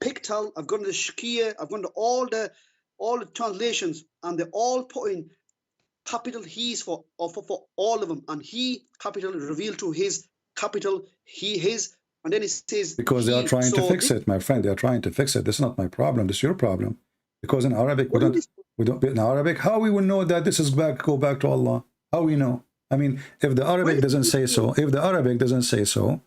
Pictal, I've gone to the Shakia, I've gone to all the translations, and they're all putting capital He's for all of them, and he capital revealed to his capital he his, and then it says because they are trying to fix it, my friend. They are trying to fix it. This is not my problem. This is your problem. Because in Arabic we don't in Arabic. How we will know that this is go back to Allah? How we know? I mean, if the Arabic doesn't say so,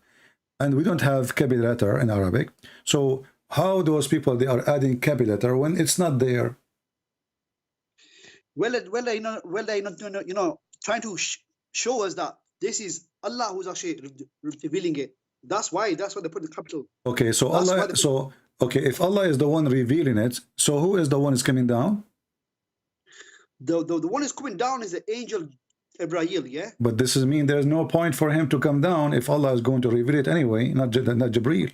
and we don't have capital letter in Arabic, so how those people they are adding capital letter when it's not there? Well, trying to show us that this is Allah who's actually revealing it. That's why they put the capital. Okay, so Allah. So okay, if Allah is the one revealing it, so who is the one is coming down? The one is coming down is the angel Ibrahim, yeah. But this is mean there's no point for him to come down if Allah is going to reveal it anyway, not Jibreel.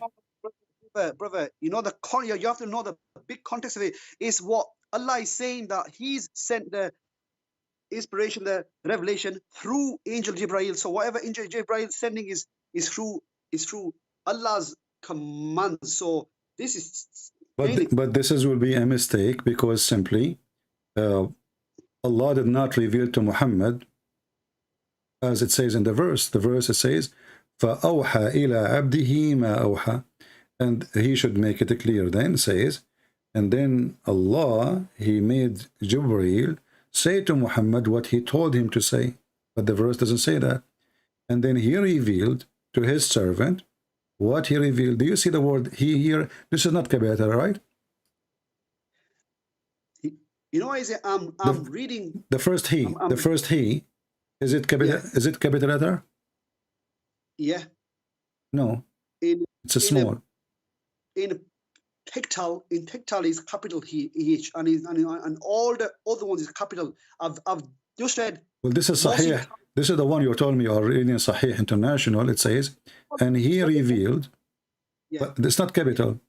Brother, you have to know the big context of it is what Allah is saying, that He's sent the inspiration, the revelation through angel Jibreel. So whatever angel Jibreel sending is through Allah's command. So this is. But this will be a mistake because simply Allah did not reveal to Muhammad as it says in the verse. The verse it says, فَأَوْحَى إِلَىٰ عَبْدِهِ مَا أَوْحَى. And he should make it clear then, says, and then Allah, he made Jibreel say to Muhammad what he told him to say. But the verse doesn't say that. And then he revealed to his servant what he revealed. Do you see the word he here? This is not capital, right? I'm reading the first he. The first he, is it capital? Yeah. Is it capital letter? Yeah. No. It's a small. In Pictal is capital H, and all the other ones is capital. I've just read. Well, this is Sahih. This is the one you told me you are reading Sahih International. It says, and he revealed. Yeah. But it's not capital.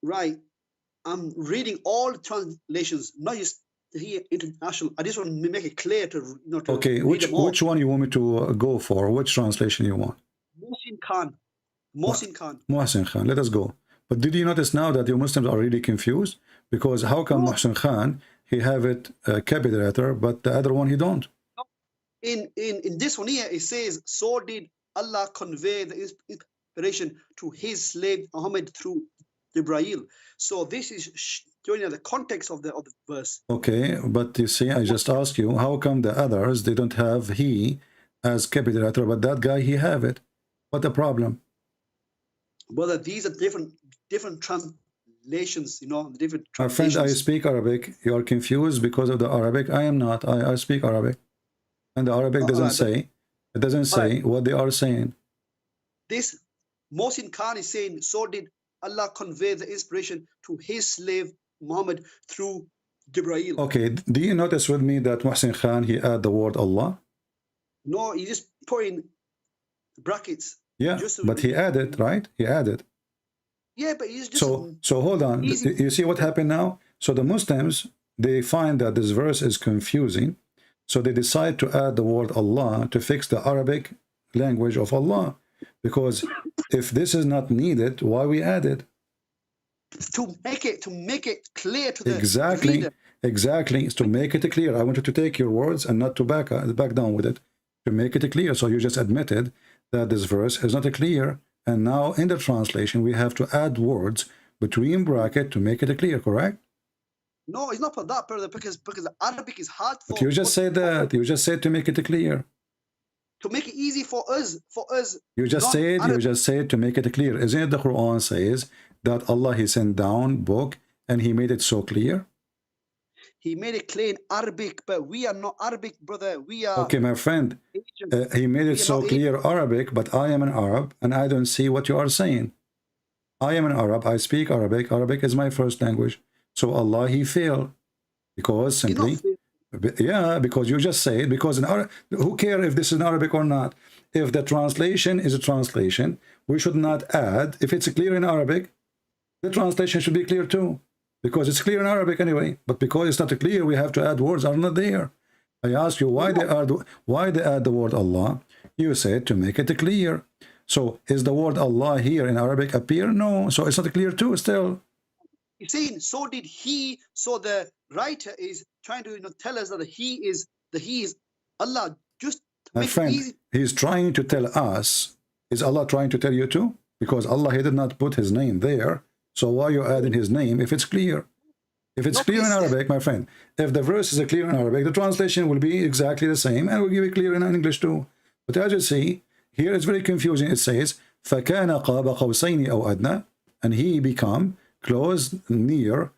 Right. I'm reading all translations, not just here international. I just want to make it clear to okay, which one you want me to go for? Which translation you want? Mohsin Khan. Let us go. But did you notice now that you Muslims are really confused? Because how come Mohsin Khan he have it capital letter, but the other one he don't? In this one here it says, so did Allah convey the inspiration to his slave Muhammad through Jibreel. So this is showing the context of the verse. Okay, but you see, I just asked you, how come the others they don't have he as capital letter, but that guy he have it? What the problem? Well, these are different translations, different translations. My friend, I speak Arabic. You are confused because of the Arabic. I am not. I speak Arabic, and the Arabic doesn't say. It doesn't say what they are saying. This Mohsin Khan is saying, so did Allah convey the inspiration to his slave Muhammad through Jibreel. Okay, do you notice with me that Mohsin Khan he add the word Allah? No, he just put in brackets. Yeah, but he added, right? He added. Yeah, but he's just so hold on. You see what happened now? So the Muslims they find that this verse is confusing, so they decide to add the word Allah to fix the Arabic language of Allah. Because if this is not needed, why we add it? To make it clear to the exactly reader. Exactly, to make it clear. I wanted to take your words and not to back down with it. to make it clear. So you just admitted that this verse is not clear, and now in the translation we have to add words between bracket to make it clear, correct? No, it's not for that, brother, because Arabic is hard for. But you just said that. You just said to make it clear. To make it easy for us. You just said to make it clear. Isn't it the Quran says that Allah he sent down book and he made it so clear? He made it clear in Arabic, but we are not Arabic, brother. We are. Okay, my friend. He made it so clear Arabic, but I am an Arab and I don't see what you are saying. I am an Arab. I speak Arabic. Arabic is my first language. So Allah he failed because simply. Yeah, because you just say it, because in Arabic, who cares if this is in Arabic or not? If the translation is a translation, we should not add. If it's clear in Arabic, the translation should be clear too, because it's clear in Arabic anyway. But because it's not clear, we have to add words are not there. I ask you why they add the word Allah. You said to make it clear. So is the word Allah here in Arabic appear? No, so it's not clear too still. He's saying so did he. So the writer is trying to tell us that he is Allah. Just to My make friend, it easy. he's trying to tell us. Is Allah trying to tell you too? Because Allah he did not put his name there. So why are you adding his name if it's clear? If it's clear in Arabic, my friend, if the verse is clear in Arabic, the translation will be exactly the same and will give it clear in English too. But as you see, here it's very confusing. It says, فَكَانَ قَابَ قَوْسَيْنِ أَوْ أَدْنَى, and he become close, near,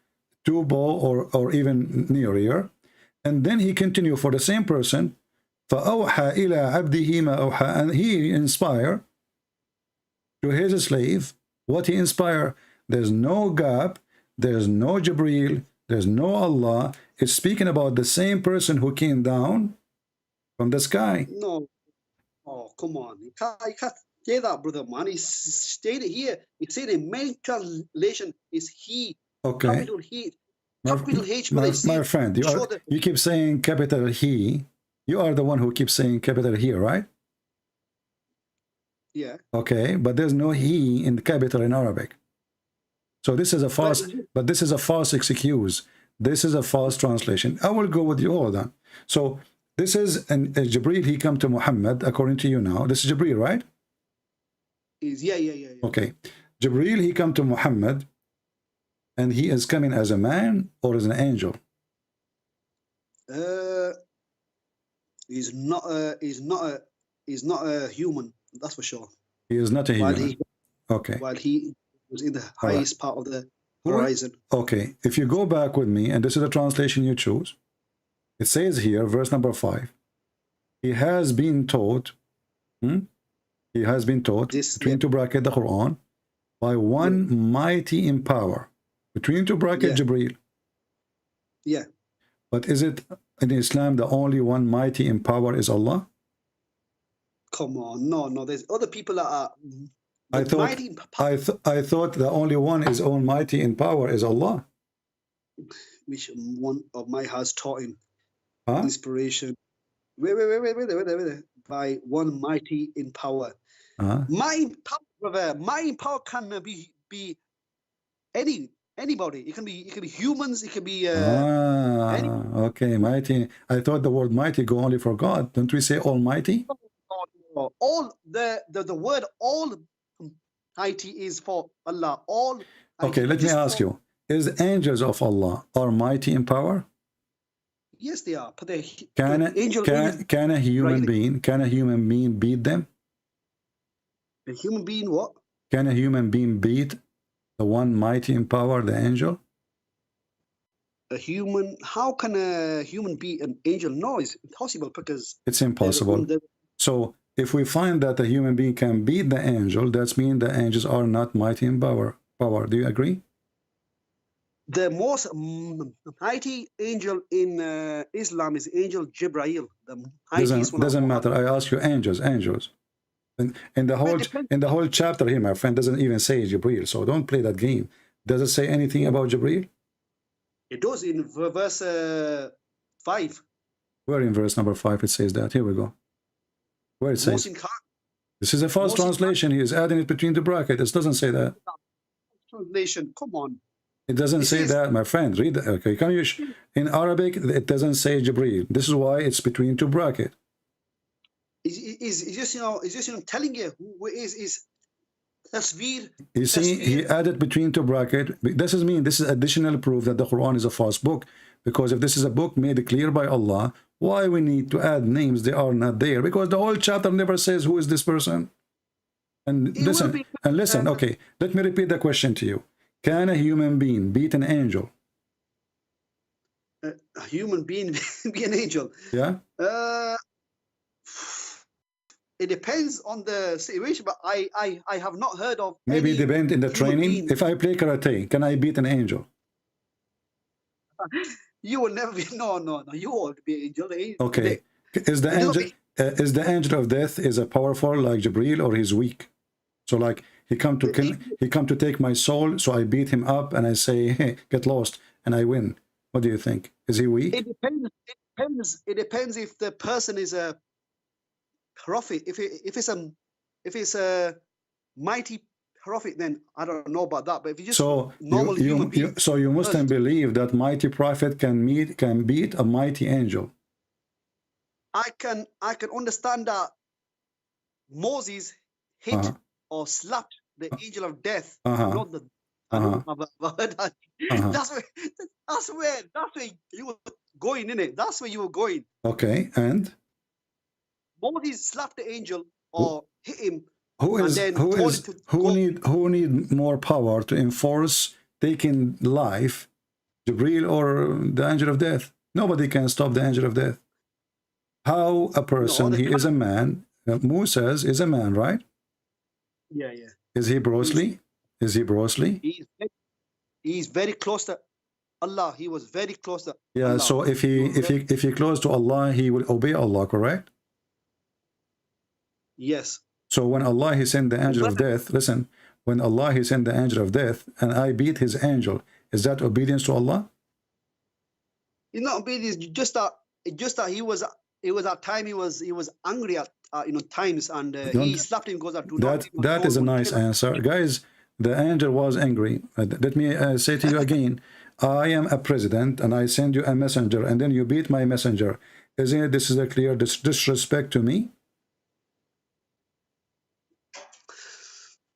to bow or even nearer. And then he continue for the same person, فَأَوْحَى إِلَىٰ عَبْدِهِ مَا أَوْحَى, and he inspire to his slave what he inspire. There's no gap, there's no Jibreel, there's no Allah. It's speaking about the same person who came down from the sky. No. Oh, come on. You can't say that, brother, man. He stated here. He said the main translation is he. Okay. Capital He. Capital H. My friend, you keep saying capital he. You are the one who keeps saying capital here, right? Yeah. Okay, but there's no he in the capital in Arabic. So this is a false, but this is a false excuse. This is a false translation. I will go with you all then. So this is Jibreel, he come to Muhammad, according to you now. This is Jibreel, right? Yeah. Okay. Jibreel, he come to Muhammad, and he is coming as a man or as an angel? He's not a human, that's for sure. He is not a human. Okay. While he was in the highest part of the horizon. Okay. If you go back with me, and this is the translation you choose, it says here, verse number 5, he has been taught, he has been taught, between two bracket the Quran, by one mighty in power, between two bracket Jibreel. Yeah. But is it in Islam the only one mighty in power is Allah? Come on, no. There's other people that are. I thought the only one is almighty in power is Allah. Which one of my has taught him inspiration? Wait. By one mighty in power. Mighty power, brother. Mighty power can be anybody. It can be humans. It can be. Okay, mighty. I thought the word mighty go only for God. Don't we say almighty? All the word almighty is for Allah. All. Okay, let me ask you: is angels of Allah are mighty in power? Yes, they are. But they can a human being beat them? A human being what? Can a human being beat the one mighty in power, the angel? A human? How can a human beat an angel? No, it's impossible because it's impossible. So if we find that a human being can beat the angel, that means the angels are not mighty in power. Do you agree? The most mighty angel in Islam is angel Jibreel. Doesn't matter. I ask you, angels. In the whole chapter here, my friend, doesn't even say Jibreel. So don't play that game. Does it say anything about Jibreel? It does in verse 5. Where in verse number 5 it says that? Here we go. Where it says? This is a false translation. He is adding it between the brackets. It doesn't say that. Translation. Come on. It doesn't say that, my friend. Read that. Okay, can you? In Arabic, it doesn't say Jibreel. This is why it's between two brackets. Is just telling you who is tasveer. You see, he added between two brackets. This is additional proof that the Quran is a false book. Because if this is a book made clear by Allah, why we need to add names? They are not there. Because the whole chapter never says who is this person. And listen. Okay, let me repeat the question to you. Can a human being beat an angel? A human being be an angel? Yeah. It depends on the situation, but I have not heard of. Maybe it depends in the training. If I play karate, can I beat an angel? You will never be. No. You won't be an angel. Okay. Is the angel of death is a powerful like Jibril, or he's weak? So like he come to take my soul, so I beat him up and I say, hey, get lost, and I win. What do you think? Is he weak? It depends. It depends if the person is a prophet. If it's a mighty prophet, then I don't know about that. But if you just normal human being, so you Muslim believe that mighty prophet can beat a mighty angel? I can understand that Moses hit or slapped the angel of death. Not the. That's where you were going, innit? That's where you were going. Okay, and Moses slapped the angel or hit him. Who need more power to enforce taking life, Jibril or the angel of death? Nobody can stop the angel of death. How a person, he is a man. Moses is a man, right? Yeah. Is he Bruce? He's very close to Allah. He was very close to Allah. So if he close to Allah, he will obey Allah, correct? Yes. So when Allah he sent the angel of death, listen, when Allah he sent the angel of death and I beat his angel, is that obedience to Allah? It's not obedience, just that he was at time he was angry at times, and he slapped him because that is a nice answer. Guys, the angel was angry. Let me say to you again, I am a president and I send you a messenger and then you beat my messenger. Isn't it this is a clear disrespect to me?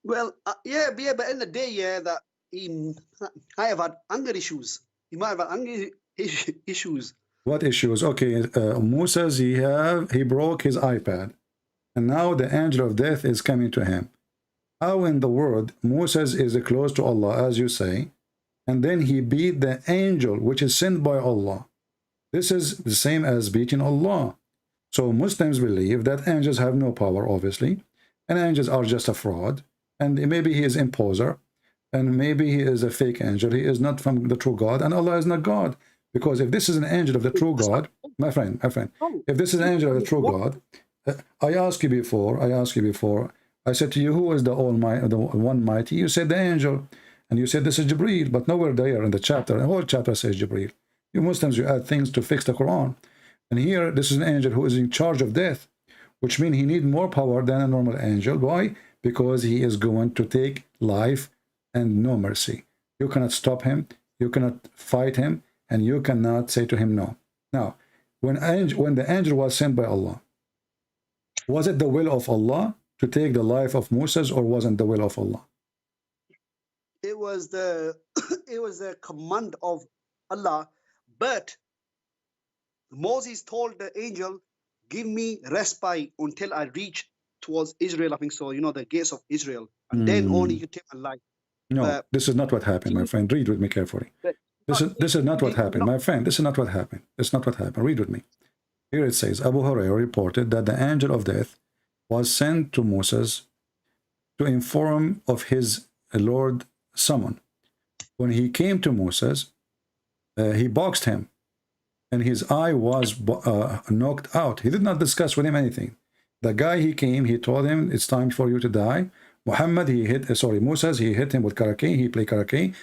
Well, but in the day, that I have had anger issues. He might have had anger issues. What issues? Okay, Moses, he broke his iPad, and now the angel of death is coming to him. How in the world Moses is close to Allah, as you say, and then he beat the angel which is sent by Allah? This is the same as beating Allah. So Muslims believe that angels have no power, obviously, and angels are just a fraud. And maybe he is imposer, and maybe he is a fake angel. He is not from the true God, and Allah is not God. Because if this is an angel of the true God, my friend, if this is an angel of the true God, I asked you before, I said to you, who is the Almighty, the One Mighty? You said the angel, and you said this is Jibreel, but nowhere there in the chapter, the whole chapter says Jibreel. You Muslims, you add things to fix the Quran. And here, this is an angel who is in charge of death, which means he needs more power than a normal angel. Why? Because he is going to take life and no mercy. You cannot stop him, you cannot fight him, and you cannot say to him no. Now, when the angel was sent by Allah, was it the will of Allah to take the life of Moses, or wasn't the will of Allah? It was the command of Allah, but Moses told the angel, give me respite until I reach towards Israel, I think so, the gates of Israel, and then only you take my life. No, this is not what happened, my friend. Read with me carefully. This is not what happened, my friend. This is not what happened. It's not what happened. Read with me. Here it says, Abu Hurairah reported that the angel of death was sent to Moses to inform of his Lord summon. When he came to Moses, he boxed him, and his eye was knocked out. He did not discuss with him anything. The guy he came, he told him, it's time for you to die. Moses, he hit him with karake. He played karake,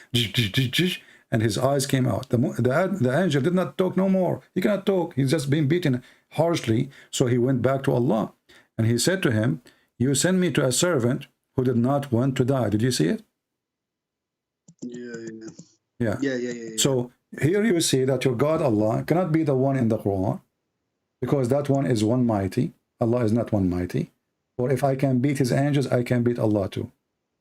and his eyes came out. The angel did not talk no more. He cannot talk. He's just been beaten harshly. So he went back to Allah. And he said to him, you send me to a servant who did not want to die. Did you see it? Yeah. So here you see that your God Allah cannot be the one in the Quran, because that one is one mighty. Allah is not one mighty. Or if I can beat his angels, I can beat Allah too.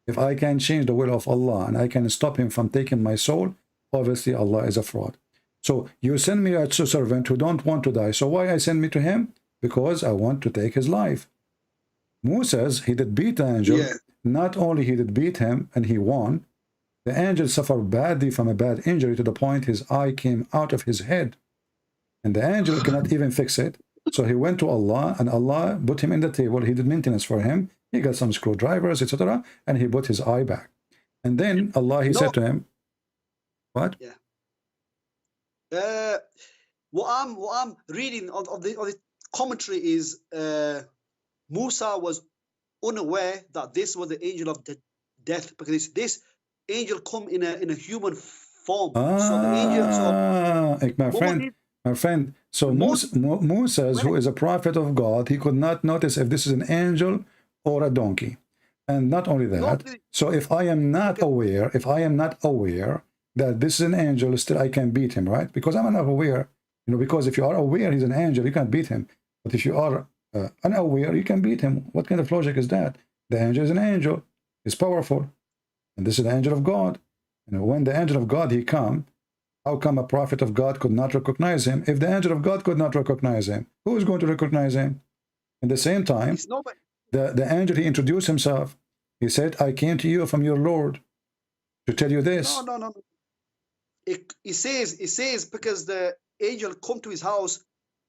If I can change the will of Allah and I can stop him from taking my soul, obviously Allah is a fraud. So you send me a servant who don't want to die. So why I send me to him? Because I want to take his life. Moses, he did beat the angel. Yeah. Not only he did beat him and he won, the angel suffered badly from a bad injury to the point his eye came out of his head. And the angel cannot even fix it. So he went to Allah and Allah put him in the table. He did maintenance for him. He got some screwdrivers, etc. And he put his eye back. And then Allah, he said to him, what? Yeah. What I'm reading of the commentary is Musa was unaware that this was the angel of death, because this angel come in a human form. So the angel, my friend. So Moses, who is a prophet of God, he could not notice if this is an angel or a donkey. And not only that, so if I am not aware, that this is an angel, still I can beat him, right? Because I'm not aware, because if you are aware he's an angel, you can't beat him. But if you are unaware, you can beat him. What kind of logic is that? The angel is an angel. He's powerful. And this is the angel of God. When the angel of God, he come, how come a prophet of God could not recognize him? If the angel of God could not recognize him, who is going to recognize him? At the same time, the angel, he introduced himself. He said, I came to you from your Lord to tell you this. No. It says because the angel come to his house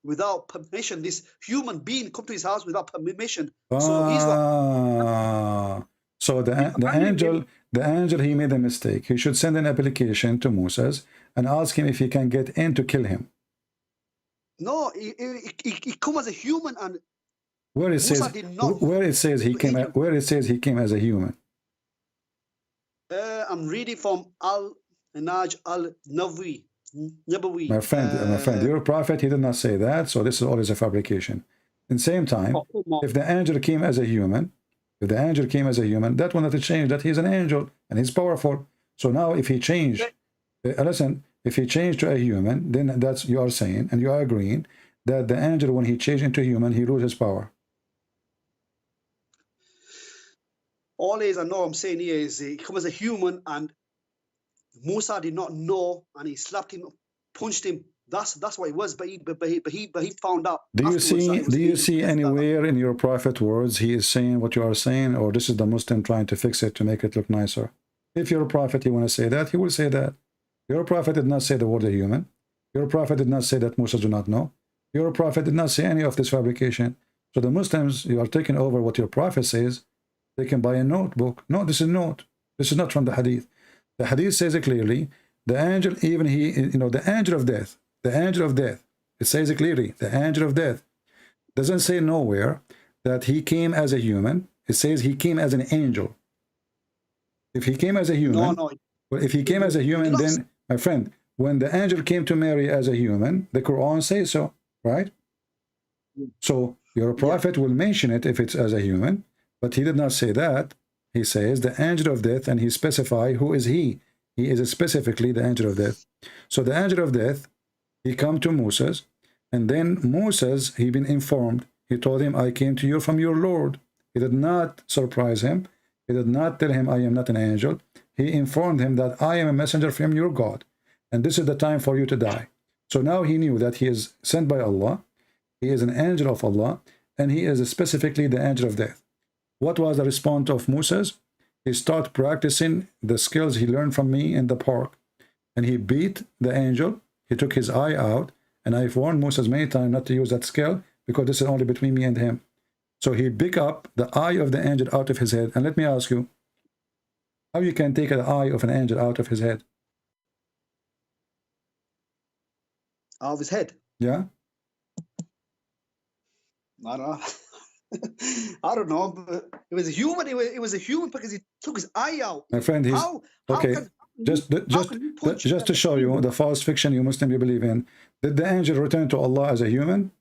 without permission. This human being come to his house without permission. So he's like, so the angel, he made a mistake. He should send an application to Moses and ask him if he can get in to kill him. No, he come as a human, and where it says he came as a human. I'm reading from Al-Naj Al-Nabi. My friend, your prophet, he did not say that, so this is always a fabrication. In the same time, if the angel came as a human, that will not change that he's an angel and he's powerful. So now if he changed, if he changed to a human, then that's, you are saying, and you are agreeing, that the angel, when he changed into human, he loses his power. Always, I know I'm saying here is he come as a human, and Musa did not know, and he slapped him, punched him. That's what it was. But he found out. Do you see anywhere in your prophet words he is saying what you are saying, or this is the Muslim trying to fix it to make it look nicer? If you're a prophet, you want to say that, he will say that. Your prophet did not say the word a human. Your prophet did not say that Musa do not know. Your prophet did not say any of this fabrication. So the Muslims, you are taking over what your prophet says. They can buy a notebook. No, this is note. This is not from the hadith. The hadith says it clearly. The angel, even he, the angel of death, it says it clearly. The angel of death doesn't say nowhere that he came as a human. It says he came as an angel. If he came as a human, well, if he came as a human, then, my friend, when the angel came to Mary as a human, the Quran says so, right? So your prophet will mention it if it's as a human, but he did not say that. He says the angel of death, and he specifies who is he. He is specifically the angel of death. So the angel of death, he come to Moses, and then Moses, he been informed. He told him, I came to you from your Lord. He did not surprise him. He did not tell him, I am not an angel. He informed him that I am a messenger from your God, and this is the time for you to die. So now he knew that he is sent by Allah. He is an angel of Allah, and he is specifically the angel of death. What was the response of Moses? He started practicing the skills he learned from me in the park, and he beat the angel. He took his eye out, and I've warned Moses many times not to use that skill, because this is only between me and him. So he picked up the eye of the angel out of his head. And let me ask you, how you can take the eye of an angel out of his head? Out of his head? Yeah. I don't know. I don't know. But it was a human. It was a human because he took his eye out. My friend, he's okay. Just to show you the false fiction you Muslim you believe in. Did the angel return to Allah as a human?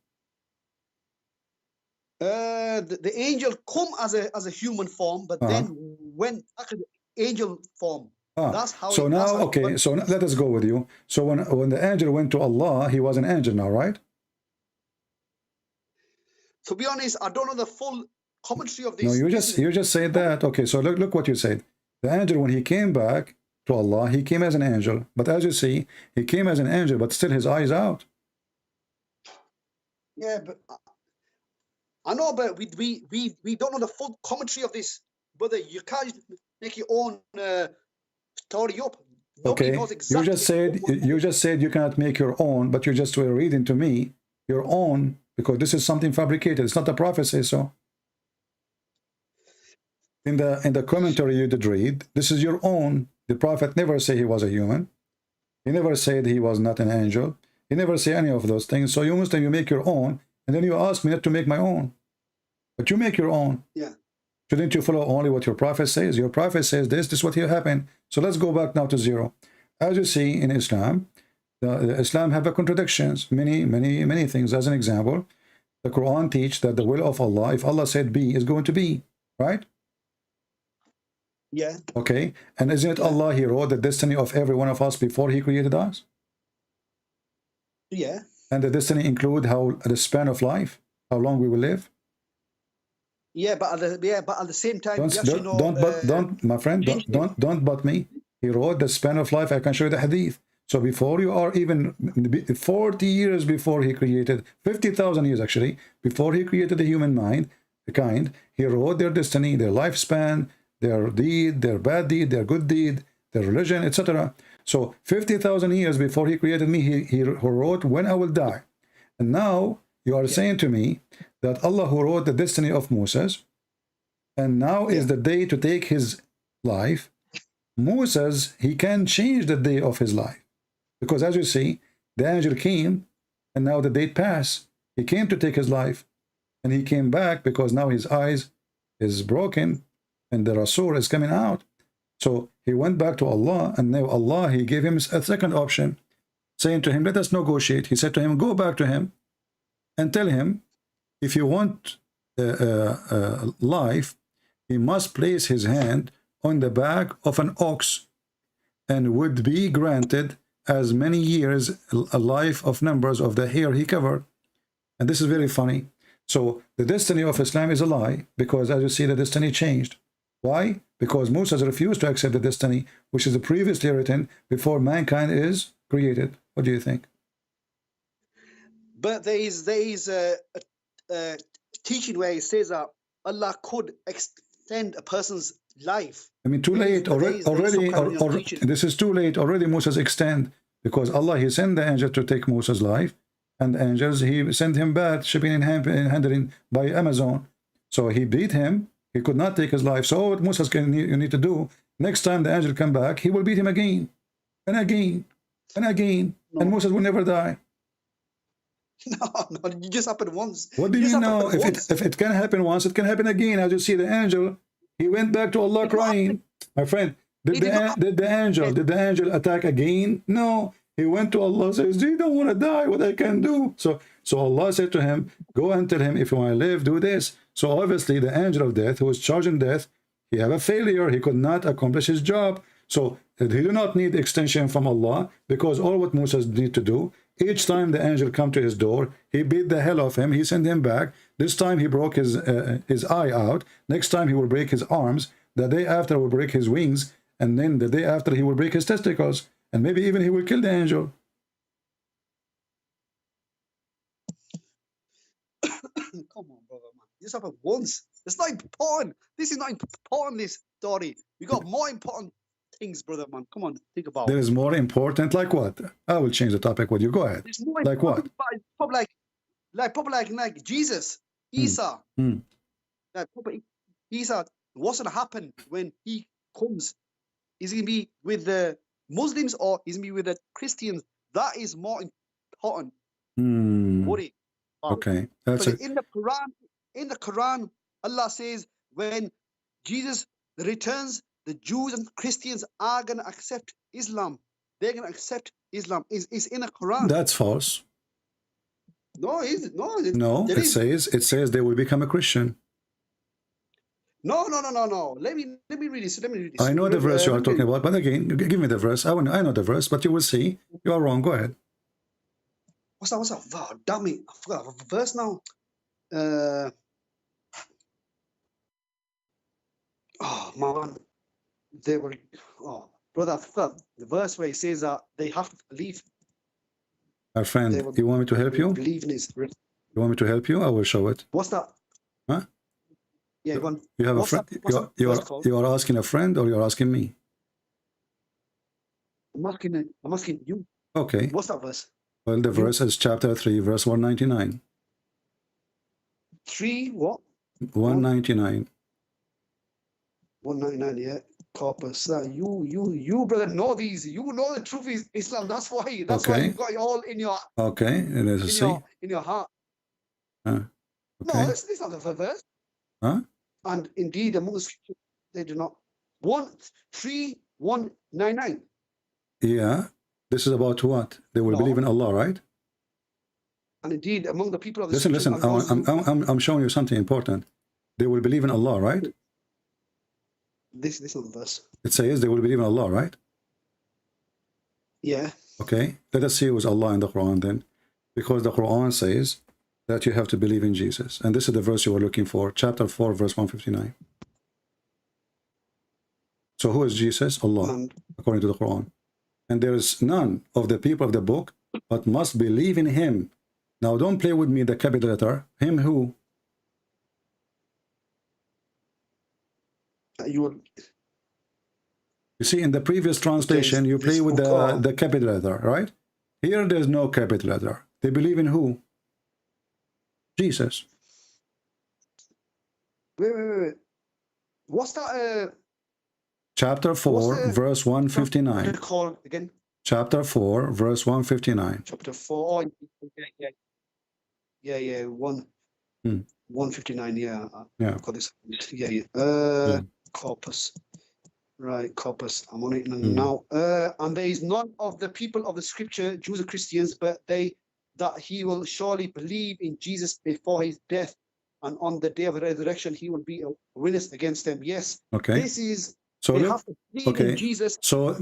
The angel come as a human form, but then went back to the angel form. That's how. So now, okay. So let us go with you. So when the angel went to Allah, he was an angel now, right? To be honest, I don't know the full commentary of this. No, you just said that. Okay, so look what you said. The angel, when he came back to Allah, he came as an angel. But as you see, he came as an angel, but still his eyes out. Yeah, but I know, but we don't know the full commentary of this, brother. You can't make your own story up. Nobody Okay, knows exactly. you just said you cannot make your own, but you just were reading to me your own, because this is something fabricated. It's not the prophet say so. In the commentary you did read, this is your own. The prophet never say he was a human. He never said he was not an angel. He never say any of those things. So you Muslim, you make your own, and then you ask me not to make my own. But you make your own. Yeah. Shouldn't you follow only what your prophet says? Your prophet says this is what will happen. So let's go back now to zero. As you see in Islam, the Islam have a contradictions, many things. As an example, the Quran teach that the will of Allah, if Allah said be, is going to be, right? Yeah. Okay, and isn't it Allah, he wrote the destiny of every one of us before he created us? Yeah. And the destiny include how the span of life, how long we will live. Yeah, but at the same time, My friend, don't but me. He wrote the span of life. I can show you the hadith. So before you are even 40 years before he created, 50,000 years actually, before he created the human mind, the kind, he wrote their destiny, their lifespan, their deed, their bad deed, their good deed, their religion, etc. So 50,000 years before he created me, he wrote when I will die. And now you are saying to me that Allah who wrote the destiny of Moses, and now is the day to take his life. Moses, he can change the day of his life. Because as you see, the angel came, and now the date passed. He came to take his life, and he came back because now his eyes is broken, and the Rasul is coming out. So he went back to Allah, and now Allah, he gave him a second option, saying to him, let us negotiate. He said to him, go back to him and tell him, if you want life, he must place his hand on the back of an ox and would be granted as many years a life of numbers of the hair he covered. And this is very funny. So the destiny of Islam is a lie, because as you see, the destiny changed. Why? Because Moses refused to accept the destiny which is previously written before mankind is created. What do you think? But there is a teaching where it says that Allah could extend a person's life. I mean, too late already. This is too late already. Moses extend, because Allah, he sent the angel to take Moses' life, and the angels, he sent him back, shipping and handling by Amazon. So he beat him. He could not take his life. So what Moses you need to do, next time the angel come back, he will beat him again and again and again, and Moses will never die. No, it just happened once. What do you know? If it can happen once, it can happen again. As you see, the angel, he went back to Allah crying. My friend, did the angel attack again? No. He went to Allah, says, you don't want to die, what I can do. So Allah said to him, go and tell him, if you want to live, do this. So obviously the angel of death, who was charging death, he had a failure. He could not accomplish his job. So he do not need extension from Allah, because all what Moses need to do, each time the angel come to his door, he beat the hell of him. He sent him back. This time he broke his eye out. Next time he will break his arms. The day after will break his wings. And then the day after he will break his testicles. And maybe even he will kill the angel. Come on, brother, man. This happened once. It's not important. This is not important, this story. We got more important things, brother, man. Come on, think about it. There is more important, like what? I will change the topic with you. Go ahead. Like what? Probably like Jesus, Isa. Like probably Isa, what's going to happen when he comes? Is he going to be with the Muslims or is he going to be with the Christians? That is more important. Worry. Okay, that's it. In the Quran, Allah says when Jesus returns, the Jews and Christians are going to accept Islam. They're going to accept Islam. It's in the Quran. That's false. No, it says they will become a Christian. No. Let me read this. I know the verse you are talking about, but again, give me the verse. I know the verse, but you will see you are wrong. Go ahead. What's that? Oh, damn it! I forgot the verse now. oh man, they were, oh brother, the verse where he says that they have to believe. My friend, you want me to help you? Believe in his. You want me to help you? I will show it. What's that? Huh? Yeah, you have a friend. You are asking a friend, or you're asking me? I'm asking you. Okay. What's that verse? Well, the verse is chapter 3, verse 199. 3 what? 199. 199, yeah. Corpus. You brother know these. You know the truth is Islam. That's why. That's why you got it all in your. Okay, and there's a C. In your heart. Okay. No, this is not the verse. Huh? And indeed, among the scriptures, they do not. 13199. Yeah. This is about what? They will believe in Allah, right? And indeed, among the people of the listen. I'm showing you something important. They will believe in Allah, right? This is the verse. It says they will believe in Allah, right? Yeah. Okay. Let us see who's Allah in the Quran then, because the Quran says that you have to believe in Jesus, and this is the verse you were looking for, chapter 4, verse 159. So who is Jesus? Allah, according to the Quran. And there is none of the people of the book but must believe in him. Now don't play with me the capital letter. Him who? You see, in the previous translation, you play with the capital letter, right? Here there's no capital letter. They believe in who? Jesus. Wait. What's that? Chapter 4, verse 159. Call again. Chapter 4, verse 159. Chapter 4. Yeah. 159. Yeah. Yeah. Got this. Yeah. Corpus. Right, corpus. I'm on it now. And there is none of the people of the scripture, Jews or Christians, but that he will surely believe in Jesus before his death, and on the day of resurrection he will be a witness against them. Yes. Okay. This is. So they have to believe in Jesus. So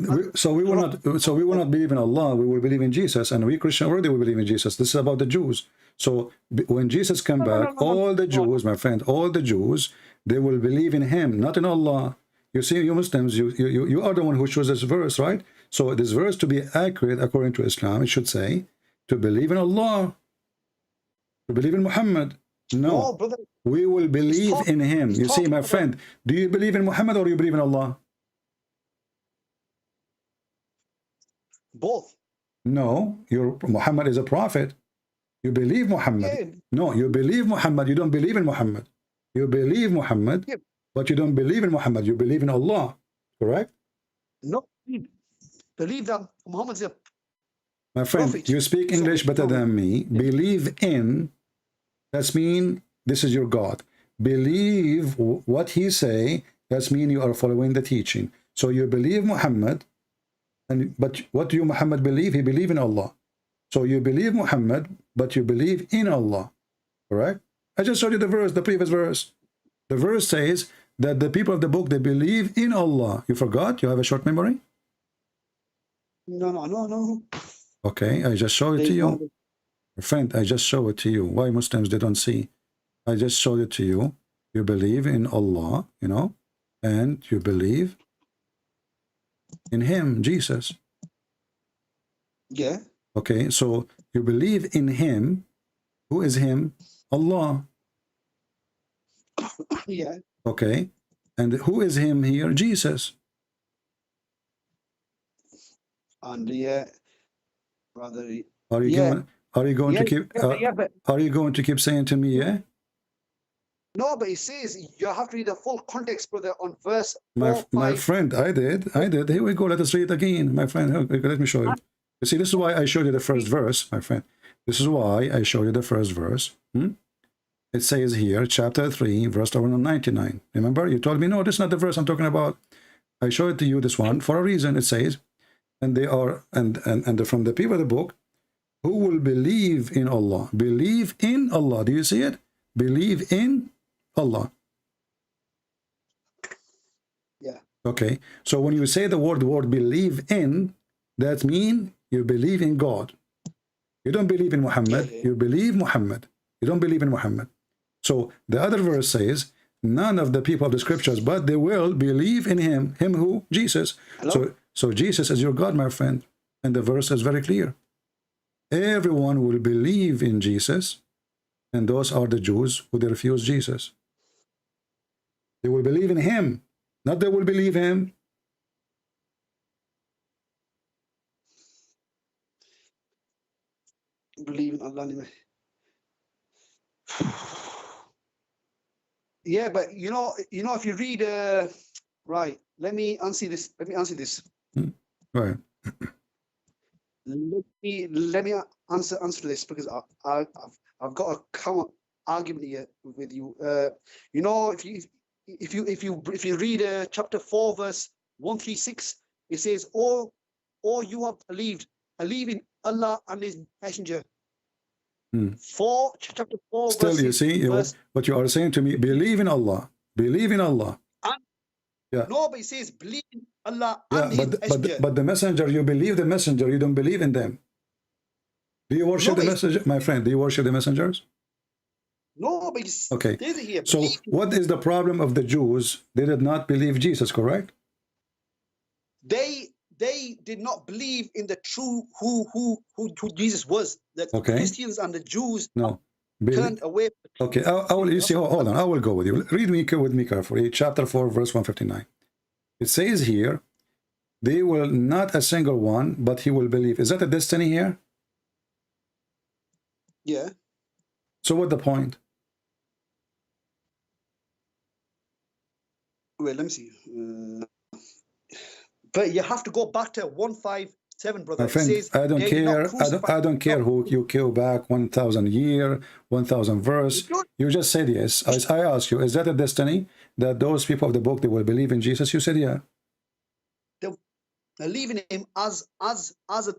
we will not believe in Allah. We will believe in Jesus, and we Christians already will believe in Jesus. This is about the Jews. So when Jesus come back, all the Jews, my friend, all the Jews, they will believe in him, not in Allah. You see, you Muslims, you are the one who chose this verse, right? So this verse, to be accurate according to Islam, it should say to believe in Allah, to believe in Muhammad. No, brother, we will believe in him. You see, my friend, do you believe in Muhammad or you believe in Allah? Both. No, Muhammad is a prophet. You believe Muhammad. Yeah. No, you believe Muhammad. You don't believe in Muhammad. You believe Muhammad, but you don't believe in Muhammad. You believe in Allah. Correct? No, believe that Muhammad is a my friend, prophet. You speak English better than me. Believe in, that's mean this is your God. Believe what he say, that's mean you are following the teaching. So you believe Muhammad, but what do you Muhammad believe? He believe in Allah. So you believe Muhammad, but you believe in Allah. Correct? I just showed you the verse, the previous verse. The verse says that the people of the book, they believe in Allah. You forgot? You have a short memory? No. Okay, I just showed it to you. Friend, I just show it to you. Why Muslims, they don't see? I just showed it to you. You believe in Allah, you know, and you believe in him, Jesus. Yeah. Okay, so you believe in him. Who is him? Allah. Yeah. Okay, and who is him here? Jesus. And brother. Are you going to keep? Are you going to keep saying to me, yeah? No, but it says you have to read the full context, brother, on verse. My friend, I did. Here we go. Let us read it again, my friend. Let me show you. You see, this is why I showed you the first verse, my friend. This is why I showed you the first verse. It says here, chapter 3, verse 199. Remember, you told me, no, this is not the verse I'm talking about. I showed it to you, this one, for a reason. It says, and they are, and from the people of the book, who will believe in Allah. Believe in Allah. Do you see it? Believe in Allah. Yeah. Okay. So when you say the word believe in, that means you believe in God. You don't believe in Muhammad. You believe Muhammad. You don't believe in Muhammad. So the other verse says, none of the people of the scriptures, but they will believe in him. Him who? Jesus. So Jesus is your God, my friend. And the verse is very clear. Everyone will believe in Jesus, and those are the Jews who they refuse Jesus. They will believe in him, not they will believe him. Believe in Allah anyway. Yeah, but you know, if you read, right? Let me answer this. Right. Let me answer this, because I've got a counter argument here with you. You know, if you read chapter 4 verse 136, it says, "Oh, you have believe in Allah and His Messenger." Chapter 4. Still, you see, what you are saying to me, believe in Allah. Believe in Allah. Yeah. No, but it says believe in Allah Yeah, and His Messenger. but the messenger, you believe the messenger, you don't believe in them. Do you worship the messenger? My friend, do you worship the messengers? No, but it's okay. Here, so what is the problem of the Jews? They did not believe Jesus, correct? They did not believe in the true who Jesus was. The Christians and the Jews turned away. Okay, I will. You see, hold on. I will go with you. Read me with me carefully. Chapter 4, verse 159. It says here, "They will not a single one, but he will believe." Is that a destiny here? Yeah. So what the point? Wait, let me see. But you have to go back to 157, brother. My friend, it says, I don't care. I don't care who you kill back 1,000 year, 1,000 verse. You just said yes. I ask you, is that a destiny that those people of the book, they will believe in Jesus? You said yeah. They believe in him as a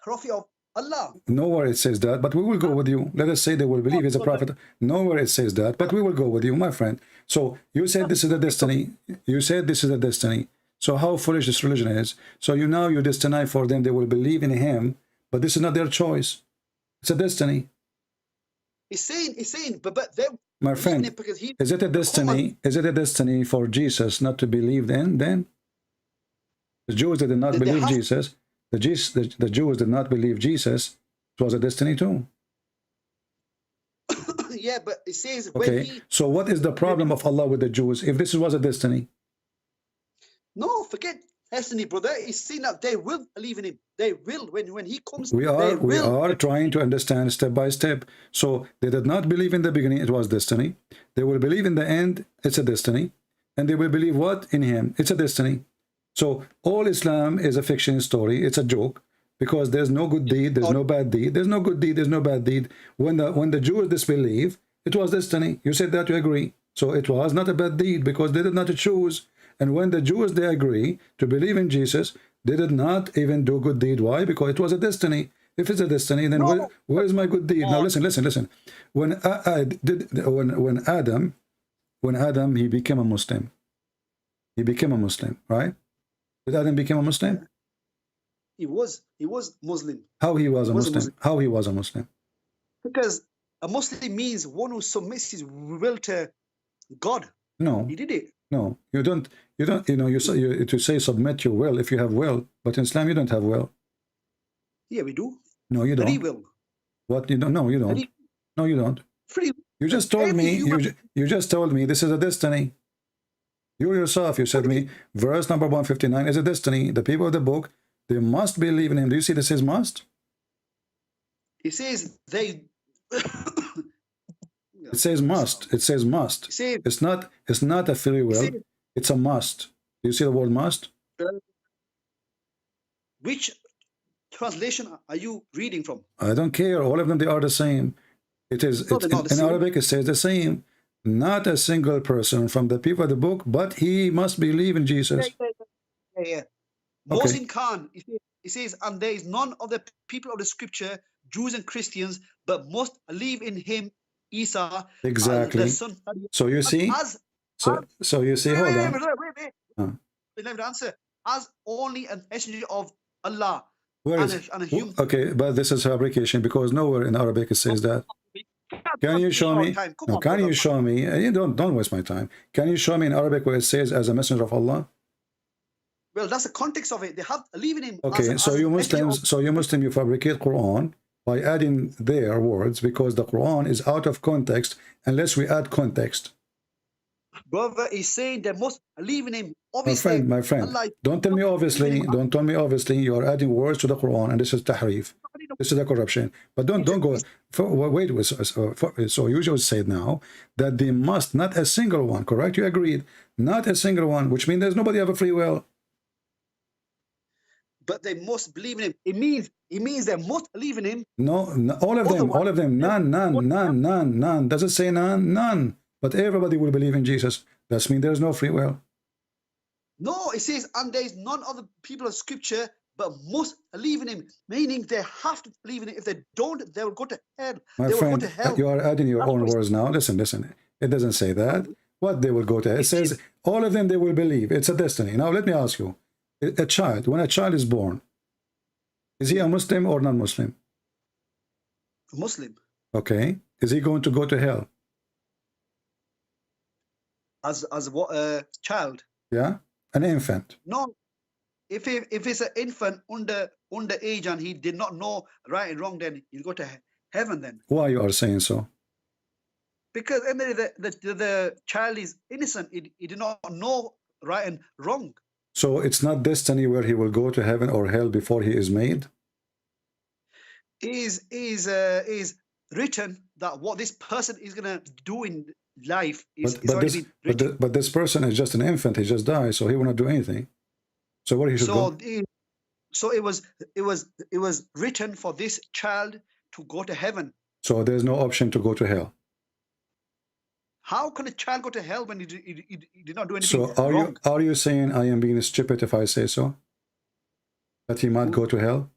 prophet of Allah. Nowhere it says that, but we will go with you. Let us say they will believe he's a prophet. Nowhere it says that, but we will go with you, my friend. So you said this is a destiny. You said this is a destiny. So how foolish this religion is. So you destiny for them, they will believe in him, but this is not their choice. It's a destiny. He's saying, but they, my friend, is it a destiny? Is it a destiny for Jesus not to believe in then? The Jews that did not believe Jesus, the Jews did not believe Jesus, it was a destiny too. Yeah, but it says okay. So what is the problem of Allah with the Jews if this was a destiny? No, forget destiny, brother. He's saying that they will believe in him. They will when he comes. We are trying to understand step by step. So they did not believe in the beginning, it was destiny. They will believe in the end, it's a destiny. And they will believe what? In him, it's a destiny. So all Islam is a fiction story, it's a joke, because there's no good deed, there's no bad deed, there's no good deed, there's no bad deed. When the Jews disbelieve, it was destiny. You said that, you agree. So it was not a bad deed because they did not choose. And when the Jews, they agree to believe in Jesus, they did not even do good deed. Why? Because it was a destiny. If it's a destiny, then where is my good deed? Now listen. When Adam, he became a Muslim. He became a Muslim, right? Did Adam become a Muslim? He was Muslim. How he was a Muslim? How he was a Muslim? Because a Muslim means one who submits his will to God. No. He did it. No, you don't. You say submit your will if you have will, but in Islam you don't have will. Yeah, we do. No, you don't. Free will. What? You don't? No, you don't. No, you don't. Free. You just told me. You just told me this is a destiny. You yourself, you said me. Verse number 159 is a destiny. The people of the book, they must believe in him. Do you see this says must? It says they. It says must. It says must. It's not a free will. It's a must. Do you see the word must? Which translation are you reading from? I don't care. All of them, they are the same. It is in Arabic. It says the same. Not a single person from the people of the book, but he must believe in Jesus. Yeah. Mosin Khan. It says, and there is none of the people of the scripture, Jews and Christians, but must believe in him. Isa, exactly. So you see, so you see. Hold on. Let me answer. As only a messenger of Allah. Where is? Okay, but this is fabrication because nowhere in Arabic it says that. Can you show me? Come No, on, can brother. you show me? You don't waste my time. Can you show me in Arabic where it says as a messenger of Allah? Well, that's the context of it. They have leaving him. Okay, so you Muslims, you fabricate Quran by adding their words because the Quran is out of context unless we add context. Brother is saying they must leaving him. Obviously, My friend, Allah, don't tell me obviously. Don't tell me obviously. You are adding words to the Quran, and this is tahrif. This is a corruption. But don't go. Wait. So you just said now that they must, not a single one. Correct? You agreed. Not a single one, which means there's nobody have a free will. but they must believe in him. It means they must believe in him. No, all of them. None. Does it say none? None. But everybody will believe in Jesus. That means there's no free will. No, it says, and there is none of the people of Scripture but must believe in him, meaning they have to believe in it. If they don't, they will go to hell. My they friend, will go to hell. you are adding your own words now. Listen. It doesn't say that. What they will go to hell? It says all of them they will believe. It's a destiny. Now let me ask you, a child, when a child is born, is he a Muslim or non-Muslim? A Muslim. Okay. Is he going to go to hell? As what child? Yeah, an infant. No. If it's an infant under age and he did not know right and wrong, then he'll go to heaven then. Why you are saying so? Because the child is innocent. He did not know right and wrong. So it's not destiny where he will go to heaven or hell before he is made? Is written that what this person is gonna do in life is already been written. But this person is just an infant. He just died, so he will not do anything. So where he should go? So it was written for this child to go to heaven. So there's no option to go to hell. How can a child go to hell when he did not do anything So wrong? are you saying I am being stupid if I say so? That he might go to hell?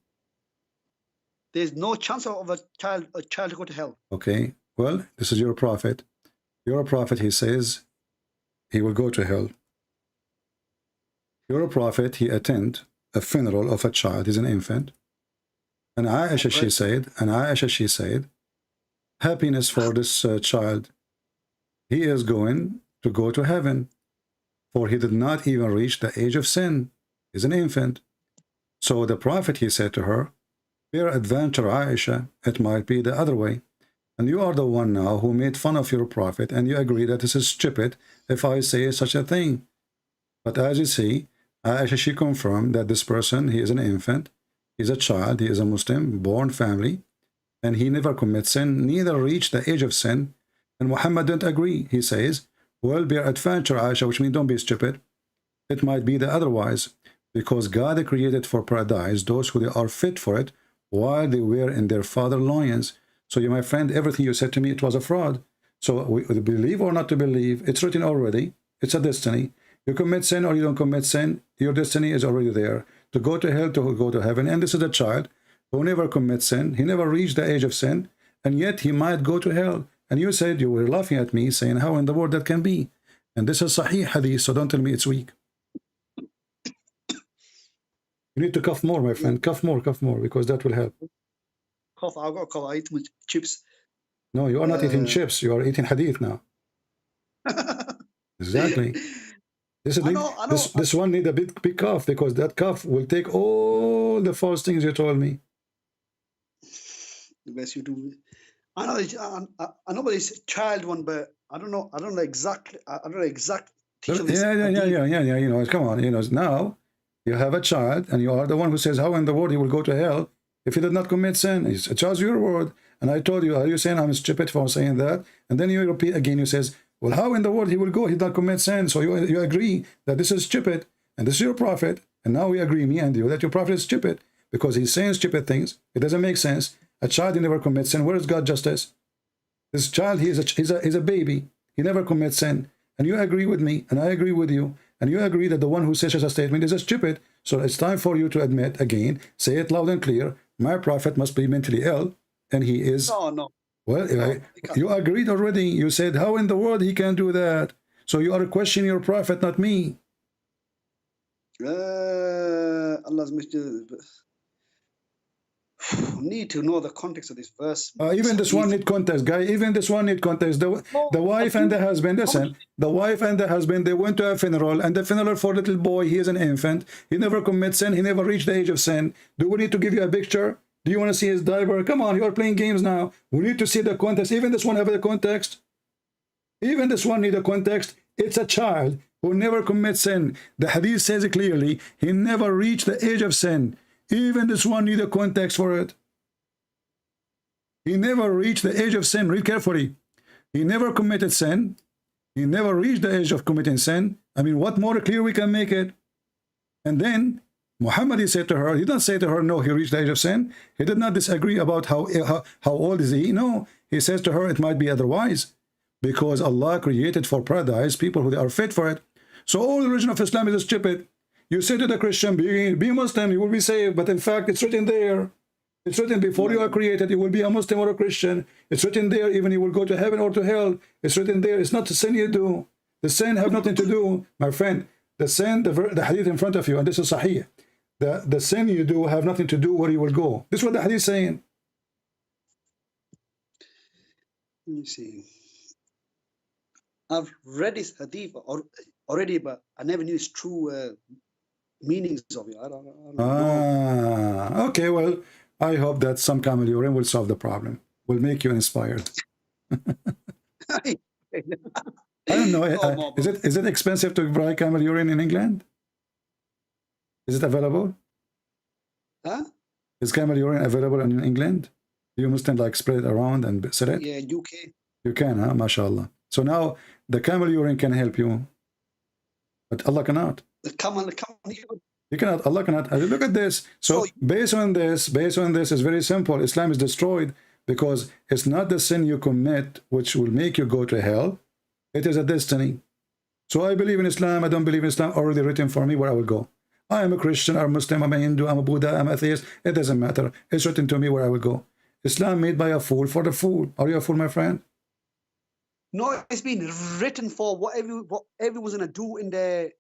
There's no chance of a child to go to hell. Okay. Well, this is your prophet. Your prophet, he says he will go to hell. Your prophet, he attend a funeral of a child. He's an infant. And Aisha, she said, happiness for this child. He is going to go to heaven, for he did not even reach the age of sin. He's an infant. So the prophet, he said to her, "Fear adventure, Aisha, it might be the other way. And you are the one now who made fun of your prophet, and you agree that this is stupid if I say such a thing." But as you see, Aisha, she confirmed that this person, he is an infant, he's a child, he is a Muslim, born family, and he never commits sin, neither reached the age of sin. And Muhammad didn't agree. He says, well, bear adventure, Aisha, which means don't be stupid. It might be the otherwise, because God created for paradise those who are fit for it while they were in their father's loins. So you, my friend, everything you said to me, it was a fraud. So we believe or not to believe, it's written already. It's a destiny. You commit sin or you don't commit sin, your destiny is already there. To go to hell, to go to heaven. And this is a child who never commits sin. He never reached the age of sin, and yet he might go to hell. And you said, you were laughing at me, saying, how in the world that can be? And this is Sahih Hadith, so don't tell me it's weak. You need to cough more, my friend. Cough more, because that will help. Cough, I've got a cough. I eat chips. No, you are not eating chips. You are eating Hadith now. Exactly. This one need a big cough, because that cough will take all the false things you told me. The best you do. I know but it's child one, but I don't know exactly. I don't know exact. Yeah. You know, come on. You know, now you have a child, and you are the one who says, how in the world he will go to hell if he did not commit sin? It's just your word. And I told you, are you saying I'm stupid for saying that? And then you repeat again, you says, well, how in the world he will go? He did not commit sin. So you agree that this is stupid, and this is your prophet. And now we agree, me and you, that your prophet is stupid because he's saying stupid things. It doesn't make sense. A child, he never commits sin. Where is God's justice? This child, he's a baby. He never commits sin. And you agree with me, and I agree with you. And you agree that the one who says such a statement is a stupid. So it's time for you to admit again, say it loud and clear, my prophet must be mentally ill, and he is. No. Well, you agreed already. You said, how in the world he can do that? So you are questioning your prophet, not me. Allah's need to know the context of this verse. Even this one need context, guy. Even this one need context. The wife and the husband, listen, the wife and the husband, they went to a funeral, and the funeral for little boy, he is an infant. He never commits sin. He never reached the age of sin. Do we need to give you a picture? Do you want to see his diaper? Come on, you are playing games now. We need to see the context. Even this one have the context. Even this one need a context. It's a child who never commits sin. The hadith says it clearly. He never reached the age of sin. Even this one need a context for it. He never reached the age of sin. Read carefully. He never committed sin. He never reached the age of committing sin. I mean, what more clear we can make it? And then Muhammad, he said to her, he didn't say to her, no, he reached the age of sin. He did not disagree about how old is he. No, he says to her, it might be otherwise, because Allah created for paradise people who are fit for it. So all the religion of Islam is stupid. You say to the Christian, be Muslim, you will be saved. But in fact, it's written there. It's written before you are created, you will be a Muslim or a Christian. It's written there, even you will go to heaven or to hell. It's written there. It's not the sin you do. The sin have nothing to do, my friend. The sin, the hadith in front of you, and this is sahih. The sin you do have nothing to do where you will go. This is what the hadith is saying. Let me see. I've read this hadith already, but I never knew its true meanings of it. I don't know. Okay, well, I hope that some camel urine will solve the problem, will make you inspired. I don't know. Is it expensive to buy camel urine in England? Is it available? Huh? Is camel urine available in England? Do you Muslim like spread it around and sell it? Yeah, UK. You can, huh? MashaAllah. So now the camel urine can help you, but Allah cannot. The camel. You cannot. Allah cannot. Look at this. So based on this, it's very simple. Islam is destroyed because it's not the sin you commit which will make you go to hell. It is a destiny. So I believe in Islam. I don't believe in Islam. Already written for me where I will go. I am a Christian, I'm a Muslim, I'm a Hindu, I'm a Buddha, I'm an atheist. It doesn't matter. It's written to me where I will go. Islam made by a fool for the fool. Are you a fool, my friend? No, it's been written for what everyone's gonna do in their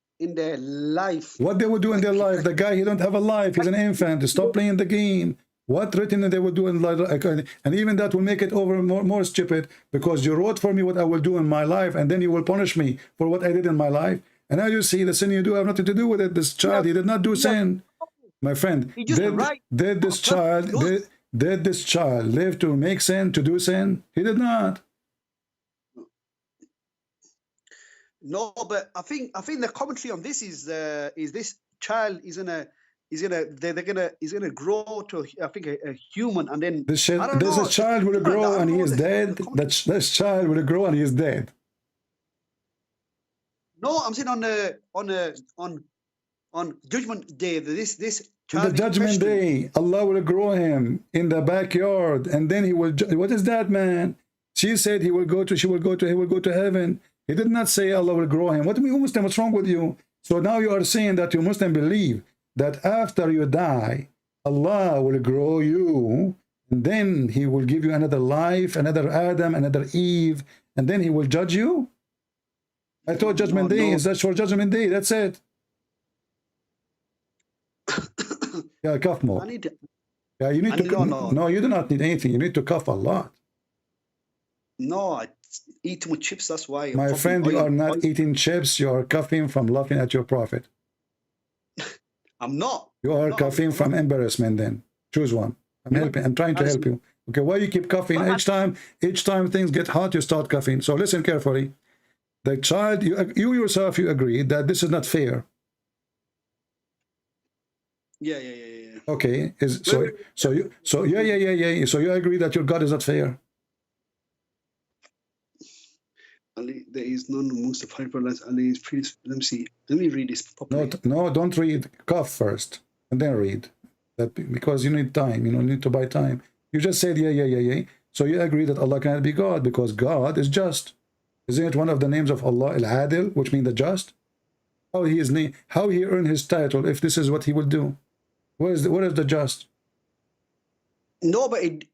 life. What they will do in their life? The guy, he don't have a life. He's an infant. Stop playing the game. What written they will do in life? And even that will make it over more stupid, because you wrote for me what I will do in my life, and then you will punish me for what I did in my life. And now you see the sin you do have nothing to do with it. This child, he did not do sin. My friend, did this child live to make sin, to do sin? He did not. No, but I think the commentary on this is this child is gonna grow to a human, and then this child will grow and he is dead. This child will grow and he is dead. No, I'm saying on Judgment Day. This child. The Judgment Day, Allah will grow him in the backyard, and then he will. What is that, man? She said he will go to heaven. He did not say Allah will grow him. What do you mean, Muslim? What's wrong with you? So now you are saying that you Muslim believe that after you die, Allah will grow you, and then He will give you another life, another Adam, another Eve, and then He will judge you. I thought Judgment Day is just for Judgment Day. That's it. Yeah, cough more. Yeah, you need to. No, you do not need anything. You need to cough a lot. No, I eat too much chips. That's why. My friend, you are not eating chips. You are coughing from laughing at your prophet. I'm not. You are coughing from embarrassment. Then choose one. I'm helping. I'm trying to help you. Okay, why you keep coughing? Each time things get hot, you start coughing. So listen carefully. The child, you yourself, you agree that this is not fair. Yeah. Okay, so you agree that your God is not fair. Ali, there is none amongst the five brothers. Ali is pretty. Let me see. Let me read this properly. No, don't read. Cough first, and then read. That because you need time. You need to buy time. You just said yeah. So you agree that Allah cannot be God because God is just. Isn't it one of the names of Allah, Al-Adil, which means the just? How he earned his title if this is what he will do? What is the just? No, but it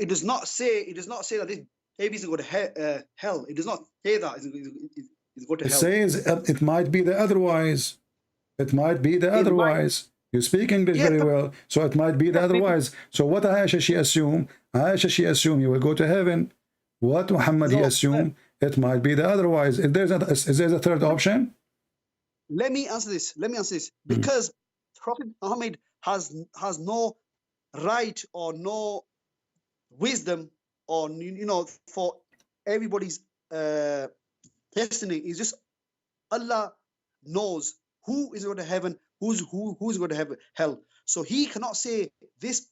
does not say that this baby is going to hell. It does not say that it's going to hell. It says it might be the otherwise. It might be the otherwise. You speak English very well, so it might be the otherwise. So what Aisha she assumed? Aisha she assumed you will go to heaven. What Muhammad he assumed? It might be the otherwise. Is there a third option? Let me answer this. Because Prophet Muhammad has no right or no wisdom or for everybody's destiny. It's just Allah knows who is going to heaven, who's going to hell. So he cannot say this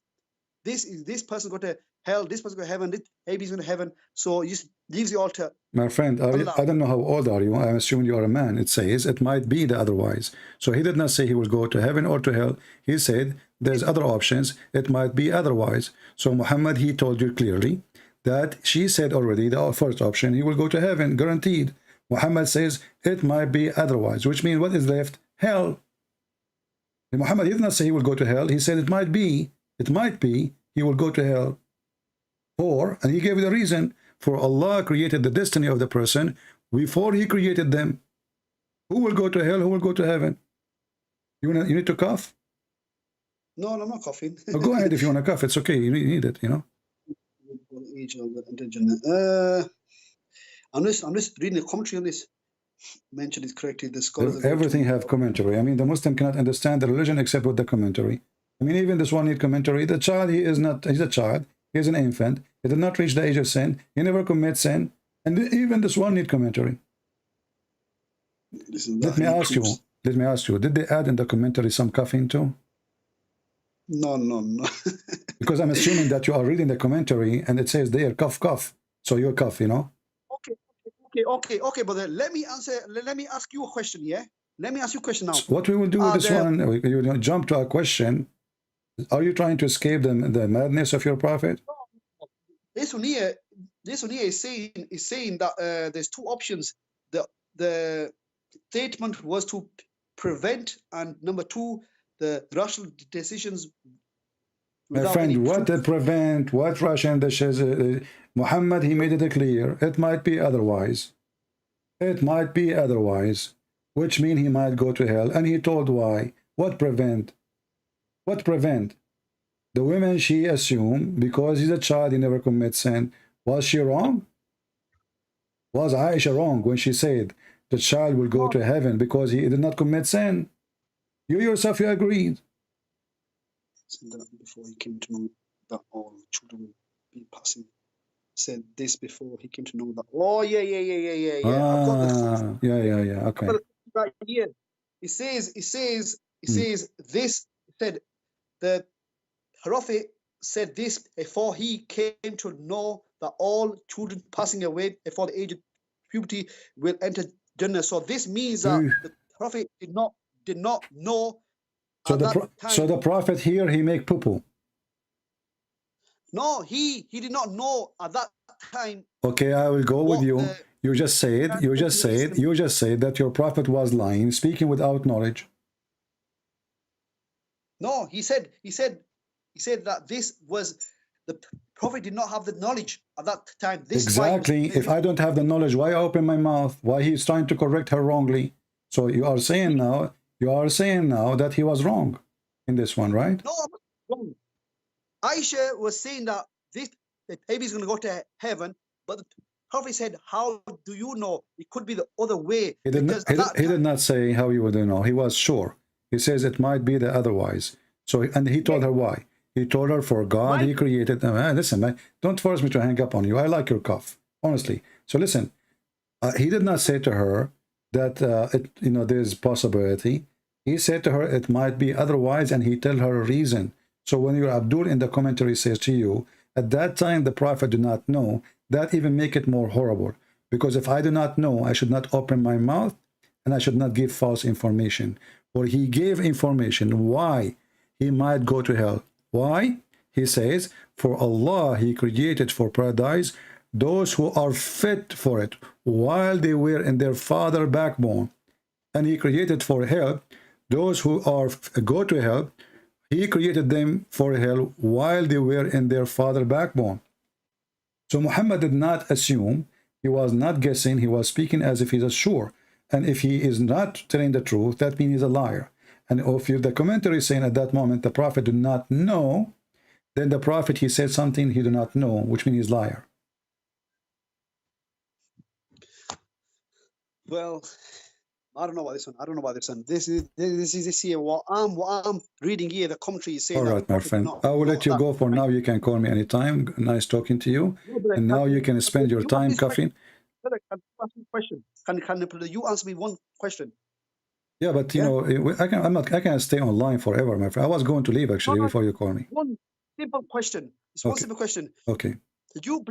person go to hell, this person go to heaven, this baby's going to heaven. So he just leaves you all to my friend. I don't know how old are you. I'm assuming you are a man. It says it might be the otherwise. So he did not say he will go to heaven or to hell. He said there's other options. It might be otherwise. So Muhammad, he told you clearly that she said already the first option, he will go to heaven, guaranteed. Muhammad says it might be otherwise, which means what is left? Hell. And Muhammad did not say he will go to hell. He said it might be he will go to hell. And he gave the reason. For Allah created the destiny of the person before he created them. Who will go to hell? Who will go to heaven? You need to cough? No, I'm not coughing. Oh, go ahead if you want to cough. It's okay. You need it, I'm just reading the commentary on this. Mentioned it correctly. The scholars. Everything have commentary. I mean, the Muslim cannot understand the religion except with the commentary. I mean, even this one need commentary. The child, he's a child. He's an infant. He did not reach the age of sin. He never commits sin. And even this one need commentary. Let me ask you, did they add in the commentary some coughing too? No. Because I'm assuming that you are reading the commentary and it says there, cough, cough. So you cough, Okay, brother. Let me ask you a question, yeah? Let me ask you a question now. So what we will do with this one, you don't jump to a question. Are you trying to escape the madness of your prophet? This one here is saying that there's two options. The statement was to prevent, and number two, the rational decisions. My friend, what to prevent? What rational decisions? Muhammad, he made it clear. It might be otherwise. It might be otherwise, which means he might go to hell. And he told why. What prevent? What prevent? The woman she assumed, because he's a child, he never commits sin. Was she wrong? Was Aisha wrong when she said the child will go to heaven because he did not commit sin? You yourself, you agreed. Before he came to know that all children will be passing. Said this before he came to know that. Oh, yeah. Yeah. Okay. Right here. It says this. Said the Prophet said this before he came to know that all children passing away before the age of puberty will enter Jannah. So this means that the Prophet did not know. So the Prophet here, he make poo-poo. No, he did not know at that time. Okay, I will go with you. You just said that your Prophet was lying, speaking without knowledge. No, he said that this was the Prophet did not have the knowledge at that time. Exactly. If I don't have the knowledge, why open my mouth? Why he's trying to correct her wrongly? So you are saying now that he was wrong in this one, right? No, I'm not wrong. Aisha was saying that the baby is going to go to heaven, but the Prophet said, "How do you know? It could be the other way." He did not say how you would know. He was sure. He says it might be the otherwise. So, and he told her why. He told her, for God, he created them. Listen, man, don't force me to hang up on you. I like your cough, honestly. So listen, he did not say to her that, there's possibility. He said to her, it might be otherwise, and he tell her a reason. So when your Abdul in the commentary says to you, at that time the Prophet did not know, that even make it more horrible. Because if I do not know, I should not open my mouth, and I should not give false information. For he gave information why he might go to hell. Why? He says, for Allah, he created for paradise those who are fit for it while they were in their father backbone. And he created for hell those who are go to hell. He created them for hell while they were in their father backbone. So Muhammad did not assume, he was not guessing, he was speaking as if he's sure. And if he is not telling the truth, that means he's a liar. And if the commentary is saying at that moment the prophet did not know, then the prophet, he said something he did not know, which means he's liar. Well, I don't know about this one. I don't know about this one. This is here. What I'm reading here, the commentary is saying. All right, my friend. I will let you go for now. You can call me anytime. Nice talking to you. And now you can spend your time coughing. Can I ask you a question? Can you answer me one question? Yeah, but you know, I can't stay online forever, my friend. I was going to leave actually before you call me. One simple question. It's one simple question. Okay. Do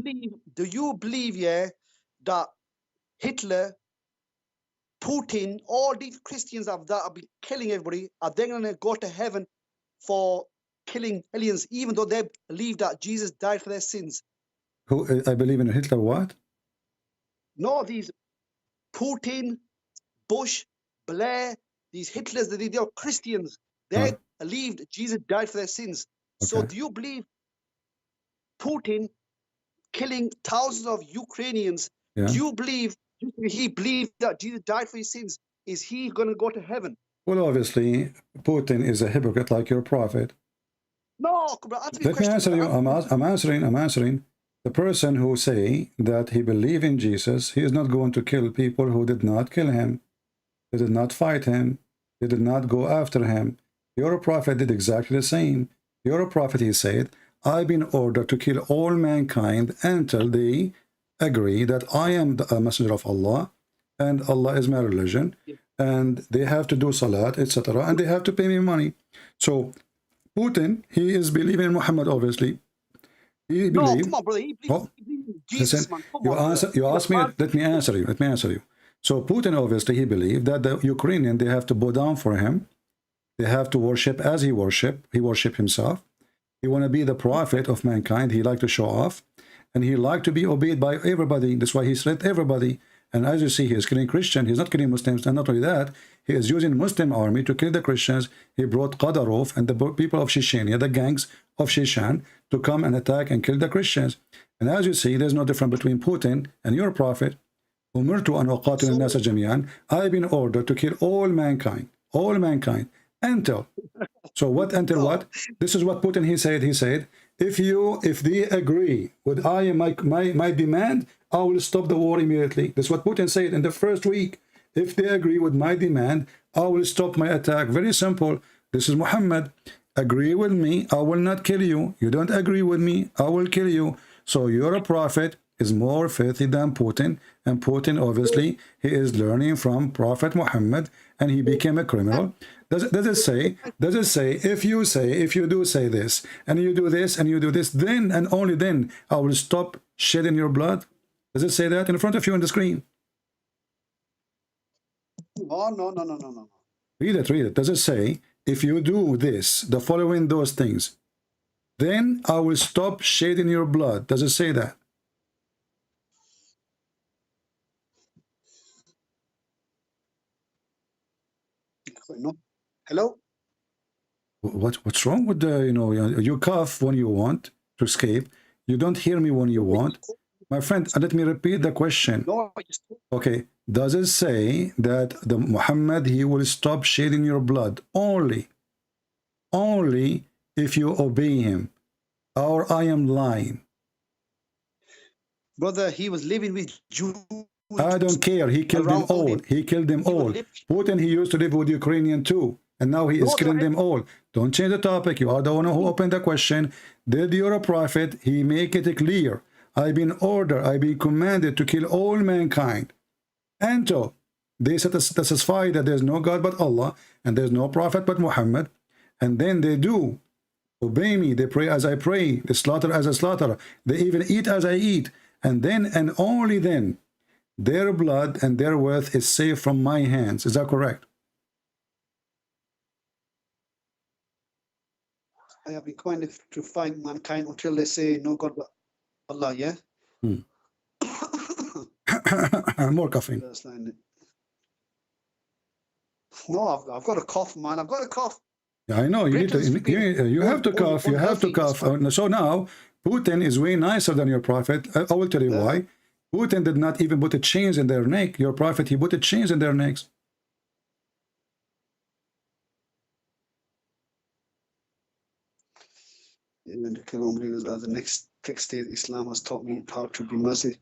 you believe, yeah, that Hitler, Putin, all these Christians that have been killing everybody, are they going to go to heaven for killing aliens, even though they believe that Jesus died for their sins? Who? I believe in Hitler. What? No, these Putin, Bush, Blair, these Hitlers, they are Christians. They believed Jesus died for their sins. So do you believe Putin killing thousands of Ukrainians? Yeah. Do you believe he believed that Jesus died for his sins? Is he going to go to heaven? Well, obviously, Putin is a hypocrite like your prophet. No, let me answer you. I'm answering. The person who say that he believe in Jesus, he is not going to kill people who did not kill him. They did not fight him. They did not go after him. Your prophet did exactly the same. Your prophet, he said, I've been ordered to kill all mankind until they agree that I am a messenger of Allah and Allah is my religion, and they have to do salat, etc., and they have to pay me money. So Putin, he is believing in Muhammad, obviously. He believes. Come on, brother. He believes in Jesus, listen, man. you asked me. Let me answer you. So Putin, obviously, he believed that the Ukrainian, they have to bow down for him. They have to worship as he worship. He worship himself. He want to be the prophet of mankind. He like to show off, and he like to be obeyed by everybody. That's why he threat everybody. And as you see, he is killing Christians. He's not killing Muslims. And not only that, he is using Muslim army to kill the Christians. He brought Qadarov and the people of Chechnya, the gangs of Chechen, to come and attack and kill the Christians. And as you see, there's no difference between Putin and your prophet. I've been ordered to kill all mankind. Until. So what? Until what? This is what Putin, he said, if they agree with my demand, I will stop the war immediately. That's what Putin said in the first week. If they agree with my demand, I will stop my attack. Very simple. This is Muhammad. Agree with me, I will not kill you. You don't agree with me, I will kill you. So your prophet is more filthy than Putin, and Putin, obviously, he is learning from Prophet Muhammad, and he became a criminal. Does it say, if you do say this, and you do this, and you do this, then and only then I will stop shedding your blood? Does it say that in front of you on the screen? Oh, no. Read it. Does it say, if you do this, the following those things, then I will stop shedding your blood? Does it say that? No. Hello? What's wrong with the, you cough when you want to escape. You don't hear me when you want. My friend, let me repeat the question. No, okay. Does it say that the Muhammad, he will stop shedding your blood only if you obey him, or I am lying? Brother, he was living with Jews. I don't care. He killed them all. He killed them all. Putin, he used to live with Ukrainian too, and now he is killing them all. Don't change the topic. You are the one who opened the question. Did your prophet, he make it clear? I've been ordered, I've been commanded to kill all mankind until they satisfy that there's no God but Allah, and there's no prophet but Muhammad, and then they do obey me. They pray as I pray. They slaughter as I slaughter. They even eat as I eat. And then and only then their blood and their worth is safe from my hands. Is that correct? I have been commanded to find mankind until they say no God but Allah, yeah? More coughing. No, I've got a cough, man. I've got a cough. Yeah, I know. You need to. You have to cough. You have to cough. So now Putin is way nicer than your prophet. I will tell you why. Putin did not even put a chains in their neck. Your prophet, he put a chains in their necks. and to kill unbelievers as the next state. Islam has taught me how to be merciful.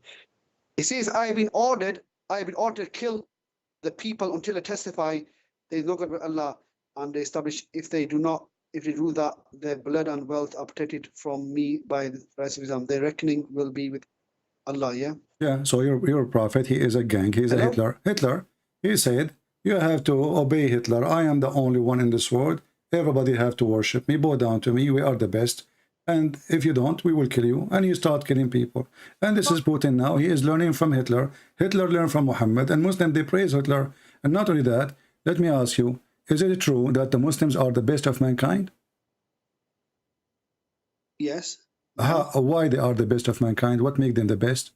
It says, I have been ordered to kill the people until they testify there is no God but Allah, and they establish if they do that, their blood and wealth are protected from me by the rights of Islam. Their reckoning will be with Allah. Yeah. Yeah. So your prophet, he is a gang. He is a Hitler. Hitler. He said, you have to obey Hitler. I am the only one in this world. Everybody have to worship me, bow down to me. We are the best. And if you don't, we will kill you. And he start killing people. And this is Putin now. He is learning from Hitler. Hitler learned from Muhammad. And Muslims, they praise Hitler. And not only that, let me ask you, is it true that the Muslims are the best of mankind? Yes. Why they are the best of mankind? What makes them the best?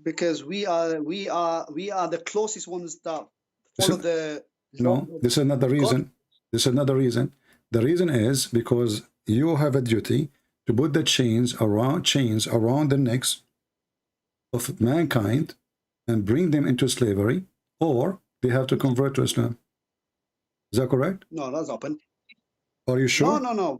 Because we are the closest ones that follow the. No, this is not the reason. This is not the reason. The reason is because you have a duty to put the chains around the necks of mankind and bring them into slavery, or they have to convert to Islam. Is that correct? No, that's open. Are you sure? No.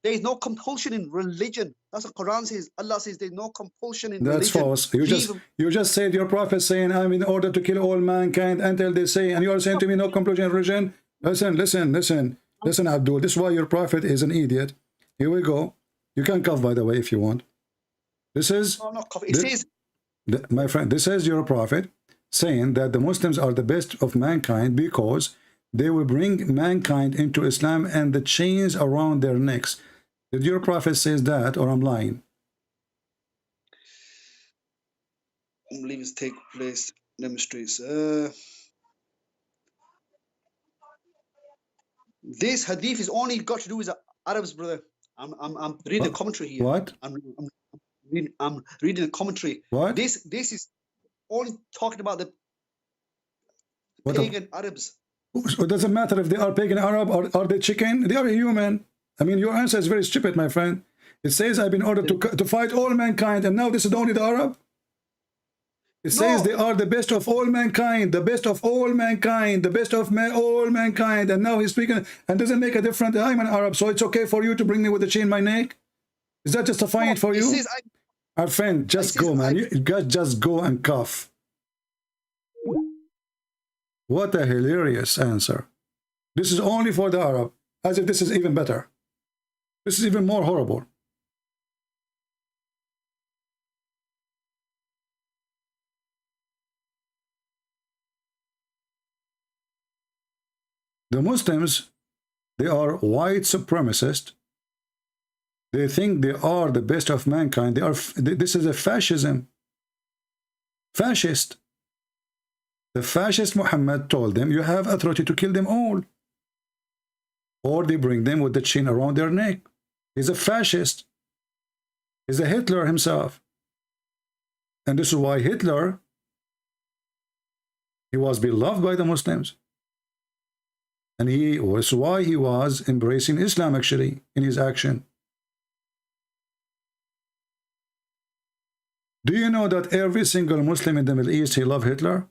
There's no compulsion in religion. That's what Quran says. Allah says there's no compulsion in religion. That's false. You just said your prophet saying, I'm in order to kill all mankind until they say, and you are saying to me no compulsion in religion. Listen, Abdul. This is why your prophet is an idiot. Here we go. You can cough, by the way, if you want. This is. No, not cough. It says. My friend, this is your prophet saying that the Muslims are the best of mankind because they will bring mankind into Islam and the chains around their necks. Did your prophet say that, or I'm lying? Unbelievers take place demonstrates. This hadith is only got to do with the Arabs, brother. I'm reading a commentary here. What? I'm reading a commentary. What? This is only talking about the pagan Arabs. It doesn't matter if they are pagan Arab or are they chicken. They are human. I mean, your answer is very stupid, my friend. It says I've been ordered to fight all mankind, and now this is only the Arab. It says they are the best of all mankind, the best of all mankind, the best of all mankind, and now he's speaking and doesn't make a difference. I'm an Arab, so it's okay for you to bring me with a chain in my neck. Is that justifying it for you? Our friend, just go, man. You guys just go and cough. What a hilarious answer. This is only for the Arab, as if this is even better. This is even more horrible. The Muslims, they are white supremacists. They think they are the best of mankind. This is a fascism. Fascist. The fascist Muhammad told them, you have authority to kill them all. Or they bring them with the chain around their neck. He's a fascist. He's a Hitler himself. And this is why Hitler, he was beloved by the Muslims. And he was why he was embracing Islam, actually, in his action. Do you know that every single Muslim in the Middle East, he loved Hitler?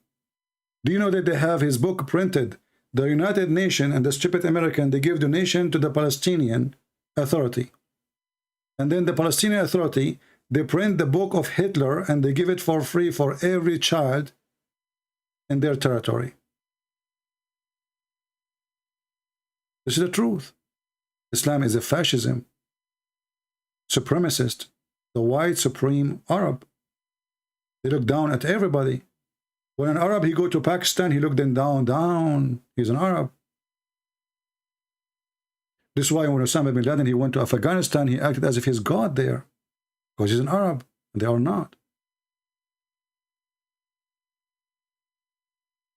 Do you know that they have his book printed? The United Nations and the stupid American, they give donation to the Palestinian Authority. And then the Palestinian Authority, they print the book of Hitler and they give it for free for every child in their territory. This is the truth. Islam is a fascism, supremacist, the white supreme Arab. They look down at everybody. When an Arab, he go to Pakistan, he looked them down. He's an Arab. This is why when Osama bin Laden, he went to Afghanistan, he acted as if he's God there. Because he's an Arab. They are not.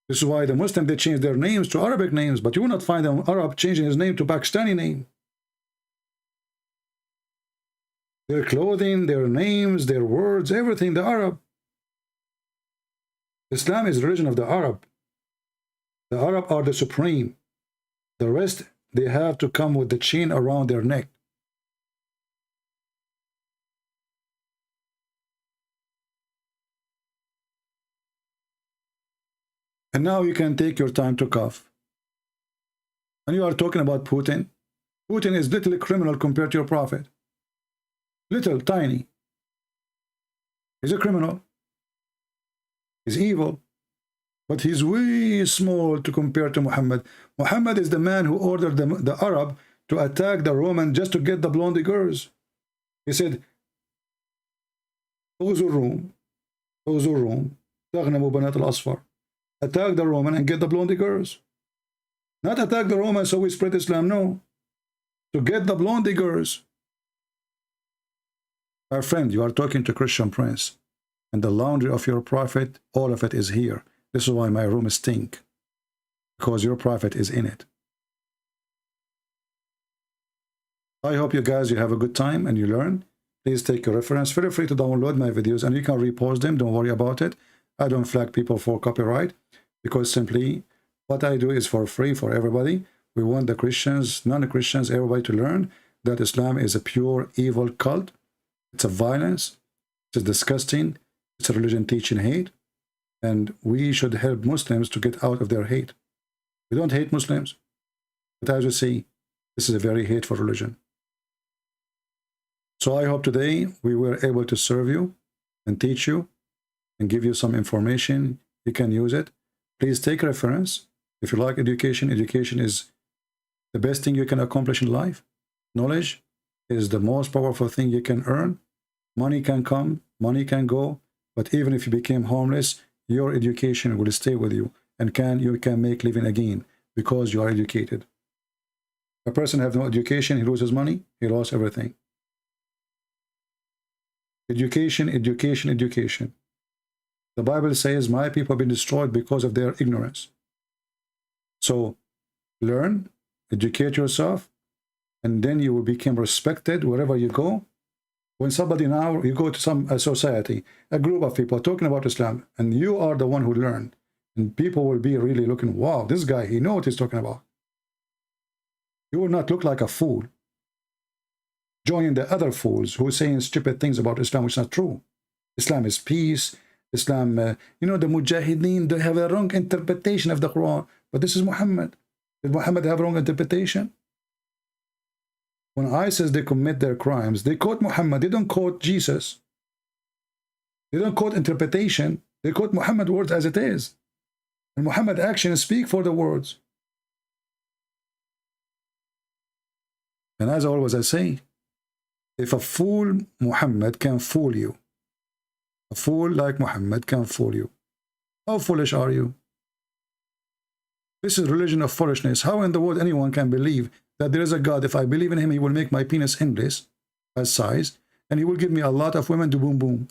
This is why the Muslim, they change their names to Arabic names, but you will not find an Arab changing his name to Pakistani name. Their clothing, their names, their words, everything, the Arab. Islam is the religion of the Arab. The Arab are the supreme. The rest, they have to come with the chain around their neck. And now you can take your time to cough. And you are talking about Putin. Putin is little criminal compared to your prophet. Little, tiny. He's a criminal. He's evil. But he's way small to compare to Muhammad. Muhammad is the man who ordered the Arab to attack the Roman just to get the blonde girls. He said, غزوا الروم تغنموا بنات الأصفر. Attack the Roman and get the blonde girls. Not attack the Romans so we spread Islam, no. To get the blonde girls. Our friend, you are talking to Christian Prince. And the laundry of your prophet, all of it is here. This is why my room stink. Because your prophet is in it. I hope you guys, you have a good time and you learn. Please take a reference. Feel free to download my videos and you can repost them. Don't worry about it. I don't flag people for copyright because simply what I do is for free for everybody. We want the Christians, non-Christians, everybody to learn that Islam is a pure evil cult. It's a violence. It's disgusting. It's a religion teaching hate. And we should help Muslims to get out of their hate. We don't hate Muslims. But as you see, this is a very hateful religion. So I hope today we were able to serve you and teach you and give you some information. You can use it. Please take reference. If you like education, education is the best thing you can accomplish in life. Knowledge is the most powerful thing you can earn. Money can come, money can go, but even if you became homeless, your education will stay with you and you can make living again because you are educated. A person have no education, he loses money, he lost everything. Education, education, education. The Bible says, my people have been destroyed because of their ignorance. So, learn, educate yourself, and then you will become respected wherever you go. When somebody now, you go to some society, a group of people talking about Islam, and you are the one who learned, and people will be really looking, wow, this guy, he knows what he's talking about. You will not look like a fool, joining the other fools who are saying stupid things about Islam, which is not true. Islam is peace. Islam, you know, the Mujahideen, they have a wrong interpretation of the Quran. But this is Muhammad. Did Muhammad have a wrong interpretation? When ISIS, they commit their crimes, they quote Muhammad. They don't quote Jesus. They don't quote interpretation. They quote Muhammad words as it is. And Muhammad actions speak for the words. And as always I say, if a fool Muhammad can fool you, a fool like Muhammad can fool you, how foolish are you? This is religion of foolishness. How in the world anyone can believe that there is a God? If I believe in him, he will make my penis endless as size, and he will give me a lot of women to boom boom.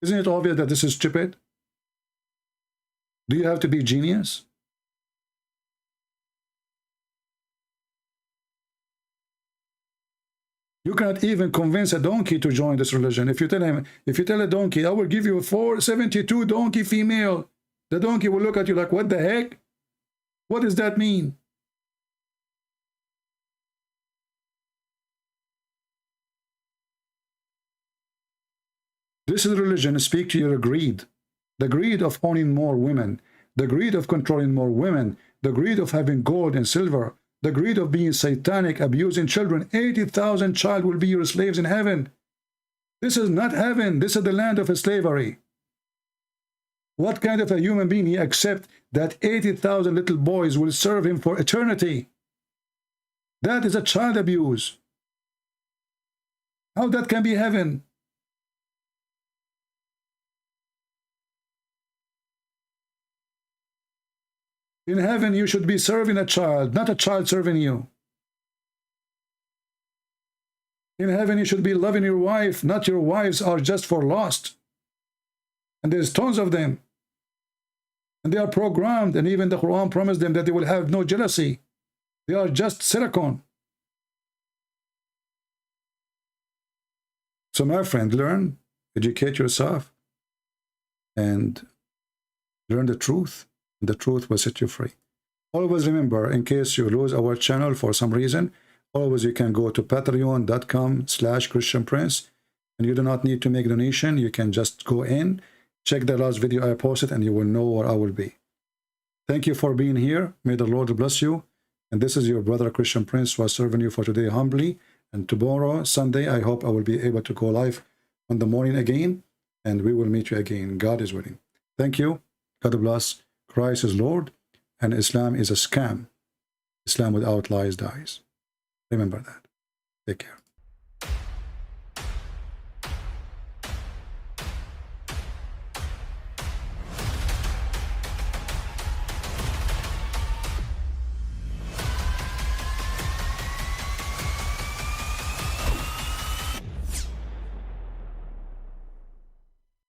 Isn't it obvious that this is stupid? Do you have to be genius? You cannot even convince a donkey to join this religion. If you tell a donkey, I will give you 472 donkey female, the donkey will look at you like, what the heck? What does that mean? This is religion. Speak to your greed. The greed of owning more women. The greed of controlling more women. The greed of having gold and silver. The greed of being satanic, abusing children. 80,000 child will be your slaves in heaven. This is not heaven. This is the land of slavery. What kind of a human being he accept that 80,000 little boys will serve him for eternity? That is a child abuse. How that can be heaven? In heaven, you should be serving a child, not a child serving you. In heaven, you should be loving your wife, not your wives are just for lust. And there's tons of them. And they are programmed, and even the Quran promised them that they will have no jealousy. They are just silicon. So my friend, learn, educate yourself, and learn the truth. The truth will set you free. Always remember, in case you lose our channel for some reason, always you can go to patreon.com/ChristianPrince, and you do not need to make a donation. You can just go in, check the last video I posted, and you will know where I will be. Thank you for being here. May the Lord bless you, And this is your brother Christian Prince who is serving you for today humbly. And tomorrow, Sunday, I hope I will be able to go live on the morning again. And we will meet you again. God is willing. Thank you. God bless. Christ is Lord. And Islam is a scam. Islam without lies dies. Remember that. Take care.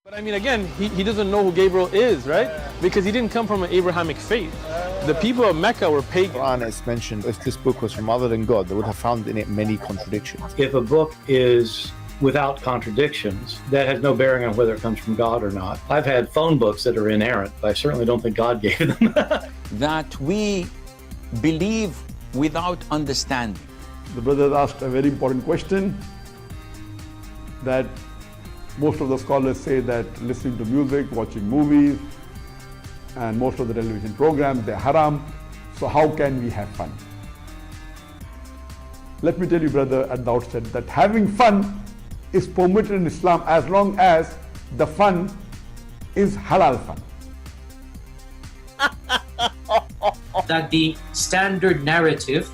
But I mean, again, he doesn't know who Gabriel is, right? Because he didn't come from an Abrahamic faith. The people of Mecca were pagan. The Quran is mentioned, if this book was from other than God, they would have found in it many contradictions. If a book is without contradictions, that has no bearing on whether it comes from God or not. I've had phone books that are inerrant, but I certainly don't think God gave them. That we believe without understanding. The brother asked a very important question, that most of the scholars say that listening to music, watching movies, and most of the television programs, they're haram. So how can we have fun? Let me tell you, brother, at the outset, that having fun is permitted in Islam as long as the fun is halal fun. That the standard narrative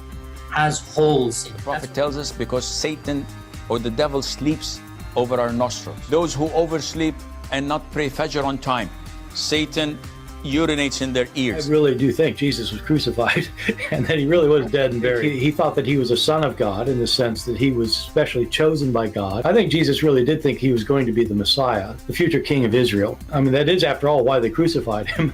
has holes in it. The Prophet tells us because Satan or the devil sleeps over our nostrils. Those who oversleep and not pray Fajr on time, Satan urinates in their ears. I really do think Jesus was crucified and that he really was dead and buried. He thought that he was a son of God in the sense that he was specially chosen by God. I think Jesus really did think he was going to be the Messiah, the future king of Israel. I mean, that is, after all, why they crucified him.